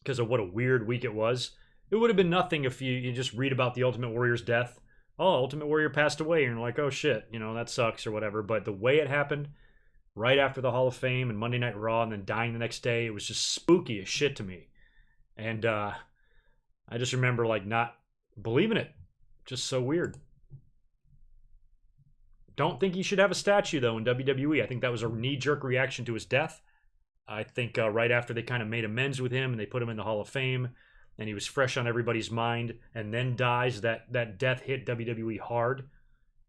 because of what a weird week it was. It would have been nothing if you just read about the Ultimate Warrior's death. Oh, Ultimate Warrior passed away. And you're like, oh shit, you know, that sucks or whatever. But the way it happened, right after the Hall of Fame and Monday Night Raw and then dying the next day, it was just spooky as shit to me. And I just remember like not believing it. Just so weird. Don't think he should have a statue though in WWE. I think that was a knee-jerk reaction to his death. I think right after they kind of made amends with him and they put him in the Hall of Fame and he was fresh on everybody's mind and then dies, that death hit WWE hard.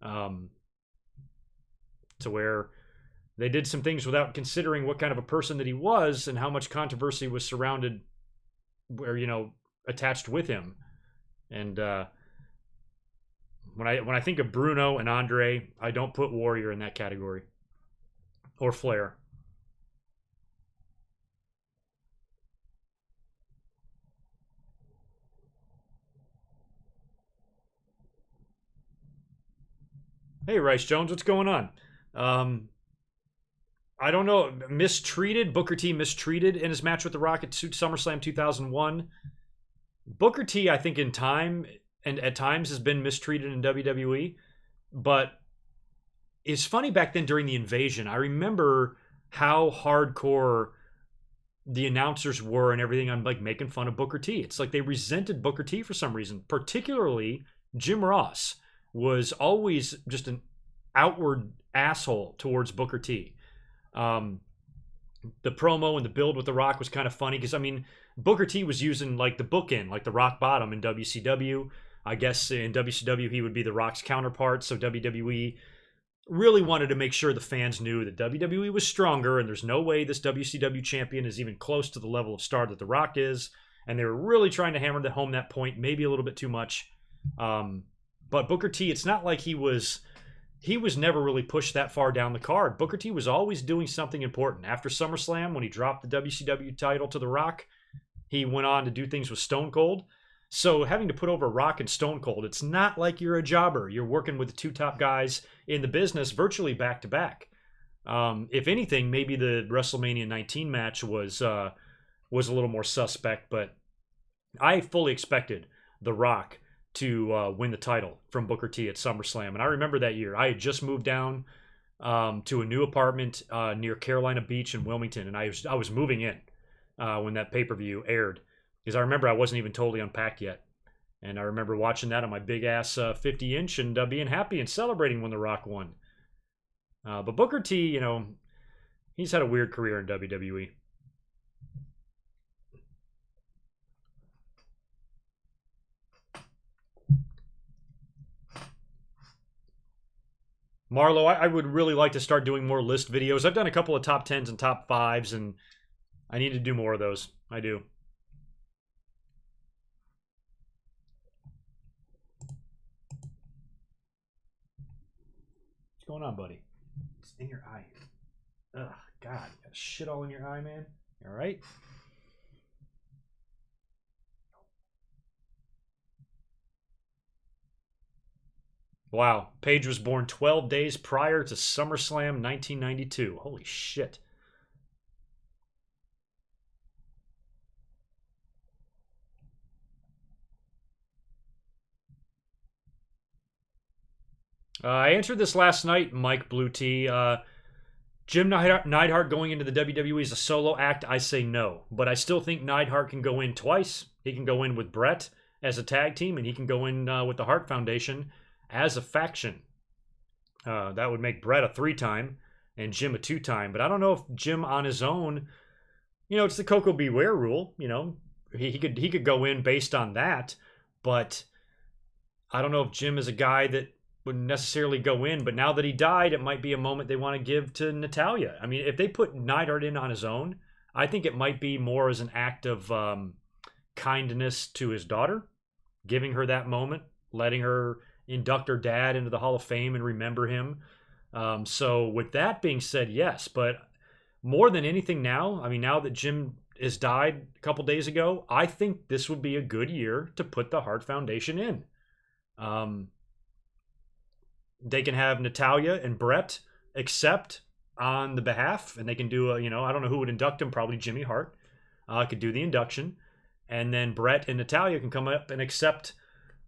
To where they did some things without considering what kind of a person that he was and how much controversy was surrounded or, you know, attached with him. And when I think of Bruno and Andre, I don't put Warrior in that category. Or Flair. Hey, Rice Jones, what's going on? I don't know, mistreated. Booker T mistreated in his match with The Rock at SummerSlam 2001. Booker T, I think, in time and at times has been mistreated in WWE, but it's funny back then during the invasion. I remember how hardcore the announcers were and everything on like making fun of Booker T. It's like they resented Booker T for some reason. Particularly Jim Ross was always just an outward asshole towards Booker T. Um, the promo and the build with The Rock was kind of funny because I mean Booker T was using like the bookend, like the rock bottom in WCW. I guess in WCW he would be The Rock's counterpart. So WWE really wanted to make sure the fans knew that WWE was stronger and there's no way this WCW champion is even close to the level of star that The Rock is. And they were really trying to hammer home that point, maybe a little bit too much. But Booker T, it's not like he was never really pushed that far down the card. Booker T was always doing something important. After SummerSlam, when he dropped the WCW title to The Rock, he went on to do things with Stone Cold. So having to put over Rock and Stone Cold, it's not like you're a jobber. You're working with the two top guys in the business virtually back to back. If anything, maybe the WrestleMania 19 match was a little more suspect, but I fully expected The Rock to win the title from Booker T at SummerSlam. And I remember that year. I had just moved down to a new apartment near Carolina Beach in Wilmington, and I was moving in when that pay-per-view aired. Because I remember I wasn't even totally unpacked yet. And I remember watching that on my big-ass 50-inch and being happy and celebrating when The Rock won. But Booker T, you know, he's had a weird career in WWE. Marlo, I would really like to start doing more list videos. I've done a couple of top 10s and top 5s, and I need to do more of those. I do. What's going on, buddy? It's in your eye. Ugh, God, you got shit all in your eye, man. All right. Wow, Paige was born 12 days prior to SummerSlam 1992. Holy shit. I answered this last night, Mike Blue T. Jim Neidhart going into the WWE as a solo act, I say no. But I still think Neidhart can go in twice. He can go in with Brett as a tag team, and he can go in with the Hart Foundation as a faction. That would make Brett a 3-time and Jim a 2-time. But I don't know if Jim on his own, you know, it's the Coco Beware rule. You know, he could go in based on that. But I don't know if Jim is a guy that wouldn't necessarily go in, but now that he died, it might be a moment they want to give to Natalya. I mean, if they put Neidhart in on his own, I think it might be more as an act of kindness to his daughter, giving her that moment, letting her induct her dad into the Hall of Fame and remember him. So with that being said, yes, but more than anything now, I mean, now that Jim has died a couple days ago, I think this would be a good year to put the Hart Foundation in. They can have Natalya and Brett accept on the behalf, and they can do you know, I don't know who would induct him, probably Jimmy Hart could do the induction, and then Brett and Natalya can come up and accept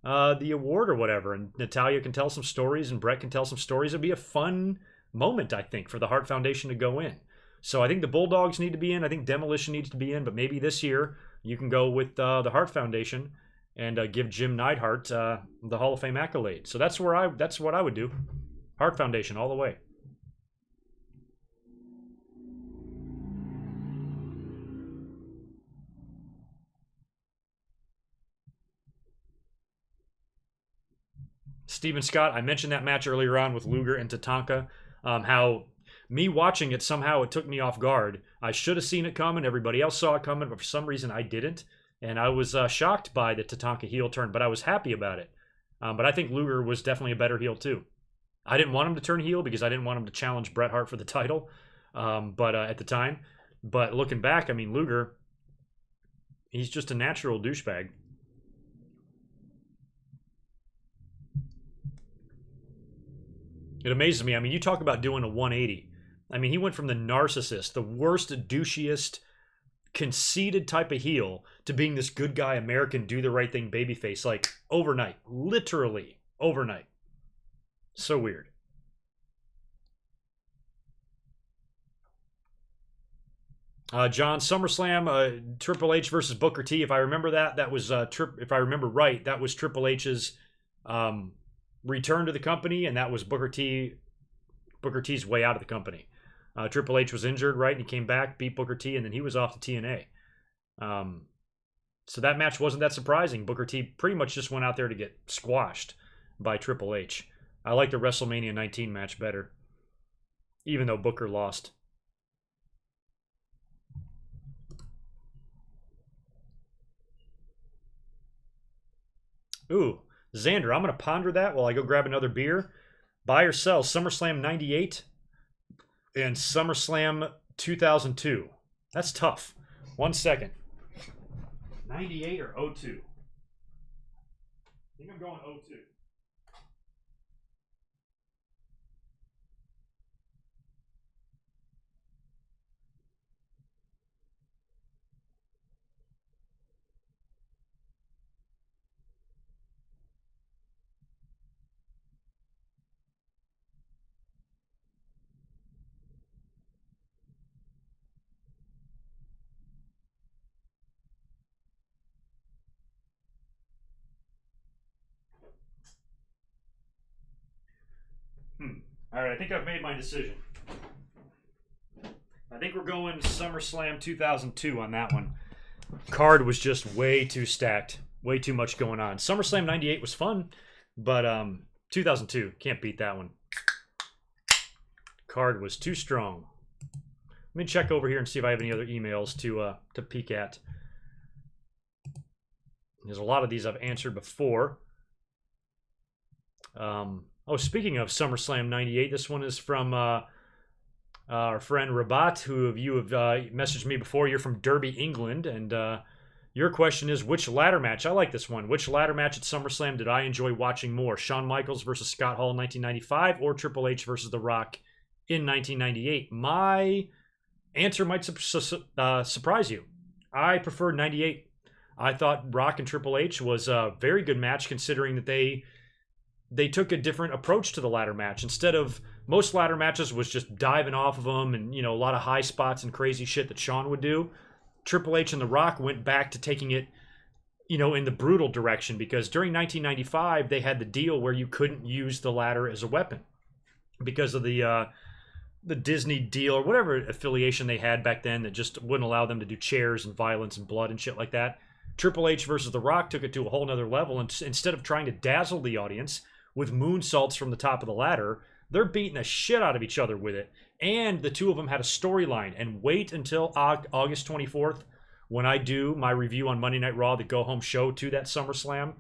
the award or whatever, and Natalya can tell some stories and Brett can tell some stories. It'd be a fun moment, I think, for the Hart Foundation to go in. So I think the Bulldogs need to be in. I think Demolition needs to be in, but maybe this year you can go with the Hart Foundation and give Jim Neidhart the Hall of Fame accolade. So that's what I would do. Hart Foundation all the way. Steven Scott, I mentioned that match earlier on with Luger and Tatanka. How me watching it, somehow it took me off guard. I should have seen it coming. Everybody else saw it coming, but for some reason I didn't. And I was shocked by the Tatanka heel turn, but I was happy about it. But I think Luger was definitely a better heel too. I didn't want him to turn heel because I didn't want him to challenge Bret Hart for the title. But at the time, but looking back, I mean, Luger, he's just a natural douchebag. It amazes me. I mean, you talk about doing a 180. I mean, he went from the narcissist, the worst, douchiest, conceited type of heel to being this good guy, American, do the right thing babyface, like overnight. Literally overnight. So weird. John, SummerSlam, Triple H versus Booker T. If I remember that was if I remember right, that was Triple H's return to the company, and that was Booker T's way out of the company. Triple H was injured, right, and he came back, beat Booker T, and then he was off to TNA. So that match wasn't that surprising. Booker T pretty much just went out there to get squashed by Triple H. I like the WrestleMania 19 match better, even though Booker lost. Ooh, Xander, I'm going to ponder that while I go grab another beer. Buy or sell SummerSlam 98 and SummerSlam 2002. That's tough. 1 second. 98 or 02? I think I'm going 02. All right, I think I've made my decision. I think we're going SummerSlam 2002 on that one. Card was just way too stacked. Way too much going on. SummerSlam 98 was fun, but 2002, can't beat that one. Card was too strong. Let me check over here and see if I have any other emails to peek at. There's a lot of these I've answered before. Oh, speaking of SummerSlam 98, this one is from our friend Rabat, who you have messaged me before. You're from Derby, England, and your question is, which ladder match? I like this one. Which ladder match at SummerSlam did I enjoy watching more? Shawn Michaels versus Scott Hall in 1995 or Triple H versus The Rock in 1998? My answer might surprise you. I preferred 98. I thought Rock and Triple H was a very good match, considering that they took a different approach to the ladder match. Instead of most ladder matches was just diving off of them and, you know, a lot of high spots and crazy shit that Shawn would do. Triple H and The Rock went back to taking it, you know, in the brutal direction, because during 1995 they had the deal where you couldn't use the ladder as a weapon because of the Disney deal or whatever affiliation they had back then that just wouldn't allow them to do chairs and violence and blood and shit like that. Triple H versus The Rock took it to a whole nother level, and instead of trying to dazzle the audience with moonsaults from the top of the ladder, they're beating the shit out of each other with it. And the two of them had a storyline. And wait until August 24th, when I do my review on Monday Night Raw, the go-home show to that SummerSlam,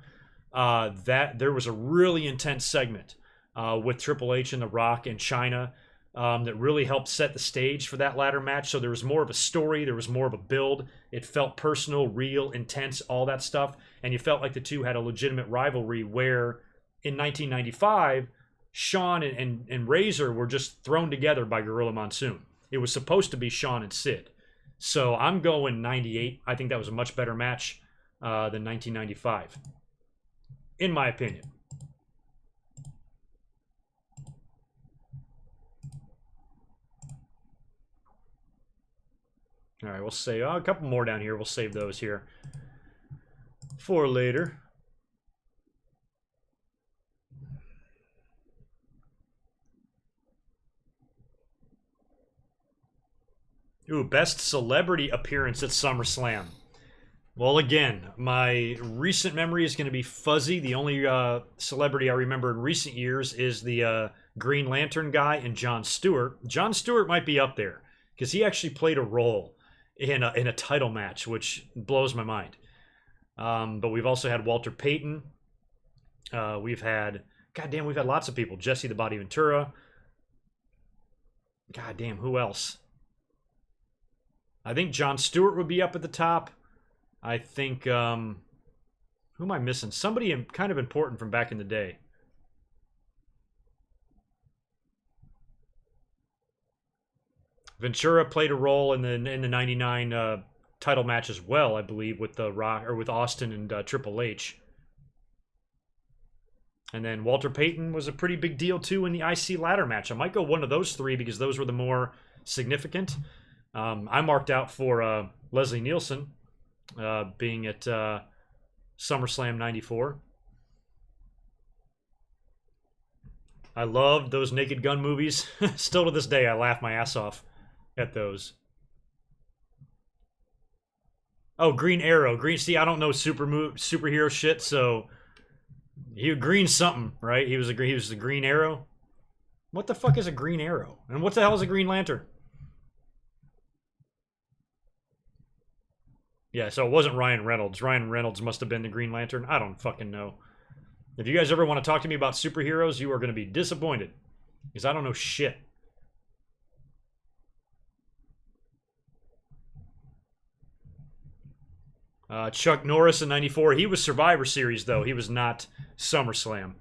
that there was a really intense segment with Triple H and The Rock and China that really helped set the stage for that ladder match. So there was more of a story, there was more of a build. It felt personal, real, intense, all that stuff. And you felt like the two had a legitimate rivalry, where in 1995, Shawn and Razor were just thrown together by Gorilla Monsoon. It was supposed to be Shawn and Sid. So I'm going 98. I think that was a much better match than 1995, in my opinion. All right, we'll save a couple more down here. We'll save those here for later. Ooh, best celebrity appearance at SummerSlam. Well, again, my recent memory is going to be fuzzy. The only celebrity I remember in recent years is the Green Lantern guy and Jon Stewart. Jon Stewart might be up there because he actually played a role in a title match, which blows my mind. But we've also had Walter Payton. We've had lots of people. Jesse the Body Ventura. Goddamn, who else? I think Jon Stewart would be up at the top. I think, who am I missing? Somebody kind of important from back in the day. Ventura played a role in the '99 title match as well, I believe, with the Rock or with Austin and Triple H. And then Walter Payton was a pretty big deal too in the IC ladder match. I might go one of those three because those were the more significant. I marked out for Leslie Nielsen being at SummerSlam '94. I loved those Naked Gun movies. Still to this day, I laugh my ass off at those. Oh, Green Arrow. See, I don't know superhero shit, so he green something, right? He was the Green Arrow. What the fuck is a Green Arrow? And what the hell is a Green Lantern? Yeah, so it wasn't Ryan Reynolds. Ryan Reynolds must have been the Green Lantern. I don't fucking know. If you guys ever want to talk to me about superheroes, you are going to be disappointed. Because I don't know shit. Chuck Norris in '94. He was Survivor Series, though. He was not SummerSlam.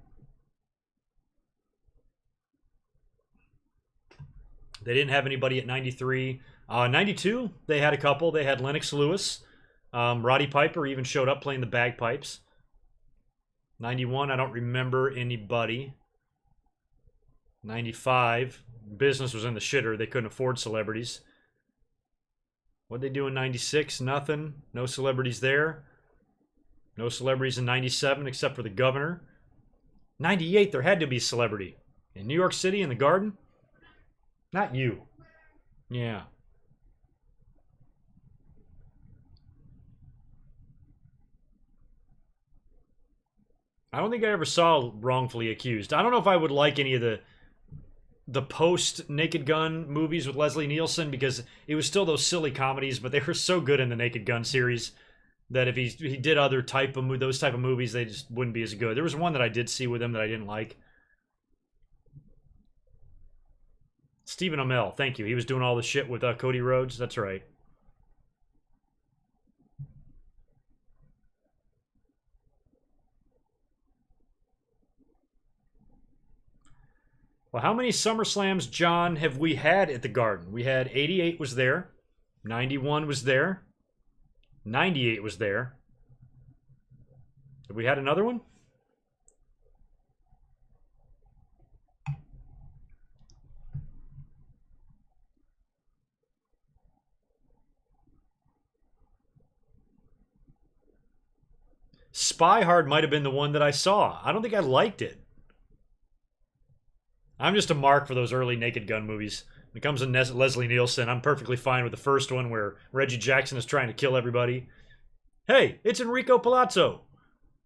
They didn't have anybody at '93. '92, they had a couple. They had Lennox Lewis. Roddy Piper even showed up playing the bagpipes. '91, I don't remember anybody. '95, business was in the shitter. They couldn't afford celebrities. What'd they do in '96? Nothing. No celebrities there. No celebrities in '97 except for the governor. '98, there had to be a celebrity. In New York City, in the Garden? Not you. Yeah. I don't think I ever saw Wrongfully Accused. I don't know if I would like any of the post Naked Gun movies with Leslie Nielsen because it was still those silly comedies, but they were so good in the Naked Gun series that if he did other those type of movies, they just wouldn't be as good. There was one that I did see with him that I didn't like. Stephen Amell, thank you. He was doing all the shit with Cody Rhodes. That's right. Well, how many SummerSlams, John, have we had at the Garden? We had 88 was there. 91 was there. 98 was there. Have we had another one? Spy Hard might have been the one that I saw. I don't think I liked it. I'm just a mark for those early Naked Gun movies. When it comes to Leslie Nielsen, I'm perfectly fine with the first one where Reggie Jackson is trying to kill everybody. Hey, it's Enrico Palazzo.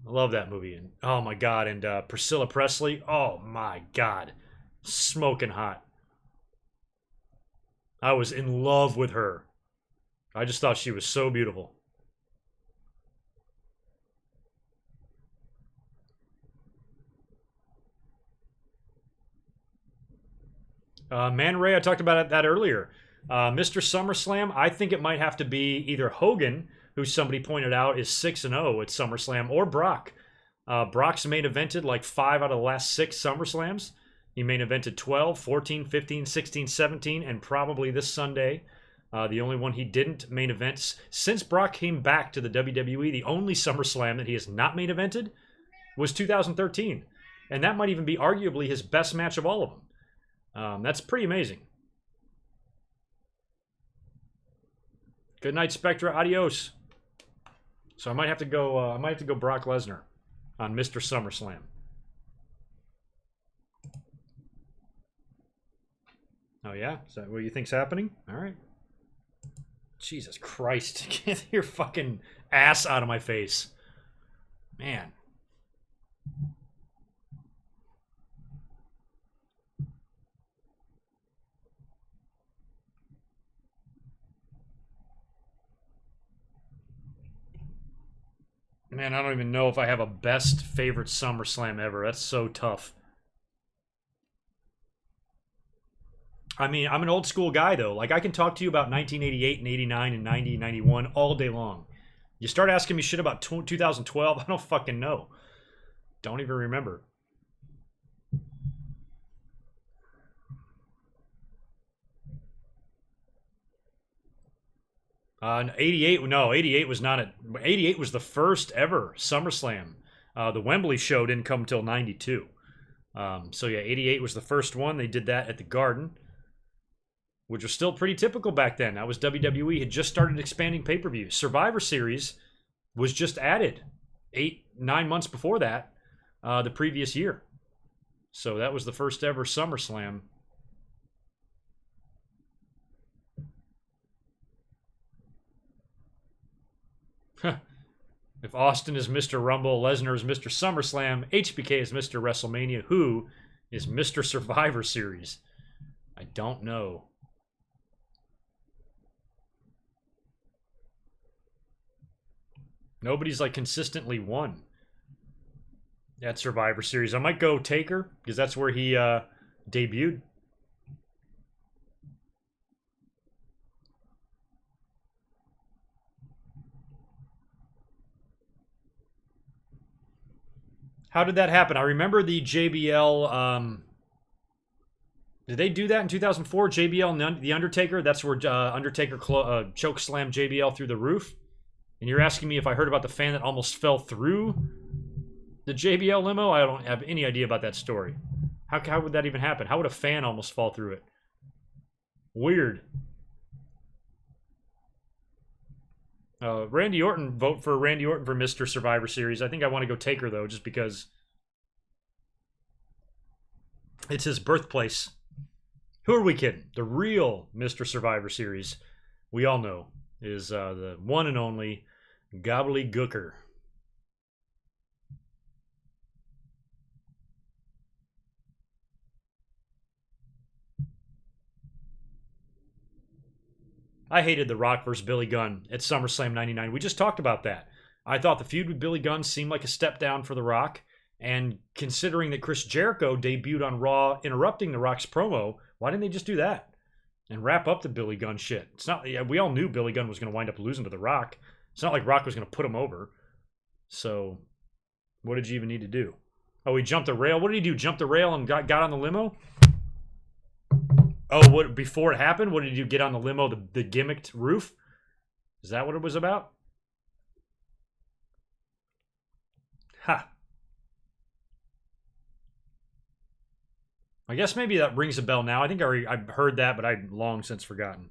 I love that movie. And oh my god, and Priscilla Presley. Oh my god. Smoking hot. I was in love with her. I just thought she was so beautiful. Man Ray, I talked about that earlier. Mr. SummerSlam, I think it might have to be either Hogan, who somebody pointed out is 6-0 at SummerSlam, or Brock. Brock's main evented like 5 out of the last 6 SummerSlams. He main evented 12, 14, 15, 16, 17, and probably this Sunday. The only one he didn't main event. Since Brock came back to the WWE, the only SummerSlam that he has not main evented was 2013. And that might even be arguably his best match of all of them. That's pretty amazing. Good night, Spectra. Adios. So I might have to go. Brock Lesnar on Mr. SummerSlam. Oh yeah, is that what you think's happening? All right. Jesus Christ! Get your fucking ass out of my face, man. Man, I don't even know if I have a best favorite SummerSlam ever. That's so tough. I mean, I'm an old school guy, though. Like, I can talk to you about 1988 and 89 and 90 and 91 all day long. You start asking me shit about 2012, I don't fucking know. Don't even remember. '88, no, '88 was not it. '88 was the first ever SummerSlam. The Wembley show didn't come until '92. So yeah, '88 was the first one. They did that at the Garden, which was still pretty typical back then. That was WWE had just started expanding pay-per-views. Survivor Series was just added 8-9 months before that, the previous year. So that was the first ever SummerSlam. If Austin is Mr. Rumble, Lesnar is Mr. SummerSlam, HBK is Mr. WrestleMania, who is Mr. Survivor Series? I don't know. Nobody's like consistently won at Survivor Series. I might go Taker because that's where he debuted. How did that happen? I remember the JBL. Did they do that in 2004? JBL and The Undertaker? That's where Undertaker choke slammed JBL through the roof. And you're asking me if I heard about the fan that almost fell through the JBL limo? I don't have any idea about that story. How would that even happen? How would a fan almost fall through it? Weird. Randy Orton, vote for Randy Orton for Mr. Survivor Series. I think I want to go Taker, though, just because it's his birthplace. Who are we kidding? The real Mr. Survivor Series, we all know, is the one and only Gobbledygooker. I hated The Rock versus Billy Gunn at SummerSlam 99. We just talked about that. I thought the feud with Billy Gunn seemed like a step down for The Rock. And considering that Chris Jericho debuted on Raw interrupting The Rock's promo, why didn't they just do that and wrap up the Billy Gunn shit? It's not. We all knew Billy Gunn was going to wind up losing to The Rock. It's not like Rock was going to put him over. So what did you even need to do? Oh, he jumped the rail. What did he do? Jump the rail and got on the limo? Oh, what before it happened? What did you get on the limo? The gimmicked roof? Is that what it was about? Ha. I guess maybe that rings a bell now. I think I've heard that, but I'd long since forgotten.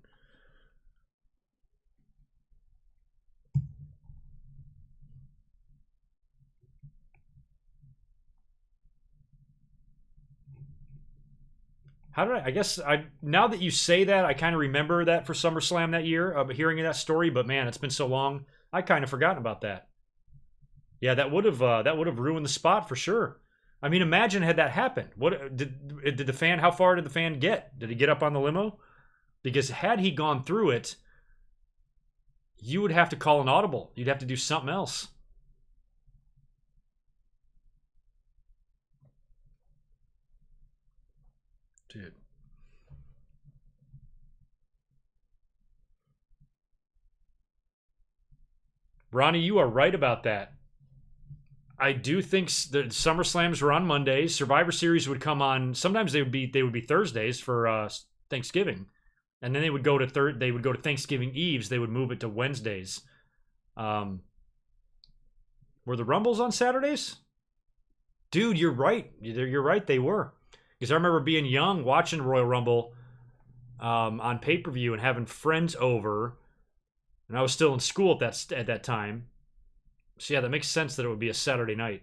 How did I guess now that you say that, I kind of remember that for SummerSlam that year, hearing that story, but man, it's been so long, I kind of forgotten about that. Yeah, that would have ruined the spot for sure. I mean, imagine had that happened. What did the fan? How far did the fan get? Did he get up on the limo? Because had he gone through it, you would have to call an audible. You'd have to do something else. Dude. Ronnie, you are right about that. I do think the SummerSlams were on Mondays. Survivor Series would come on. Sometimes they would be Thursdays for Thanksgiving, and then they would go to Thanksgiving Eves. They would move it to Wednesdays. Were the Rumbles on Saturdays? Dude, you're right. You're right. They were, because I remember being young watching Royal Rumble on pay-per-view and having friends over, and I was still in school at that time. So yeah, that makes sense that it would be a Saturday night.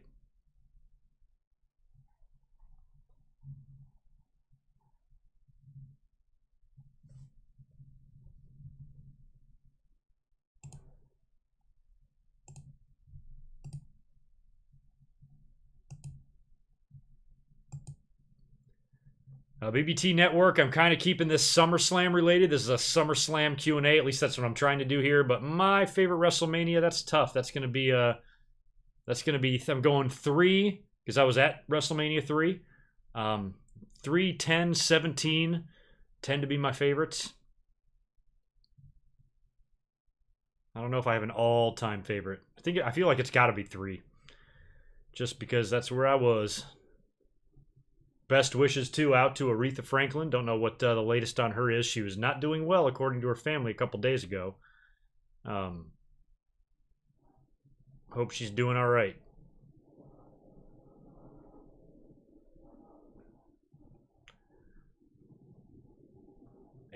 BBT Network, I'm kind of keeping this SummerSlam related. This is a SummerSlam Q&A. At least that's what I'm trying to do here. But my favorite WrestleMania, that's tough. That's going to be I'm going 3 because I was at WrestleMania 3. 3, 10, 17 tend to be my favorites. I don't know if I have an all-time favorite. I feel like it's got to be 3. Just because that's where I was. Best wishes, too, out to Aretha Franklin. Don't know what the latest on her is. She was not doing well, according to her family, a couple days ago. Hope she's doing all right.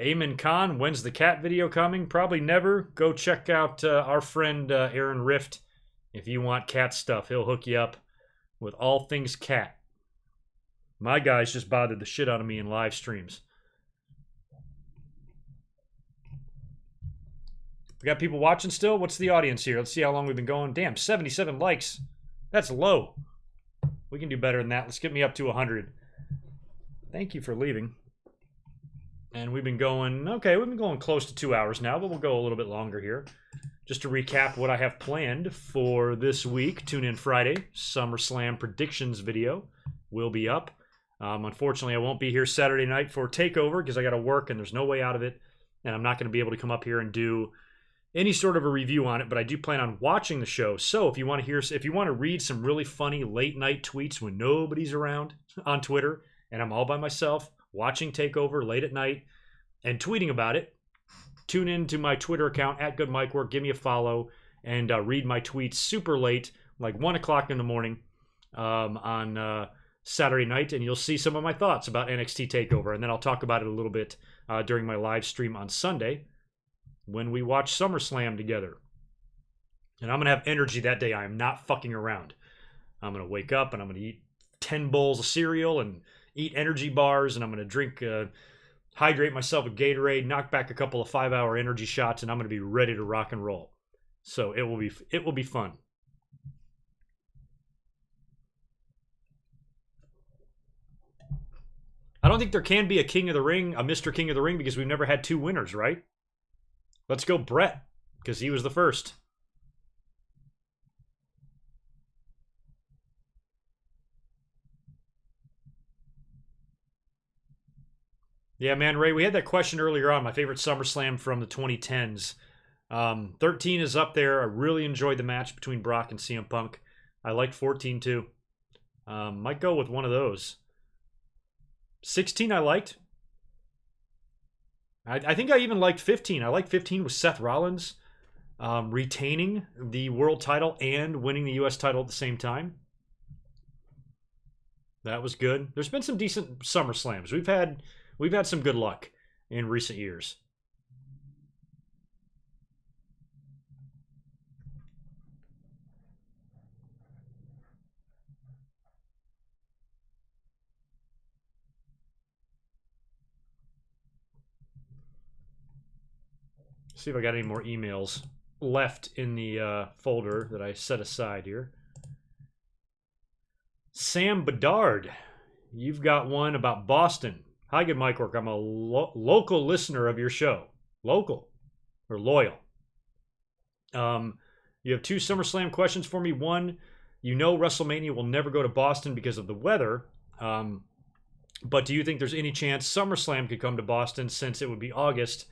Eamon Khan, when's the cat video coming? Probably never. Go check out our friend Aaron Rift. If you want cat stuff, he'll hook you up with all things cat. My guys just bothered the shit out of me in live streams. We got people watching still? What's the audience here? Let's see how long we've been going. Damn, 77 likes. That's low. We can do better than that. Let's get me up to 100. Thank you for leaving. And we've been going, okay, we've been going close to 2 hours now, but we'll go a little bit longer here. Just to recap what I have planned for this week, tune in Friday. SummerSlam predictions video will be up. Unfortunately, I won't be here Saturday night for TakeOver because I got to work and there's no way out of it. And I'm not going to be able to come up here and do any sort of a review on it, but I do plan on watching the show. So if you want to read some really funny late night tweets when nobody's around on Twitter and I'm all by myself watching TakeOver late at night and tweeting about it, tune in to my Twitter account at GoodMicWork, give me a follow, and read my tweets super late, like 1 o'clock in the morning on Saturday night, and you'll see some of my thoughts about NXT TakeOver, and then I'll talk about it a little bit during my live stream on Sunday when we watch SummerSlam together. And I'm going to have energy that day. I am not fucking around. I'm going to wake up and I'm going to eat 10 bowls of cereal and eat energy bars, and I'm going to drink, hydrate myself with Gatorade, knock back a couple of 5-hour energy shots, and I'm going to be ready to rock and roll. So it will be fun. I don't think there can be a King of the Ring, a Mr. King of the Ring, because we've never had 2 winners, right? Let's go Brett, because he was the first. Yeah, man, Ray, we had that question earlier on, my favorite SummerSlam from the 2010s. 13 is up there. I really enjoyed the match between Brock and CM Punk. I liked 14 too. Might go with one of those. 16 I liked. I think I even liked 15. I liked 15 with Seth Rollins retaining the world title and winning the U.S. title at the same time. That was good. There's been some decent SummerSlams. We've had some good luck in recent years. See if I got any more emails left in the folder that I set aside here. Sam Bedard, you've got one about Boston. Hi, GoodMicWork. I'm a local listener of your show. Local or loyal. You have 2 SummerSlam questions for me. One, you know WrestleMania will never go to Boston because of the weather. But do you think there's any chance SummerSlam could come to Boston since it would be August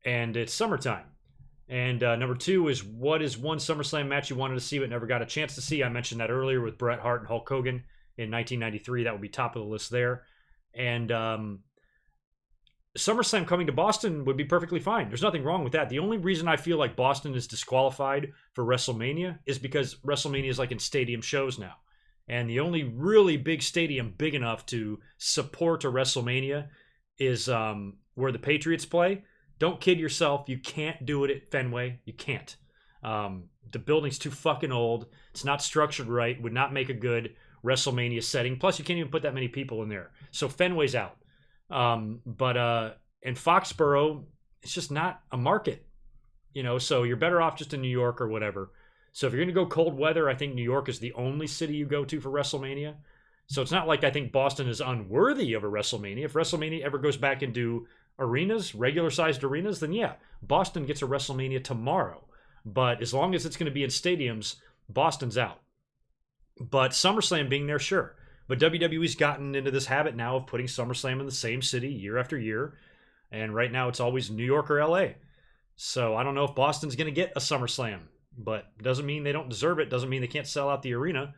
and it's summertime? And number 2 is, what is one SummerSlam match you wanted to see but never got a chance to see? I mentioned that earlier with Bret Hart and Hulk Hogan in 1993. That would be top of the list there. And SummerSlam coming to Boston would be perfectly fine. There's nothing wrong with that. The only reason I feel like Boston is disqualified for WrestleMania is because WrestleMania is like in stadium shows now. And the only really big stadium big enough to support a WrestleMania is where the Patriots play. Don't kid yourself. You can't do it at Fenway. You can't. The building's too fucking old. It's not structured right. Would not make a good WrestleMania setting. Plus, you can't even put that many people in there. So Fenway's out. But in Foxborough, it's just not a market. So you're better off just in New York or whatever. So if you're going to go cold weather, I think New York is the only city you go to for WrestleMania. So it's not like I think Boston is unworthy of a WrestleMania. If WrestleMania ever goes back into arenas, regular-sized arenas, then yeah, Boston gets a WrestleMania tomorrow. But as long as it's going to be in stadiums, Boston's out. But SummerSlam being there, sure. But WWE's gotten into this habit now of putting SummerSlam in the same city year after year. And right now it's always New York or LA. So I don't know if Boston's going to get a SummerSlam. But doesn't mean they don't deserve it. Doesn't mean they can't sell out the arena.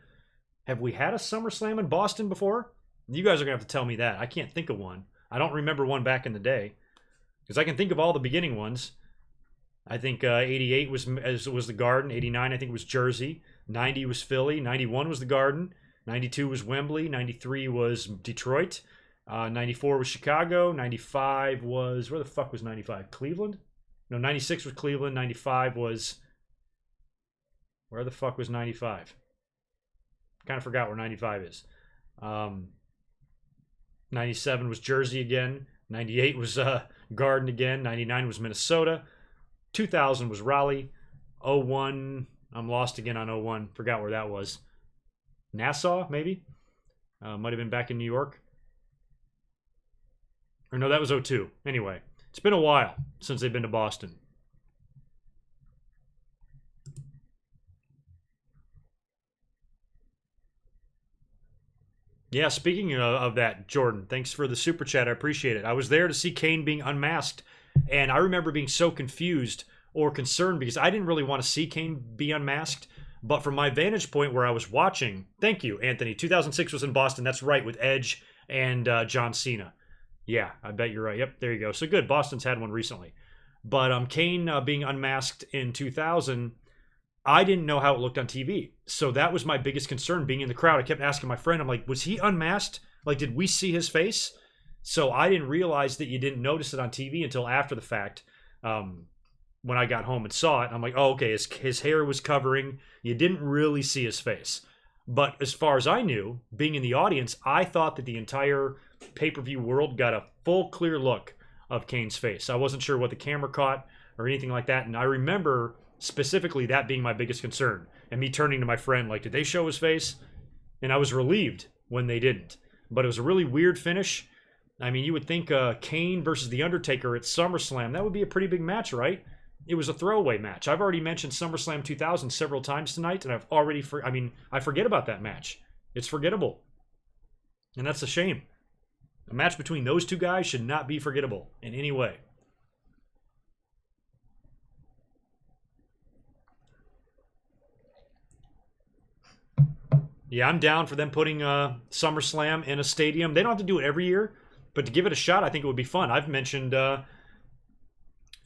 Have we had a SummerSlam in Boston before? You guys are going to have to tell me that. I can't think of one. I don't remember one back in the day. Because I can think of all the beginning ones. I think 88 was the Garden. 89 I think was Jersey. 90 was Philly. 91 was the Garden. 92 was Wembley. 93 was Detroit. 94 was Chicago. 95 was, where the fuck was 95? Cleveland? No, 96 was Cleveland. 95 was, where the fuck was 95? Kind of forgot where 95 is. 97 was Jersey again. 98 was Garden again. 99 was Minnesota. 2000 was Raleigh. 01, I'm lost again on 01. Forgot where that was. Nassau, maybe? Might have been back in New York. Or no, that was 02. Anyway, it's been a while since they've been to Boston. Yeah, speaking of that, Jordan, thanks for the super chat. I appreciate it. I was there to see Kane being unmasked, and I remember being so confused or concerned because I didn't really want to see Kane be unmasked. But from my vantage point where I was watching, thank you, Anthony. 2006 was in Boston. That's right, with Edge and John Cena. Yeah, I bet you're right. Yep, there you go. So good. Boston's had one recently. But Kane being unmasked in 2000, I didn't know how it looked on TV. So that was my biggest concern being in the crowd. I kept asking my friend, I'm like, was he unmasked? Like, did we see his face? So I didn't realize that you didn't notice it on TV until after the fact. When I got home and saw it, I'm like, oh, okay, his hair was covering. You didn't really see his face. But as far as I knew, being in the audience, I thought that the entire pay-per-view world got a full, clear look of Kane's face. I wasn't sure what the camera caught or anything like that. And I remember specifically that being my biggest concern. And me turning to my friend, like, did they show his face? And I was relieved when they didn't. But it was a really weird finish. I mean, you would think Kane versus The Undertaker at SummerSlam, that would be a pretty big match, right? It was a throwaway match. I've already mentioned SummerSlam 2000 several times tonight, and I've already, I forget about that match. It's forgettable. And that's a shame. A match between those two guys should not be forgettable in any way. Yeah, I'm down for them putting SummerSlam in a stadium. They don't have to do it every year, but to give it a shot, I think it would be fun. I've mentioned down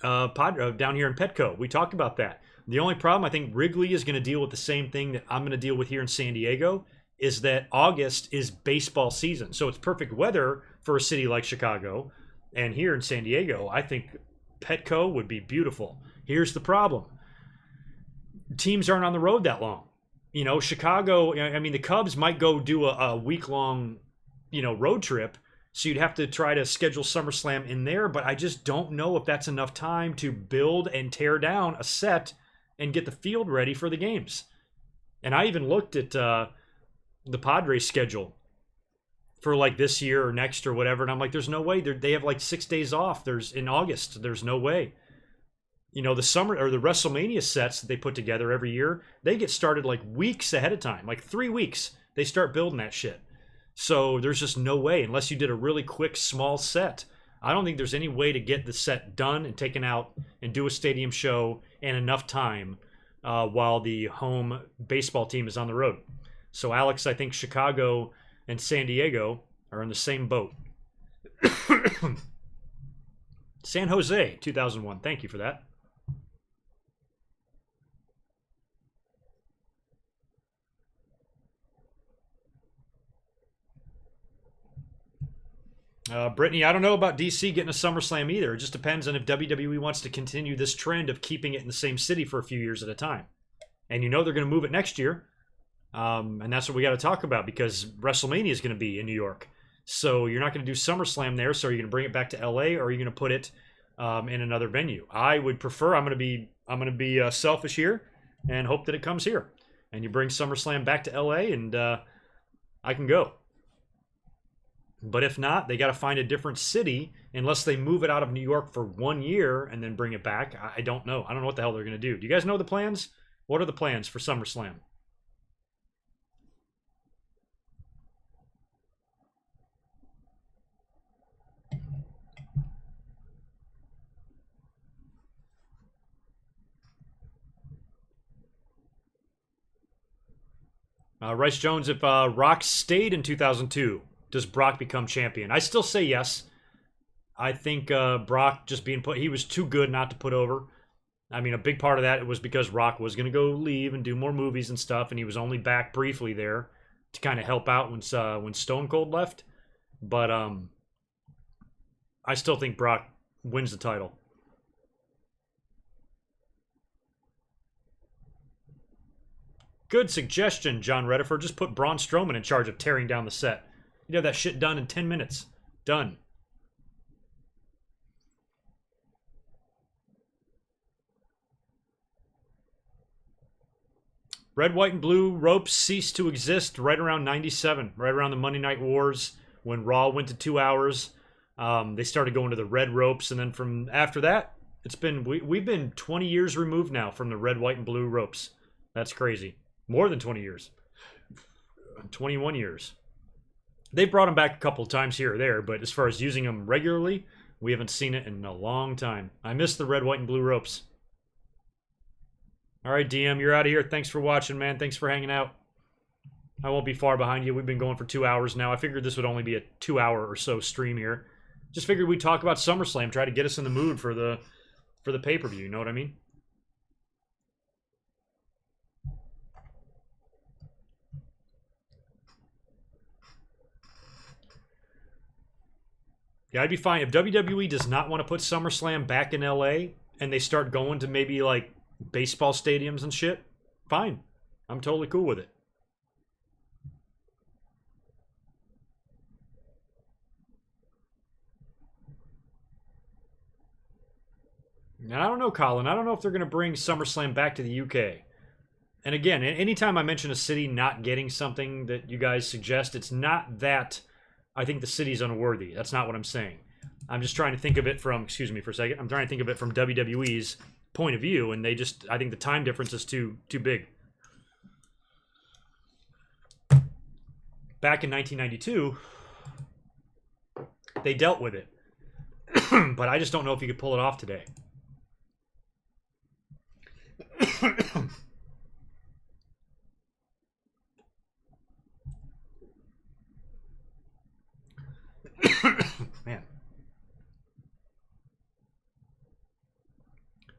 here in Petco. We talked about that. The only problem, I think Wrigley is going to deal with the same thing that I'm going to deal with here in San Diego, is that August is baseball season. So it's perfect weather for a city like Chicago. And here in San Diego, I think Petco would be beautiful. Here's the problem. Teams aren't on the road that long. You know, Chicago, I mean, the Cubs might go do a week-long, road trip. So you'd have to try to schedule SummerSlam in there. But I just don't know if that's enough time to build and tear down a set and get the field ready for the games. And I even looked at the Padres schedule for like this year or next or whatever. And I'm like, there's no way. They have like 6 days off. In August. There's no way. The summer or the WrestleMania sets that they put together every year, they get started like weeks ahead of time, like 3 weeks. They start building that shit. So there's just no way, unless you did a really quick, small set. I don't think there's any way to get the set done and taken out and do a stadium show in enough time while the home baseball team is on the road. So, Alex, I think Chicago and San Diego are in the same boat. San Jose, 2001. Thank you for that. Brittany, I don't know about DC getting a SummerSlam either. It just depends on if WWE wants to continue this trend of keeping it in the same city for a few years at a time. And they're going to move it next year. And that's what we got to talk about because WrestleMania is going to be in New York. So you're not going to do SummerSlam there. So are you going to bring it back to LA or are you going to put it in another venue? I would prefer, I'm going to be selfish here and hope that it comes here. And you bring SummerSlam back to LA and I can go. But if not, they got to find a different city unless they move it out of New York for 1 year and then bring it back. I don't know. I don't know what the hell they're going to do. Do you guys know the plans? What are the plans for SummerSlam? Rice Jones, if Rock stayed in 2002, does Brock become champion? I still say yes. I think Brock just being put, he was too good not to put over. I mean, a big part of that was because Rock was going to go leave and do more movies and stuff, and he was only back briefly there to kind of help out when Stone Cold left. But I still think Brock wins the title. Good suggestion, John Reddifer. Just put Braun Strowman in charge of tearing down the set. You'd have that shit done in 10 minutes. Done. Red, white, and blue ropes ceased to exist right around 97, right around the Monday Night Wars when Raw went to 2 hours. They started going to the red ropes, and then from after that, it's been we've been 20 years removed now from the red, white, and blue ropes. That's crazy. More than 20 years. 21 years. They've brought them back a couple of times here or there, but as far as using them regularly, we haven't seen it in a long time. I miss the red, white, and blue ropes. All right, DM, you're out of here. Thanks for watching, man. Thanks for hanging out. I won't be far behind you. We've been going for 2 hours now. I figured this would only be a 2 hour or so stream here. Just figured we'd talk about SummerSlam, try to get us in the mood for the pay-per-view, you know what I mean? Yeah, I'd be fine. If WWE does not want to put SummerSlam back in LA and they start going to maybe like baseball stadiums and shit, fine. I'm totally cool with it. And I don't know, Colin. I don't know if they're going to bring SummerSlam back to the UK. And again, anytime I mention a city not getting something that you guys suggest, it's not that I think the city's unworthy. That's not what I'm saying. I'm just trying to think of it from, excuse me for a second, I'm trying to think of it from WWE's point of view, and they just, I think the time difference is too big. Back in 1992, they dealt with it. But I just don't know if you could pull it off today. Man.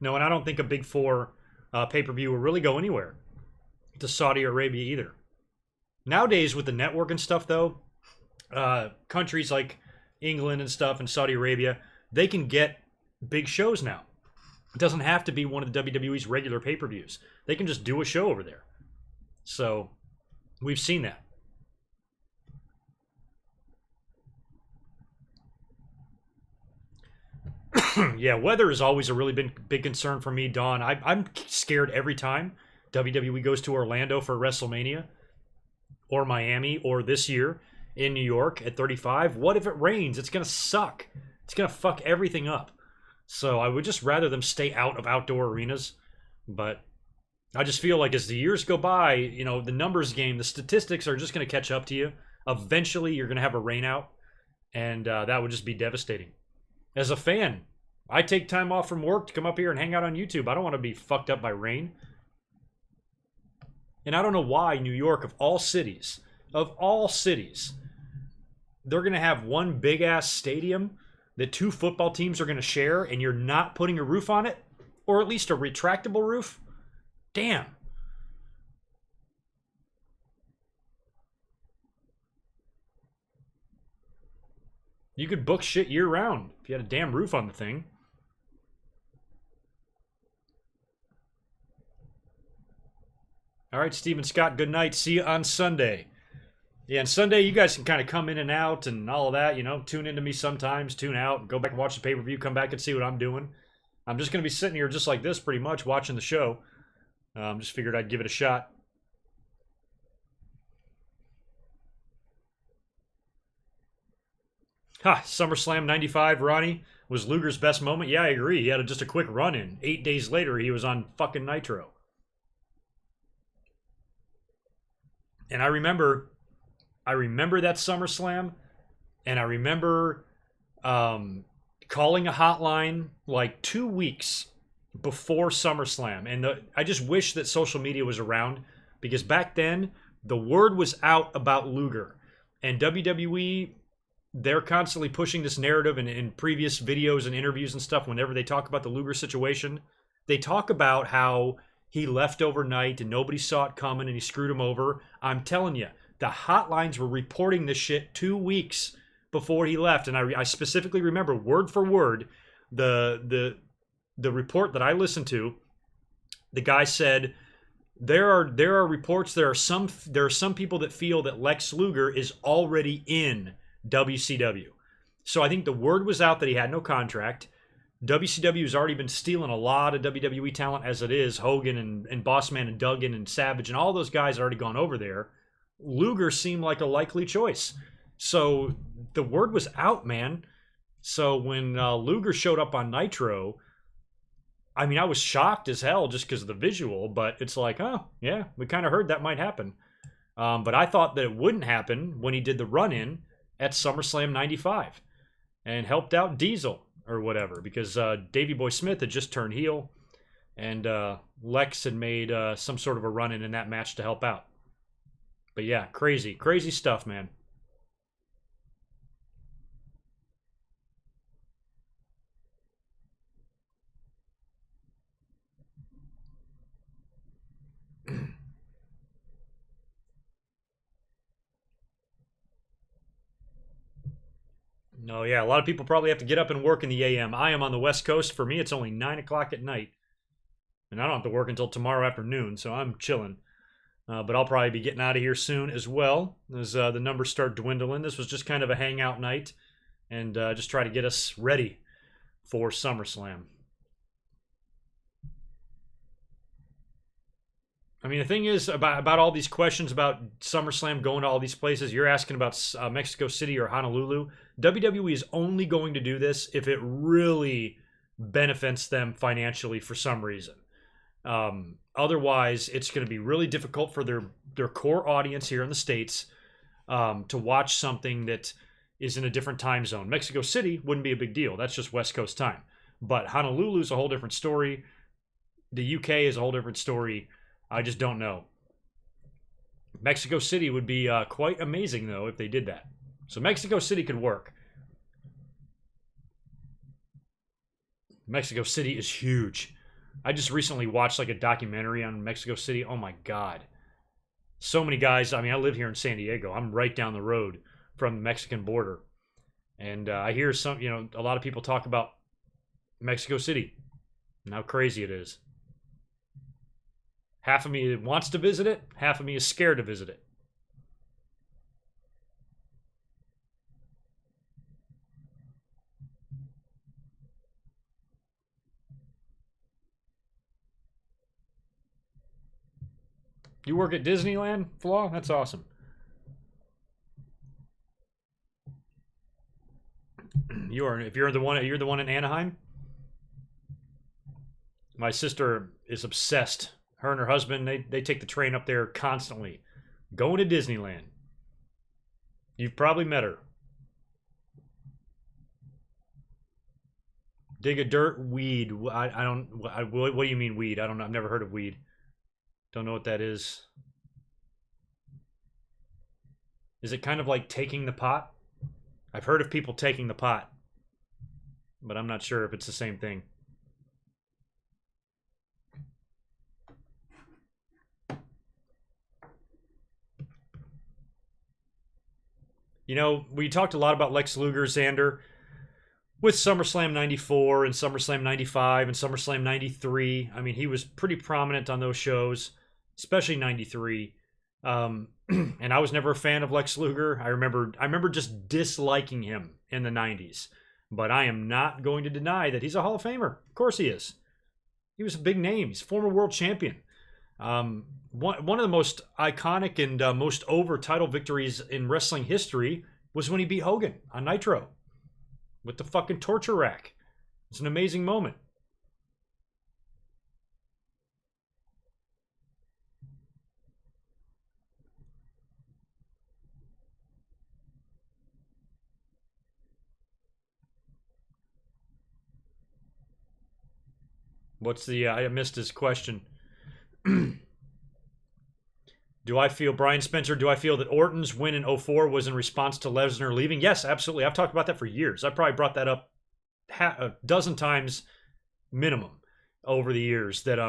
No, and I don't think a Big Four pay-per-view will really go anywhere to Saudi Arabia either. Nowadays, with the network and stuff, though, countries like England and stuff and Saudi Arabia, they can get big shows now. It doesn't have to be one of the WWE's regular pay-per-views. They can just do a show over there. So, we've seen that. Yeah, weather has always a really big concern for me, Dawn. I'm scared every time WWE goes to Orlando for WrestleMania, or Miami, or this year in New York at 35. What if it rains? It's going to suck. It's going to fuck everything up. So I would just rather them stay out of outdoor arenas. But I just feel like as the years go by, you know, the numbers game, the statistics are just going to catch up to you. Eventually, you're going to have a rain out, and that would just be devastating. As a fan, I take time off from work to come up here and hang out on YouTube. I don't want to be fucked up by rain. And I don't know why New York, of all cities, they're going to have one big-ass stadium that two football teams are going to share, and you're not putting a roof on it? Or at least a retractable roof? Damn. You could book shit year-round if you had a damn roof on the thing. All right, Stephen Scott, good night. See you on Sunday. Yeah, and Sunday, you guys can kind of come in and out and all of that, you know, tune into me sometimes, tune out, go back and watch the pay-per-view, come back and see what I'm doing. I'm just going to be sitting here just like this pretty much, watching the show. Just figured I'd give it a shot. Ha, SummerSlam 95, Ronnie, was Luger's best moment. Yeah, I agree. He had just a quick run-in. 8 days later, he was on fucking Nitro. And I remember that SummerSlam, and I remember calling a hotline like 2 weeks before SummerSlam. And I just wish that social media was around, because back then, the word was out about Luger. And WWE, they're constantly pushing this narrative in previous videos and interviews and stuff whenever they talk about the Luger situation. They talk about how he left overnight and nobody saw it coming and he screwed him over. I'm telling you, the hotlines were reporting this shit 2 weeks before he left, and I specifically remember word for word the report that I listened to. The guy said there are reports, there are some people that feel that Lex Luger is already in WCW. So I think the word was out that he had no contract. WCW has already been stealing a lot of WWE talent as it is. Hogan and Bossman and Duggan and Savage and all those guys had already gone over there. Luger seemed like a likely choice. So the word was out, man. So when Luger showed up on Nitro, I mean, I was shocked as hell just because of the visual, but it's like, oh, yeah, we kind of heard that might happen. But I thought that it wouldn't happen when he did the run-in at SummerSlam 95 and helped out Diesel or whatever, because Davey Boy Smith had just turned heel, and Lex had made some sort of a run-in in that match to help out. But yeah, crazy stuff, man. No, yeah, a lot of people probably have to get up and work in the AM. I am on the West Coast. For me, it's only 9 o'clock at night. And I don't have to work until tomorrow afternoon, so I'm chilling. But I'll probably be getting out of here soon as well, as the numbers start dwindling. This was just kind of a hangout night, and just try to get us ready for SummerSlam. I mean, the thing is about all these questions about SummerSlam going to all these places. You're asking about Mexico City or Honolulu. WWE is only going to do this if it really benefits them financially for some reason. Otherwise, it's going to be really difficult for their core audience here in the States to watch something that is in a different time zone. Mexico City wouldn't be a big deal. That's just West Coast time. But Honolulu is a whole different story. The UK is a whole different story. I just don't know. Mexico City would be quite amazing, though, if they did that. So Mexico City could work. Mexico City is huge. I just recently watched like a documentary on Mexico City. Oh my God. So many guys. I mean, I live here in San Diego. I'm right down the road from the Mexican border. And I hear a lot of people talk about Mexico City and how crazy it is. Half of me wants to visit it. Half of me is scared to visit it. You work at Disneyland, Flaw? That's awesome. You're the one in Anaheim? My sister is obsessed. Her and her husband, they take the train up there constantly. Going to Disneyland. You've probably met her. Dig a dirt weed. I don't. What do you mean weed? I don't know. I've never heard of weed. Don't know what that is. Is it kind of like taking the pot? I've heard of people taking the pot, but I'm not sure if it's the same thing. You know, we talked a lot about Lex Luger, Xander, with SummerSlam 94 and SummerSlam 95 and SummerSlam 93. I mean, he was pretty prominent on those shows, especially 93. And I was never a fan of Lex Luger. I remember just disliking him in the 90s. But I am not going to deny that he's a Hall of Famer. Of course he is. He was a big name. He's a former world champion. One of the most iconic and most over title victories in wrestling history was when he beat Hogan on Nitro with the fucking torture rack. It's an amazing moment. What's the... I missed his question. Do I feel, Brian Spencer, do I feel that Orton's win in 04 was in response to Lesnar leaving? Yes, absolutely. I've talked about that for years. I probably brought that up a dozen times minimum. over the years that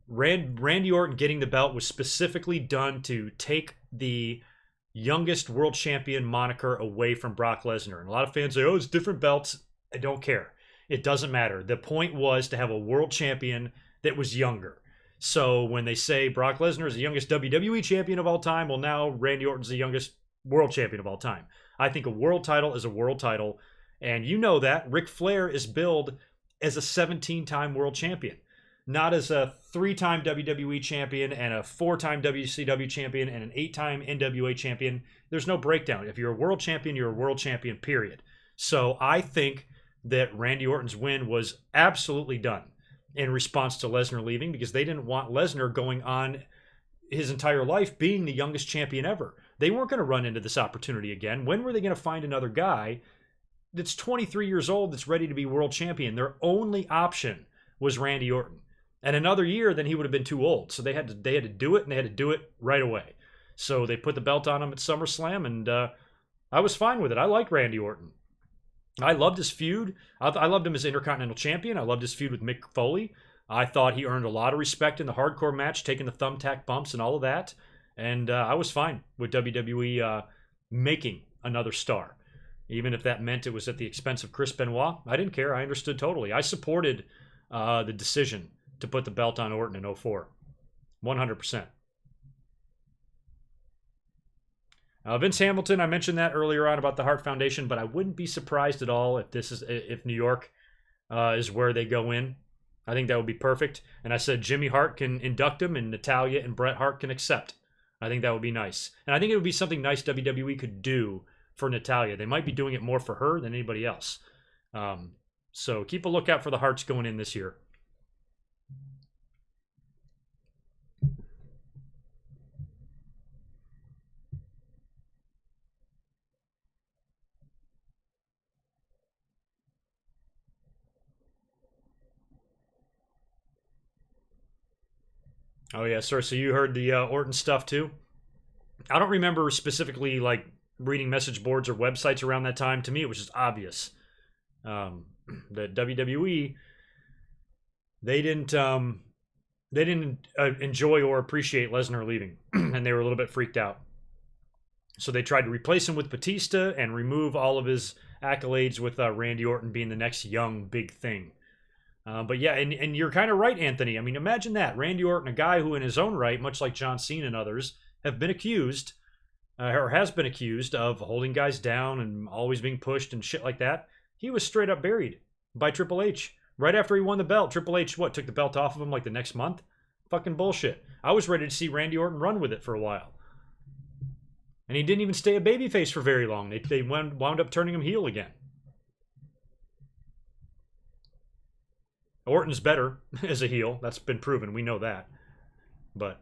Randy Orton getting the belt was specifically done to take the youngest world champion moniker away from Brock Lesnar. And a lot of fans say, oh, it's different belts. I don't care. It doesn't matter. The point was to have a world champion that was younger. So when they say Brock Lesnar is the youngest WWE champion of all time, well, now Randy Orton's the youngest world champion of all time. I think a world title is a world title. And you know that. Ric Flair is billed as a 17-time world champion, not as a 3-time WWE champion and a 4-time WCW champion and an 8-time NWA champion. There's no breakdown. If you're a world champion, you're a world champion, period. So I think that Randy Orton's win was absolutely done in response to Lesnar leaving, because they didn't want Lesnar going on his entire life being the youngest champion ever. They weren't going to run into this opportunity again. When were they going to find another guy that's 23 years old that's ready to be world champion? Their only option was Randy Orton. And another year, then he would have been too old. So they had to do it, and they had to do it right away. So they put the belt on him at SummerSlam, and I was fine with it. I like Randy Orton. I loved his feud. I loved him as Intercontinental Champion. I loved his feud with Mick Foley. I thought he earned a lot of respect in the hardcore match, taking the thumbtack bumps and all of that. And I was fine with WWE making another star. Even if that meant it was at the expense of Chris Benoit, I didn't care. I understood totally. I supported the decision to put the belt on Orton in 2004. 100%. Vince Hamilton, I mentioned that earlier on about the Hart Foundation, but I wouldn't be surprised at all if New York is where they go in. I think that would be perfect. And I said Jimmy Hart can induct him, and Natalya and Bret Hart can accept. I think that would be nice. And I think it would be something nice WWE could do for Natalya. They might be doing it more for her than anybody else. So keep a lookout for the Harts going in this year. Oh yeah, sir. So you heard the Orton stuff too? I don't remember specifically like reading message boards or websites around that time. To me, it was just obvious that WWE they didn't enjoy or appreciate Lesnar leaving, and they were a little bit freaked out. So they tried to replace him with Batista and remove all of his accolades with Randy Orton being the next young big thing. But yeah, and you're kind of right, Anthony. I mean, imagine that. Randy Orton, a guy who in his own right, much like John Cena and others, have been accused, or has been accused of holding guys down and always being pushed and shit like that. He was straight up buried by Triple H. Right after he won the belt, Triple H, took the belt off of him like the next month? Fucking bullshit. I was ready to see Randy Orton run with it for a while. And he didn't even stay a babyface for very long. They wound up turning him heel again. Orton's better as a heel. That's been proven. We know that. But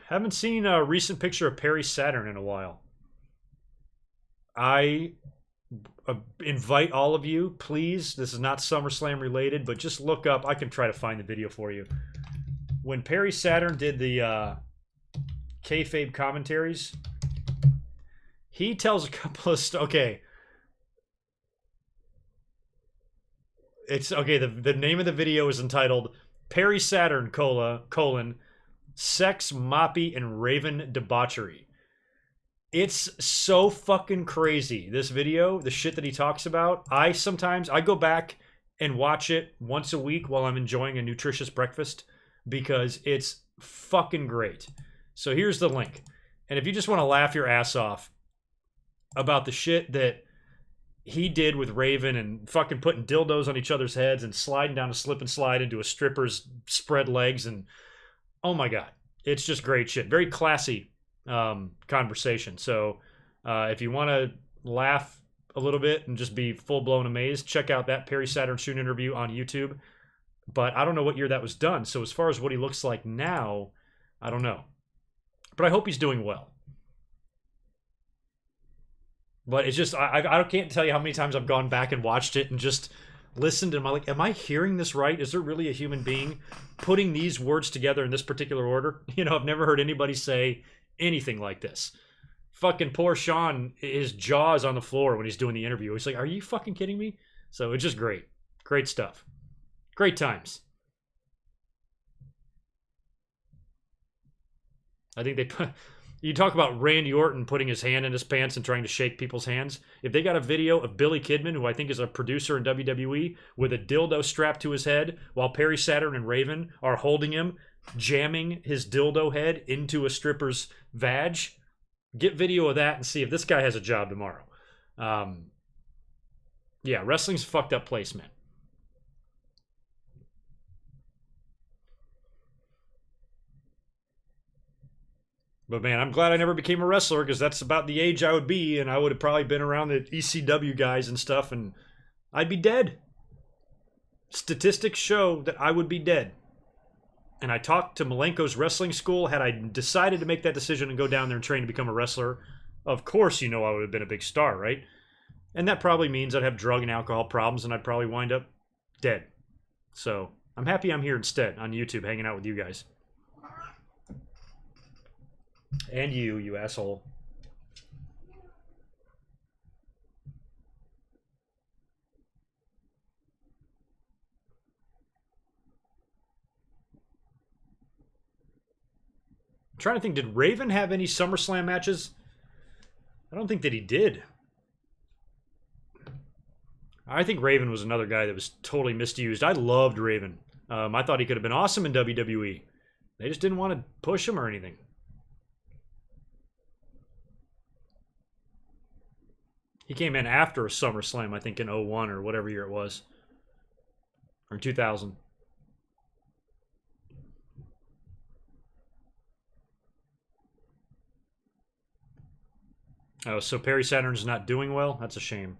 haven't seen a recent picture of Perry Saturn in a while. I invite all of you, please. This is not SummerSlam related, but just look up. I can try to find the video for you. When Perry Saturn did the kayfabe commentaries, he tells a couple of okay. It's okay. The name of the video is entitled Perry Saturn: Sex, Moppy, and Raven Debauchery. It's so fucking crazy. This video, the shit that he talks about. I go back and watch it once a week while I'm enjoying a nutritious breakfast because it's fucking great. So here's the link. And if you just want to laugh your ass off about the shit that he did with Raven and fucking putting dildos on each other's heads and sliding down a slip and slide into a stripper's spread legs, and oh my god, it's just great shit. Very classy conversation. So if you want to laugh a little bit and just be full-blown amazed, check out that Perry Saturn Shoot interview on YouTube. But I don't know what year that was done, so as far as what he looks like now, I don't know. But I hope he's doing well. But it's just, I can't tell you how many times I've gone back and watched it and just listened, and I'm like, am I hearing this right? Is there really a human being putting these words together in this particular order? You know, I've never heard anybody say anything like this. fucking poor Sean, his jaw is on the floor when he's doing the interview. He's like, are you fucking kidding me? So it's just great. Great stuff. Great times. I think they put... You talk about Randy Orton putting his hand in his pants and trying to shake people's hands. If they got a video of Billy Kidman, who I think is a producer in WWE, with a dildo strapped to his head while Perry Saturn and Raven are holding him, jamming his dildo head into a stripper's vag, get video of that and see if this guy has a job tomorrow. Yeah, wrestling's a fucked up place, man. But man, I'm glad I never became a wrestler, because that's about the age I would be, and I would have probably been around the ECW guys and stuff, and I'd be dead. Statistics show that I would be dead. And I talked to Malenko's wrestling school. Had I decided to make that decision and go down there and train to become a wrestler, of course I would have been a big star, right? And that probably means I'd have drug and alcohol problems, and I'd probably wind up dead. So I'm happy I'm here instead on YouTube hanging out with you guys. And you asshole. I'm trying to think, did Raven have any SummerSlam matches? I don't think that he did. I think Raven was another guy that was totally misused. I loved Raven. I thought he could have been awesome in WWE. They just didn't want to push him or anything. He came in after a SummerSlam, I think in 01 or whatever year it was. Or in 2000. Oh, so Perry Saturn's not doing well? That's a shame.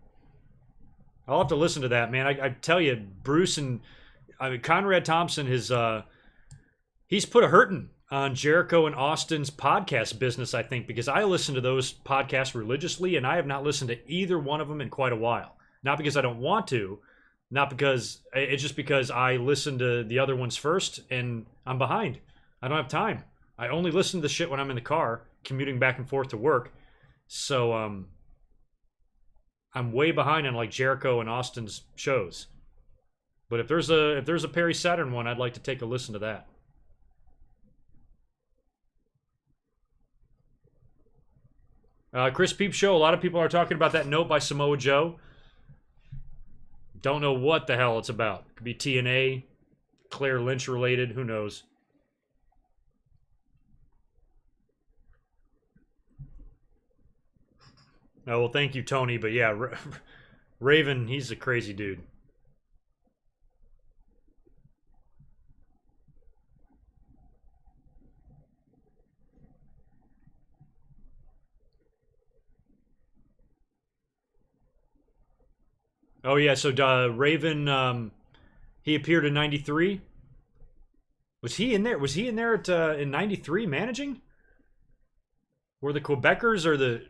I'll have to listen to that, man. I tell you, Bruce and... Conrad Thompson, he's put a hurting on Jericho and Austin's podcast business, I think, because I listen to those podcasts religiously, and I have not listened to either one of them in quite a while. Not because I don't want to, not because... It's just because I listen to the other ones first, and I'm behind. I don't have time. I only listen to the shit when I'm in the car, commuting back and forth to work. So, I'm way behind on, like, Jericho and Austin's shows. But if there's a Perry Saturn one, I'd like to take a listen to that. Chris Peep Show, a lot of people are talking about that note by Samoa Joe. Don't know what the hell it's about. Could be TNA, Claire Lynch related, who knows. Oh, well, thank you, Tony. But yeah, Raven, he's a crazy dude. Oh yeah, so Raven, he appeared in '93. Was he in there? Was he in there in '93 managing? Were the Quebecers or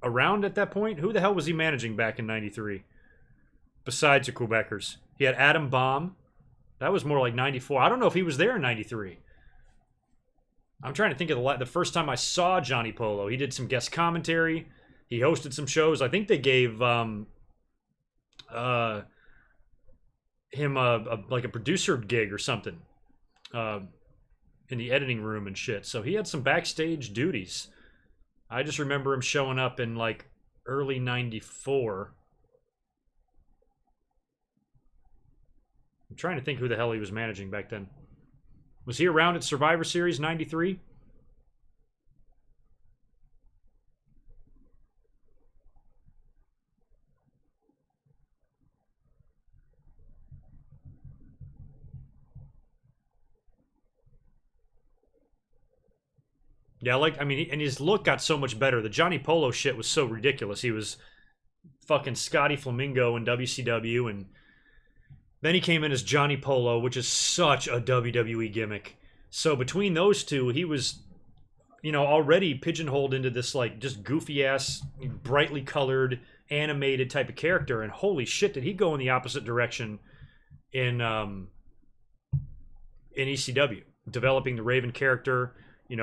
around at that point? Who the hell was he managing back in '93? Besides the Quebecers, he had Adam Bomb. That was more like '94. I don't know if he was there in '93. I'm trying to think of the first time I saw Johnny Polo. He did some guest commentary. He hosted some shows. I think they gave him like a producer gig or something in the editing room and shit. So he had some backstage duties. I just remember him showing up in like early '94. I'm trying to think who the hell he was managing back then. Was he around at Survivor Series '93? Yeah, and his look got so much better. The Johnny Polo shit was so ridiculous. He was fucking Scotty Flamingo in WCW, and then he came in as Johnny Polo, which is such a WWE gimmick. So between those two, he was, already pigeonholed into this, like, just goofy-ass, brightly colored, animated type of character, and holy shit, did he go in the opposite direction in ECW. Developing the Raven character,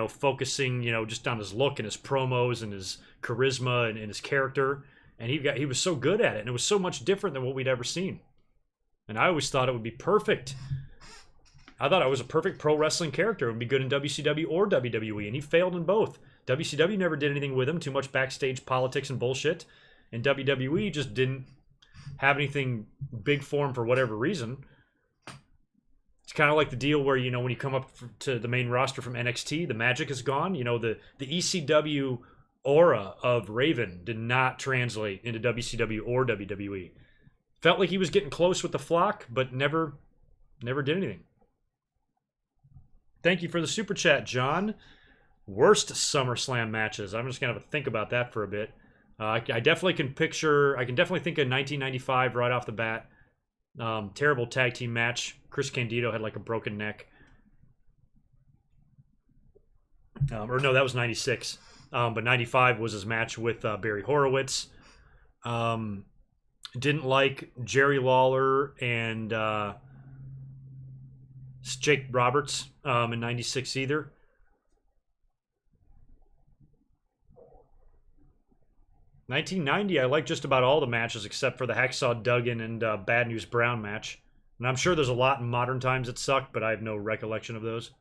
focusing, just on his look and his promos and his charisma and his character. And he was so good at it, and it was so much different than what we'd ever seen. And I always thought it would be perfect. I thought it was a perfect pro wrestling character. It would be good in WCW or WWE, and he failed in both. WCW never did anything with him, too much backstage politics and bullshit. And WWE just didn't have anything big for him for whatever reason. It's kind of like the deal where, when you come up to the main roster from NXT, the magic is gone. The ECW aura of Raven did not translate into WCW or WWE. Felt like he was getting close with the flock, but never did anything. Thank you for the super chat, John. Worst SummerSlam matches. I'm just going to have to think about that for a bit. I definitely can think of 1995 right off the bat. Terrible tag team match. Chris Candido had like a broken neck. Or no, that was 96. But 95 was his match with Barry Horowitz. Didn't like Jerry Lawler and Jake Roberts in 96 either. '90, I like just about all the matches except for the Hacksaw Duggan and Bad News Brown match. And I'm sure there's a lot in modern times that suck, but I have no recollection of those.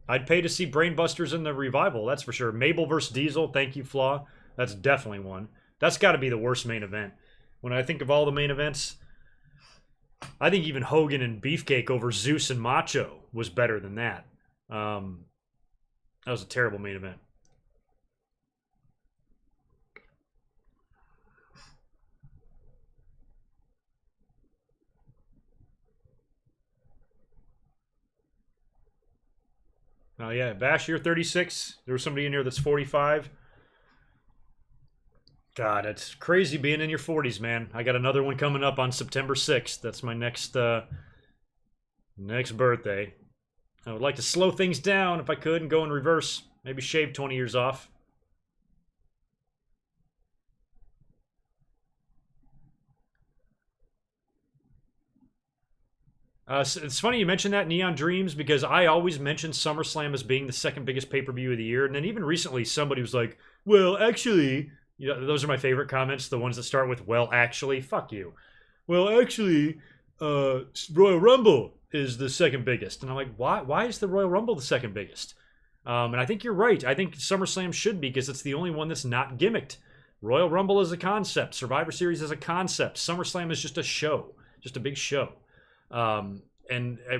I'd pay to see Brainbusters in the revival, that's for sure. Mabel versus Diesel, thank you, Flaw. That's definitely one. That's got to be the worst main event. When I think of all the main events, I think even Hogan and Beefcake over Zeus and Macho was better than that. That was a terrible main event. Oh, yeah. Bash, you're 36. There was somebody in here that's 45. God, it's crazy being in your 40s, man. I got another one coming up on September 6th. That's my next birthday. I would like to slow things down if I could and go in reverse. Maybe shave 20 years off. It's funny you mentioned that, Neon Dreams, because I always mentioned SummerSlam as being the second biggest pay-per-view of the year. And then even recently, somebody was like, well, actually, those are my favorite comments, the ones that start with, well, actually, fuck you. Well, actually, Royal Rumble is the second biggest. And I'm like, why is the Royal Rumble the second biggest? And I think you're right. I think SummerSlam should be, because it's the only one that's not gimmicked. Royal Rumble is a concept. Survivor Series is a concept. SummerSlam is just a show, just a big show. And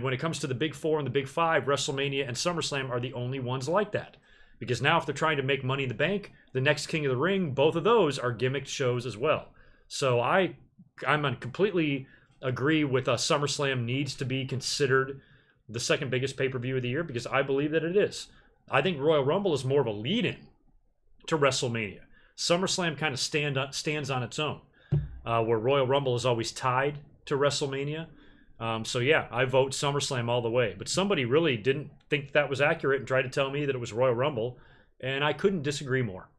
when it comes to the Big Four and the Big Five, WrestleMania and SummerSlam are the only ones like that. Because now if they're trying to make Money in the Bank, the next King of the Ring, both of those are gimmicked shows as well. So I'm completely agree with SummerSlam needs to be considered the second biggest pay-per-view of the year, because I believe that it is. I think Royal Rumble is more of a lead-in to WrestleMania. SummerSlam kind of stands on its own, where Royal Rumble is always tied to WrestleMania. So yeah, I vote SummerSlam all the way. But somebody really didn't think that was accurate and tried to tell me that it was Royal Rumble, and I couldn't disagree more.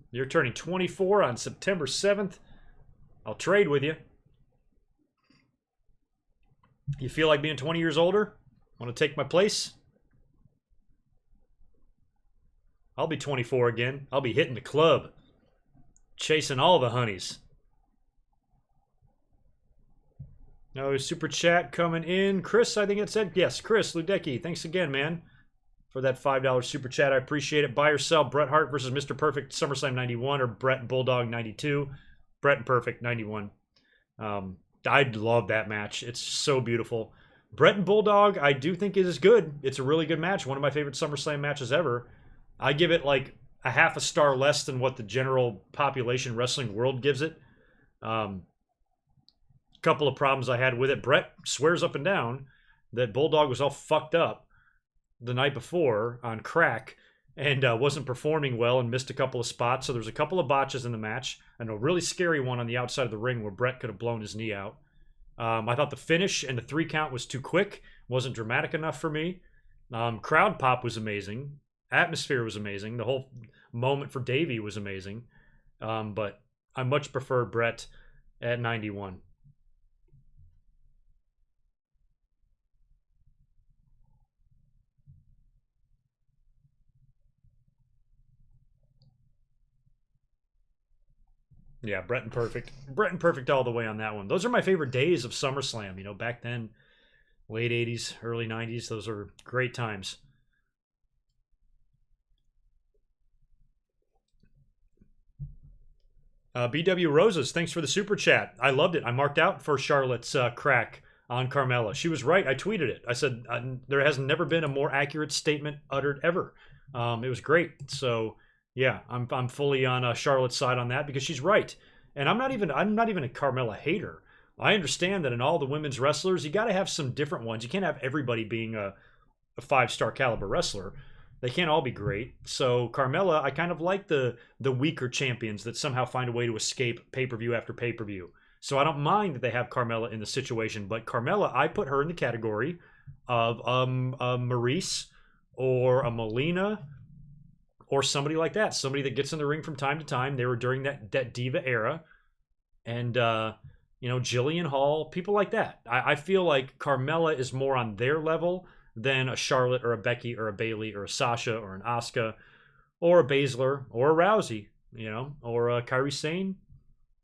You're turning 24 on September 7th. I'll trade with you. You feel like being 20 years older? Want to take my place? I'll be 24 again. I'll be hitting the club. Chasing all the honeys. No super chat coming in. Chris, I think it said. Yes, Chris Ludecki. Thanks again, man, for that $5 super chat. I appreciate it. Buy or sell Bret Hart versus Mr. Perfect SummerSlam 91 or Bret and Bulldog 92. Bret and Perfect 91. I love that match. It's so beautiful. Bret and Bulldog, I do think it is good. It's a really good match. One of my favorite SummerSlam matches ever. I give it like a half a star less than what the general population wrestling world gives it. Couple of problems I had with it. Bret swears up and down that Bulldog was all fucked up the night before on crack, and wasn't performing well and missed a couple of spots. So there's a couple of botches in the match, and a really scary one on the outside of the ring where Brett could have blown his knee out. I thought the finish and the 3 count was too quick, wasn't dramatic enough for me. Crowd pop was amazing. Atmosphere was amazing. The whole moment for Davey was amazing. But I much prefer Brett at 91. Yeah, Brett and Perfect. Brett and Perfect all the way on that one. Those are my favorite days of SummerSlam. You know, back then, late 80s, early 90s. Those are great times. BW Roses, thanks for the super chat. I loved it. I marked out for Charlotte's crack on Carmella. She was right. I tweeted it. I said there has never been a more accurate statement uttered ever. It was great. So yeah, I'm fully on Charlotte's side on that because she's right. And I'm not even a Carmella hater. I understand that in all the women's wrestlers, you got to have some different ones. You can't have everybody being a 5-star caliber wrestler. They can't all be great. So Carmella, I kind of like the weaker champions that somehow find a way to escape pay-per-view after pay-per-view. So I don't mind that they have Carmella in the situation, but Carmella, I put her in the category of a Maurice or a Melina or somebody like that. Somebody that gets in the ring from time to time. They were during that Diva era. And, Jillian Hall, people like that. I feel like Carmella is more on their level than a Charlotte or a Becky or a Bayley or a Sasha or an Asuka or a Baszler or a Rousey, or a Kairi Sane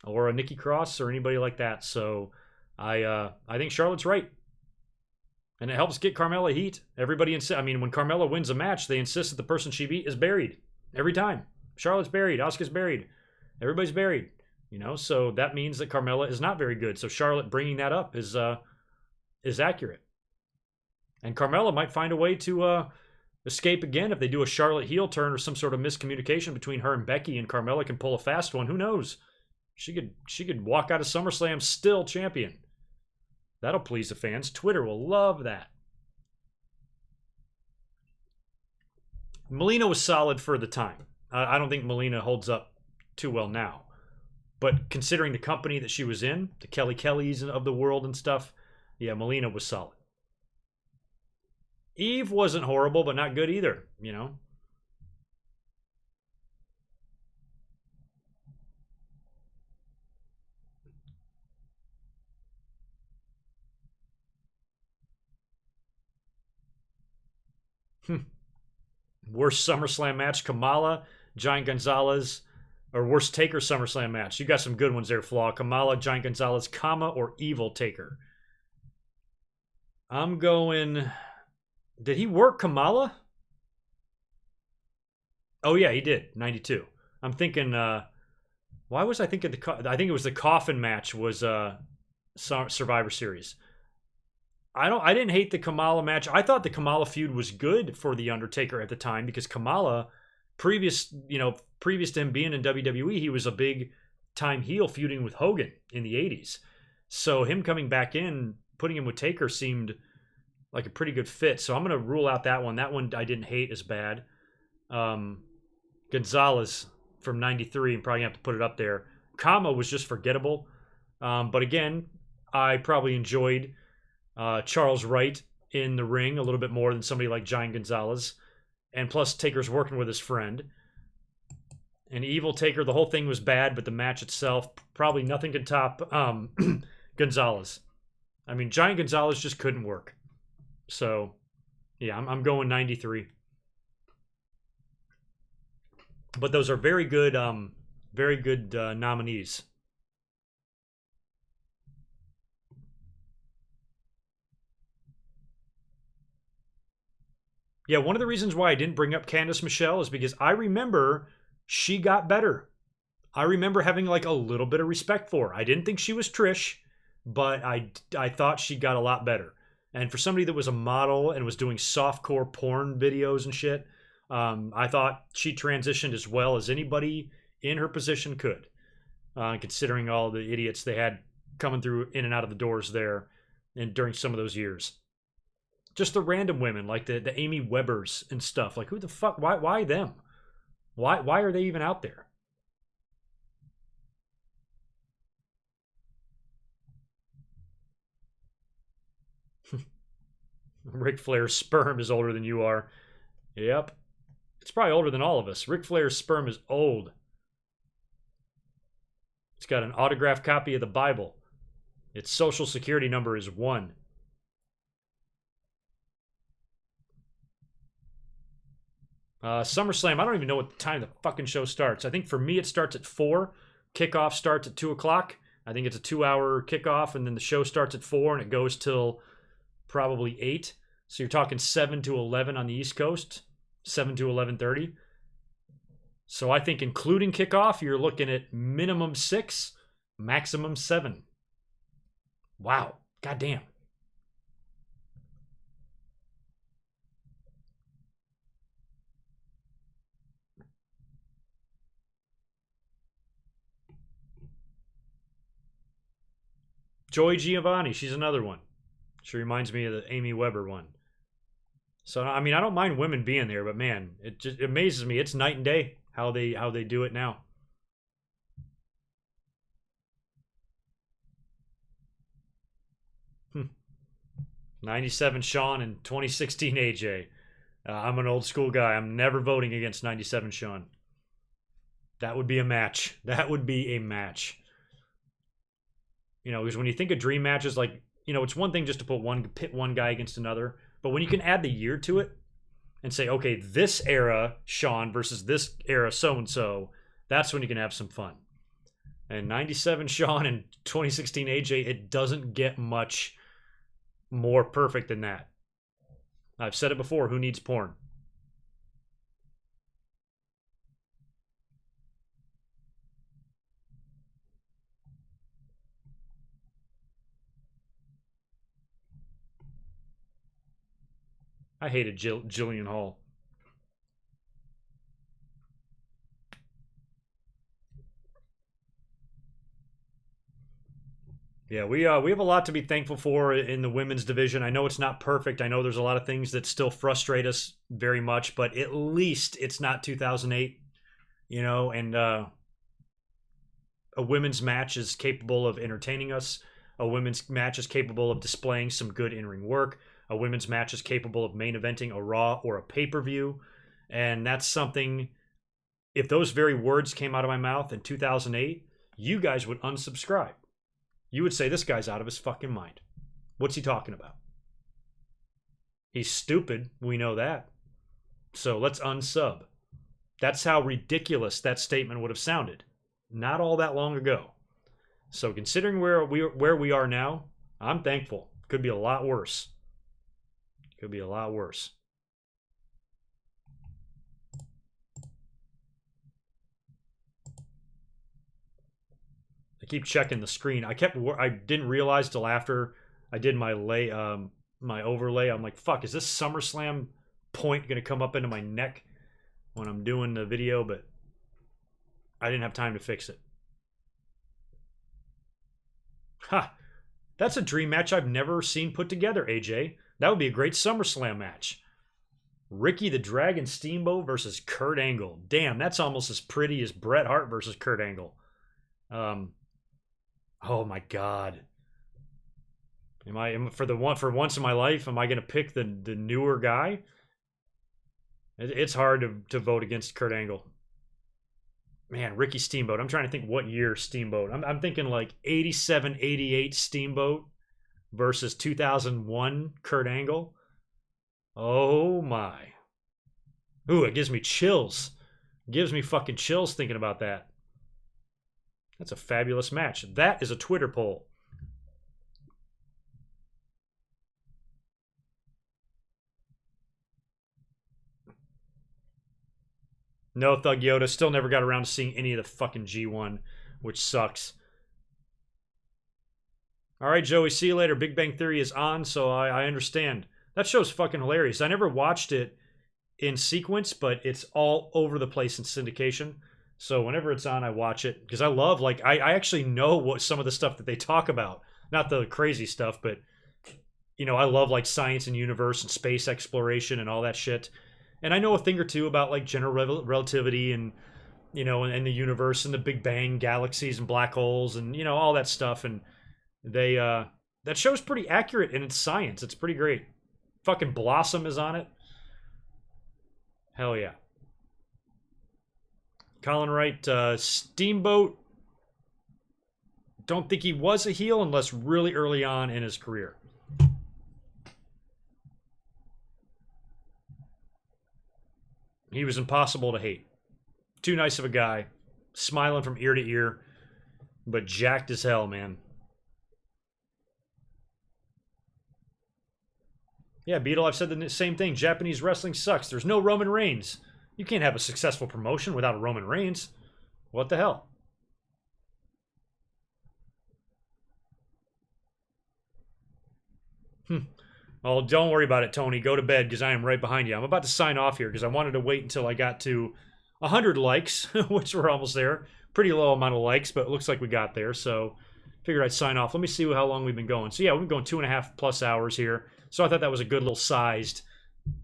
or a Nikki Cross or anybody like that. So I think Charlotte's right. And it helps get Carmella heat. Everybody when Carmella wins a match, they insist that the person she beat is buried every time. Charlotte's buried, Asuka's buried, everybody's buried. So that means that Carmella is not very good. So Charlotte bringing that up is accurate. And Carmella might find a way to escape again if they do a Charlotte heel turn or some sort of miscommunication between her and Becky, and Carmella can pull a fast one. Who knows? She could walk out of SummerSlam still champion. That'll please the fans. Twitter will love that. Melina was solid for the time. I don't think Melina holds up too well now. But considering the company that she was in, the Kelly Kellys of the world and stuff, yeah, Melina was solid. Eve wasn't horrible, but not good either, Worst SummerSlam match, Kamala, Giant Gonzalez, or worst Taker SummerSlam match. You got some good ones there, Flaw. Kamala, Giant Gonzalez, or Evil Taker. I'm going... Did he work Kamala? Oh, yeah, he did. 92. I'm thinking... why was I thinking I think it was the coffin match was Survivor Series. I didn't hate the Kamala match. I thought the Kamala feud was good for The Undertaker at the time because Kamala, previous to him being in WWE, he was a big time heel feuding with Hogan in the 80s. So him coming back in, putting him with Taker seemed like a pretty good fit. So I'm going to rule out that one. That one I didn't hate as bad. Gonzalez from 93, I'm probably going to have to put it up there. Kama was just forgettable. But again, I probably enjoyed Charles Wright in the ring a little bit more than somebody like Giant Gonzalez. And plus, Taker's working with his friend. And Evil Taker, the whole thing was bad, but the match itself, probably nothing can top Gonzalez. I mean, Giant Gonzalez just couldn't work. So, yeah, I'm going 93. But those are very good nominees. Yeah, one of the reasons why I didn't bring up Candice Michelle is because I remember she got better. I remember having like a little bit of respect for her. I didn't think she was Trish, but I thought she got a lot better. And for somebody that was a model and was doing softcore porn videos and shit, I thought she transitioned as well as anybody in her position could, considering all the idiots they had coming through in and out of the doors there and during some of those years. Just the random women, like the Amy Webbers and stuff. Like, who the fuck? Why them? Why are they even out there? Ric Flair's sperm is older than you are. Yep. It's probably older than all of us. Ric Flair's sperm is old. It's got an autographed copy of the Bible. Its social security number is 1. SummerSlam, I don't even know what time the fucking show starts. I think for me it starts at 4. Kickoff starts at 2 o'clock. I think it's a 2-hour kickoff, and then the show starts at 4, and it goes till probably 8. So you're talking 7 to 11 on the East Coast, 7 to 11:30. So I think including kickoff, you're looking at minimum 6, maximum 7. Wow. Goddamn. Joy Giovanni, she's another one. She reminds me of the Amy Weber one. So I mean, I don't mind women being there, but man, it just amazes me. It's night and day how they do it now. 97 Sean and 2016 AJ. I'm an old school guy. I'm never voting against 97 Sean. That would be a match. That would be a match. You know, because when you think of dream matches, like, you know, it's one thing just to pit one guy against another, but when you can add the year to it and say, okay, this era Sean versus this era so-and-so, that's when you can have some fun. And 97 Sean and 2016 AJ, it doesn't get much more perfect than that. I've said it before, who needs porn? I hated Jillian Hall. Yeah, we have a lot to be thankful for in the women's division. I know it's not perfect. I know there's a lot of things that still frustrate us very much, but at least it's not 2008, you know, and a women's match is capable of entertaining us. A women's match is capable of displaying some good in-ring work. A women's match is capable of main eventing a Raw or a pay-per-view. And that's something, if those very words came out of my mouth in 2008, you guys would unsubscribe. You would say, this guy's out of his fucking mind. What's he talking about? He's stupid. We know that. So let's unsub. That's how ridiculous that statement would have sounded not all that long ago. So considering where we are now, I'm thankful. Could be a lot worse. Could be a lot worse. I keep checking the screen. I didn't realize till after I did my my overlay. I'm like, fuck, is this SummerSlam point gonna come up into my neck when I'm doing the video? But I didn't have time to fix it. Ha! That's a dream match I've never seen put together, AJ. That would be a great SummerSlam match. Ricky the Dragon Steamboat versus Kurt Angle. Damn, that's almost as pretty as Bret Hart versus Kurt Angle. Oh my God. For once in my life, am I going to pick the newer guy? It's hard to vote against Kurt Angle. Man, Ricky Steamboat. I'm trying to think what year Steamboat. I'm thinking like 87, 88 Steamboat versus 2001 Kurt Angle. Oh my. Ooh, it gives me chills. It gives me fucking chills thinking about that. That's a fabulous match. That is a Twitter poll. No, Thug Yoda. Still never got around to seeing any of the fucking G1, which sucks. All right, Joey, see you later. Big Bang Theory is on, so I understand. That show's fucking hilarious. I never watched it in sequence, but it's all over the place in syndication. So whenever it's on, I watch it because I love, like, I actually know what some of the stuff that they talk about. Not the crazy stuff, but you know, I love like science and universe and space exploration and all that shit. And I know a thing or two about like general relativity and, you know, and the universe and the Big Bang, galaxies and black holes and, you know, all that stuff. And they, that show's pretty accurate in its science. It's pretty great. Fucking Blossom is on it. Hell yeah. Colin Wright, Steamboat. Don't think he was a heel unless really early on in his career. He was impossible to hate. Too nice of a guy. Smiling from ear to ear. But jacked as hell, man. Yeah, Beetle, I've said the same thing. Japanese wrestling sucks. There's no Roman Reigns. You can't have a successful promotion without a Roman Reigns. What the hell? Oh, don't worry about it, Tony. Go to bed because I am right behind you. I'm about to sign off here because I wanted to wait until I got to 100 likes, which we're almost there. Pretty low amount of likes, but it looks like we got there. So figured I'd sign off. Let me see how long we've been going. So yeah, we've been going 2.5+ hours here. So I thought that was a good little sized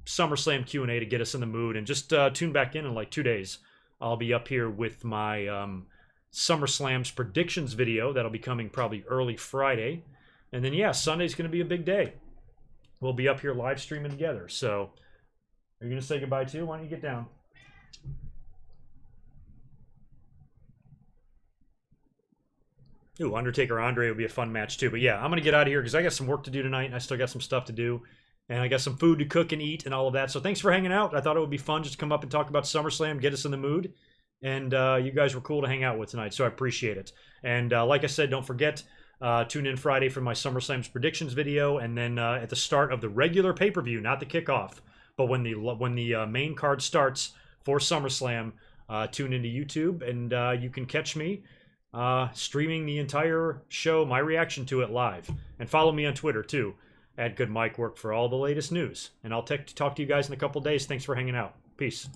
SummerSlam Q&A to get us in the mood. And just tune back in like 2 days. I'll be up here with my SummerSlam's predictions video. That'll be coming probably early Friday. And then yeah, Sunday's going to be a big day. We'll be up here live streaming together. So, are you going to say goodbye too? Why don't you get down? Ooh, Undertaker Andre will be a fun match too. But yeah, I'm going to get out of here because I got some work to do tonight and I still got some stuff to do. And I got some food to cook and eat and all of that. So thanks for hanging out. I thought it would be fun just to come up and talk about SummerSlam, get us in the mood. And you guys were cool to hang out with tonight, so I appreciate it. And like I said, don't forget, tune in Friday for my SummerSlam's predictions video, and then at the start of the regular pay-per-view, not the kickoff, but when the main card starts for SummerSlam, tune into YouTube, and you can catch me streaming the entire show, my reaction to it live. And follow me on Twitter, too, at GoodMicWork for all the latest news. And I'll talk to you guys in a couple days. Thanks for hanging out. Peace.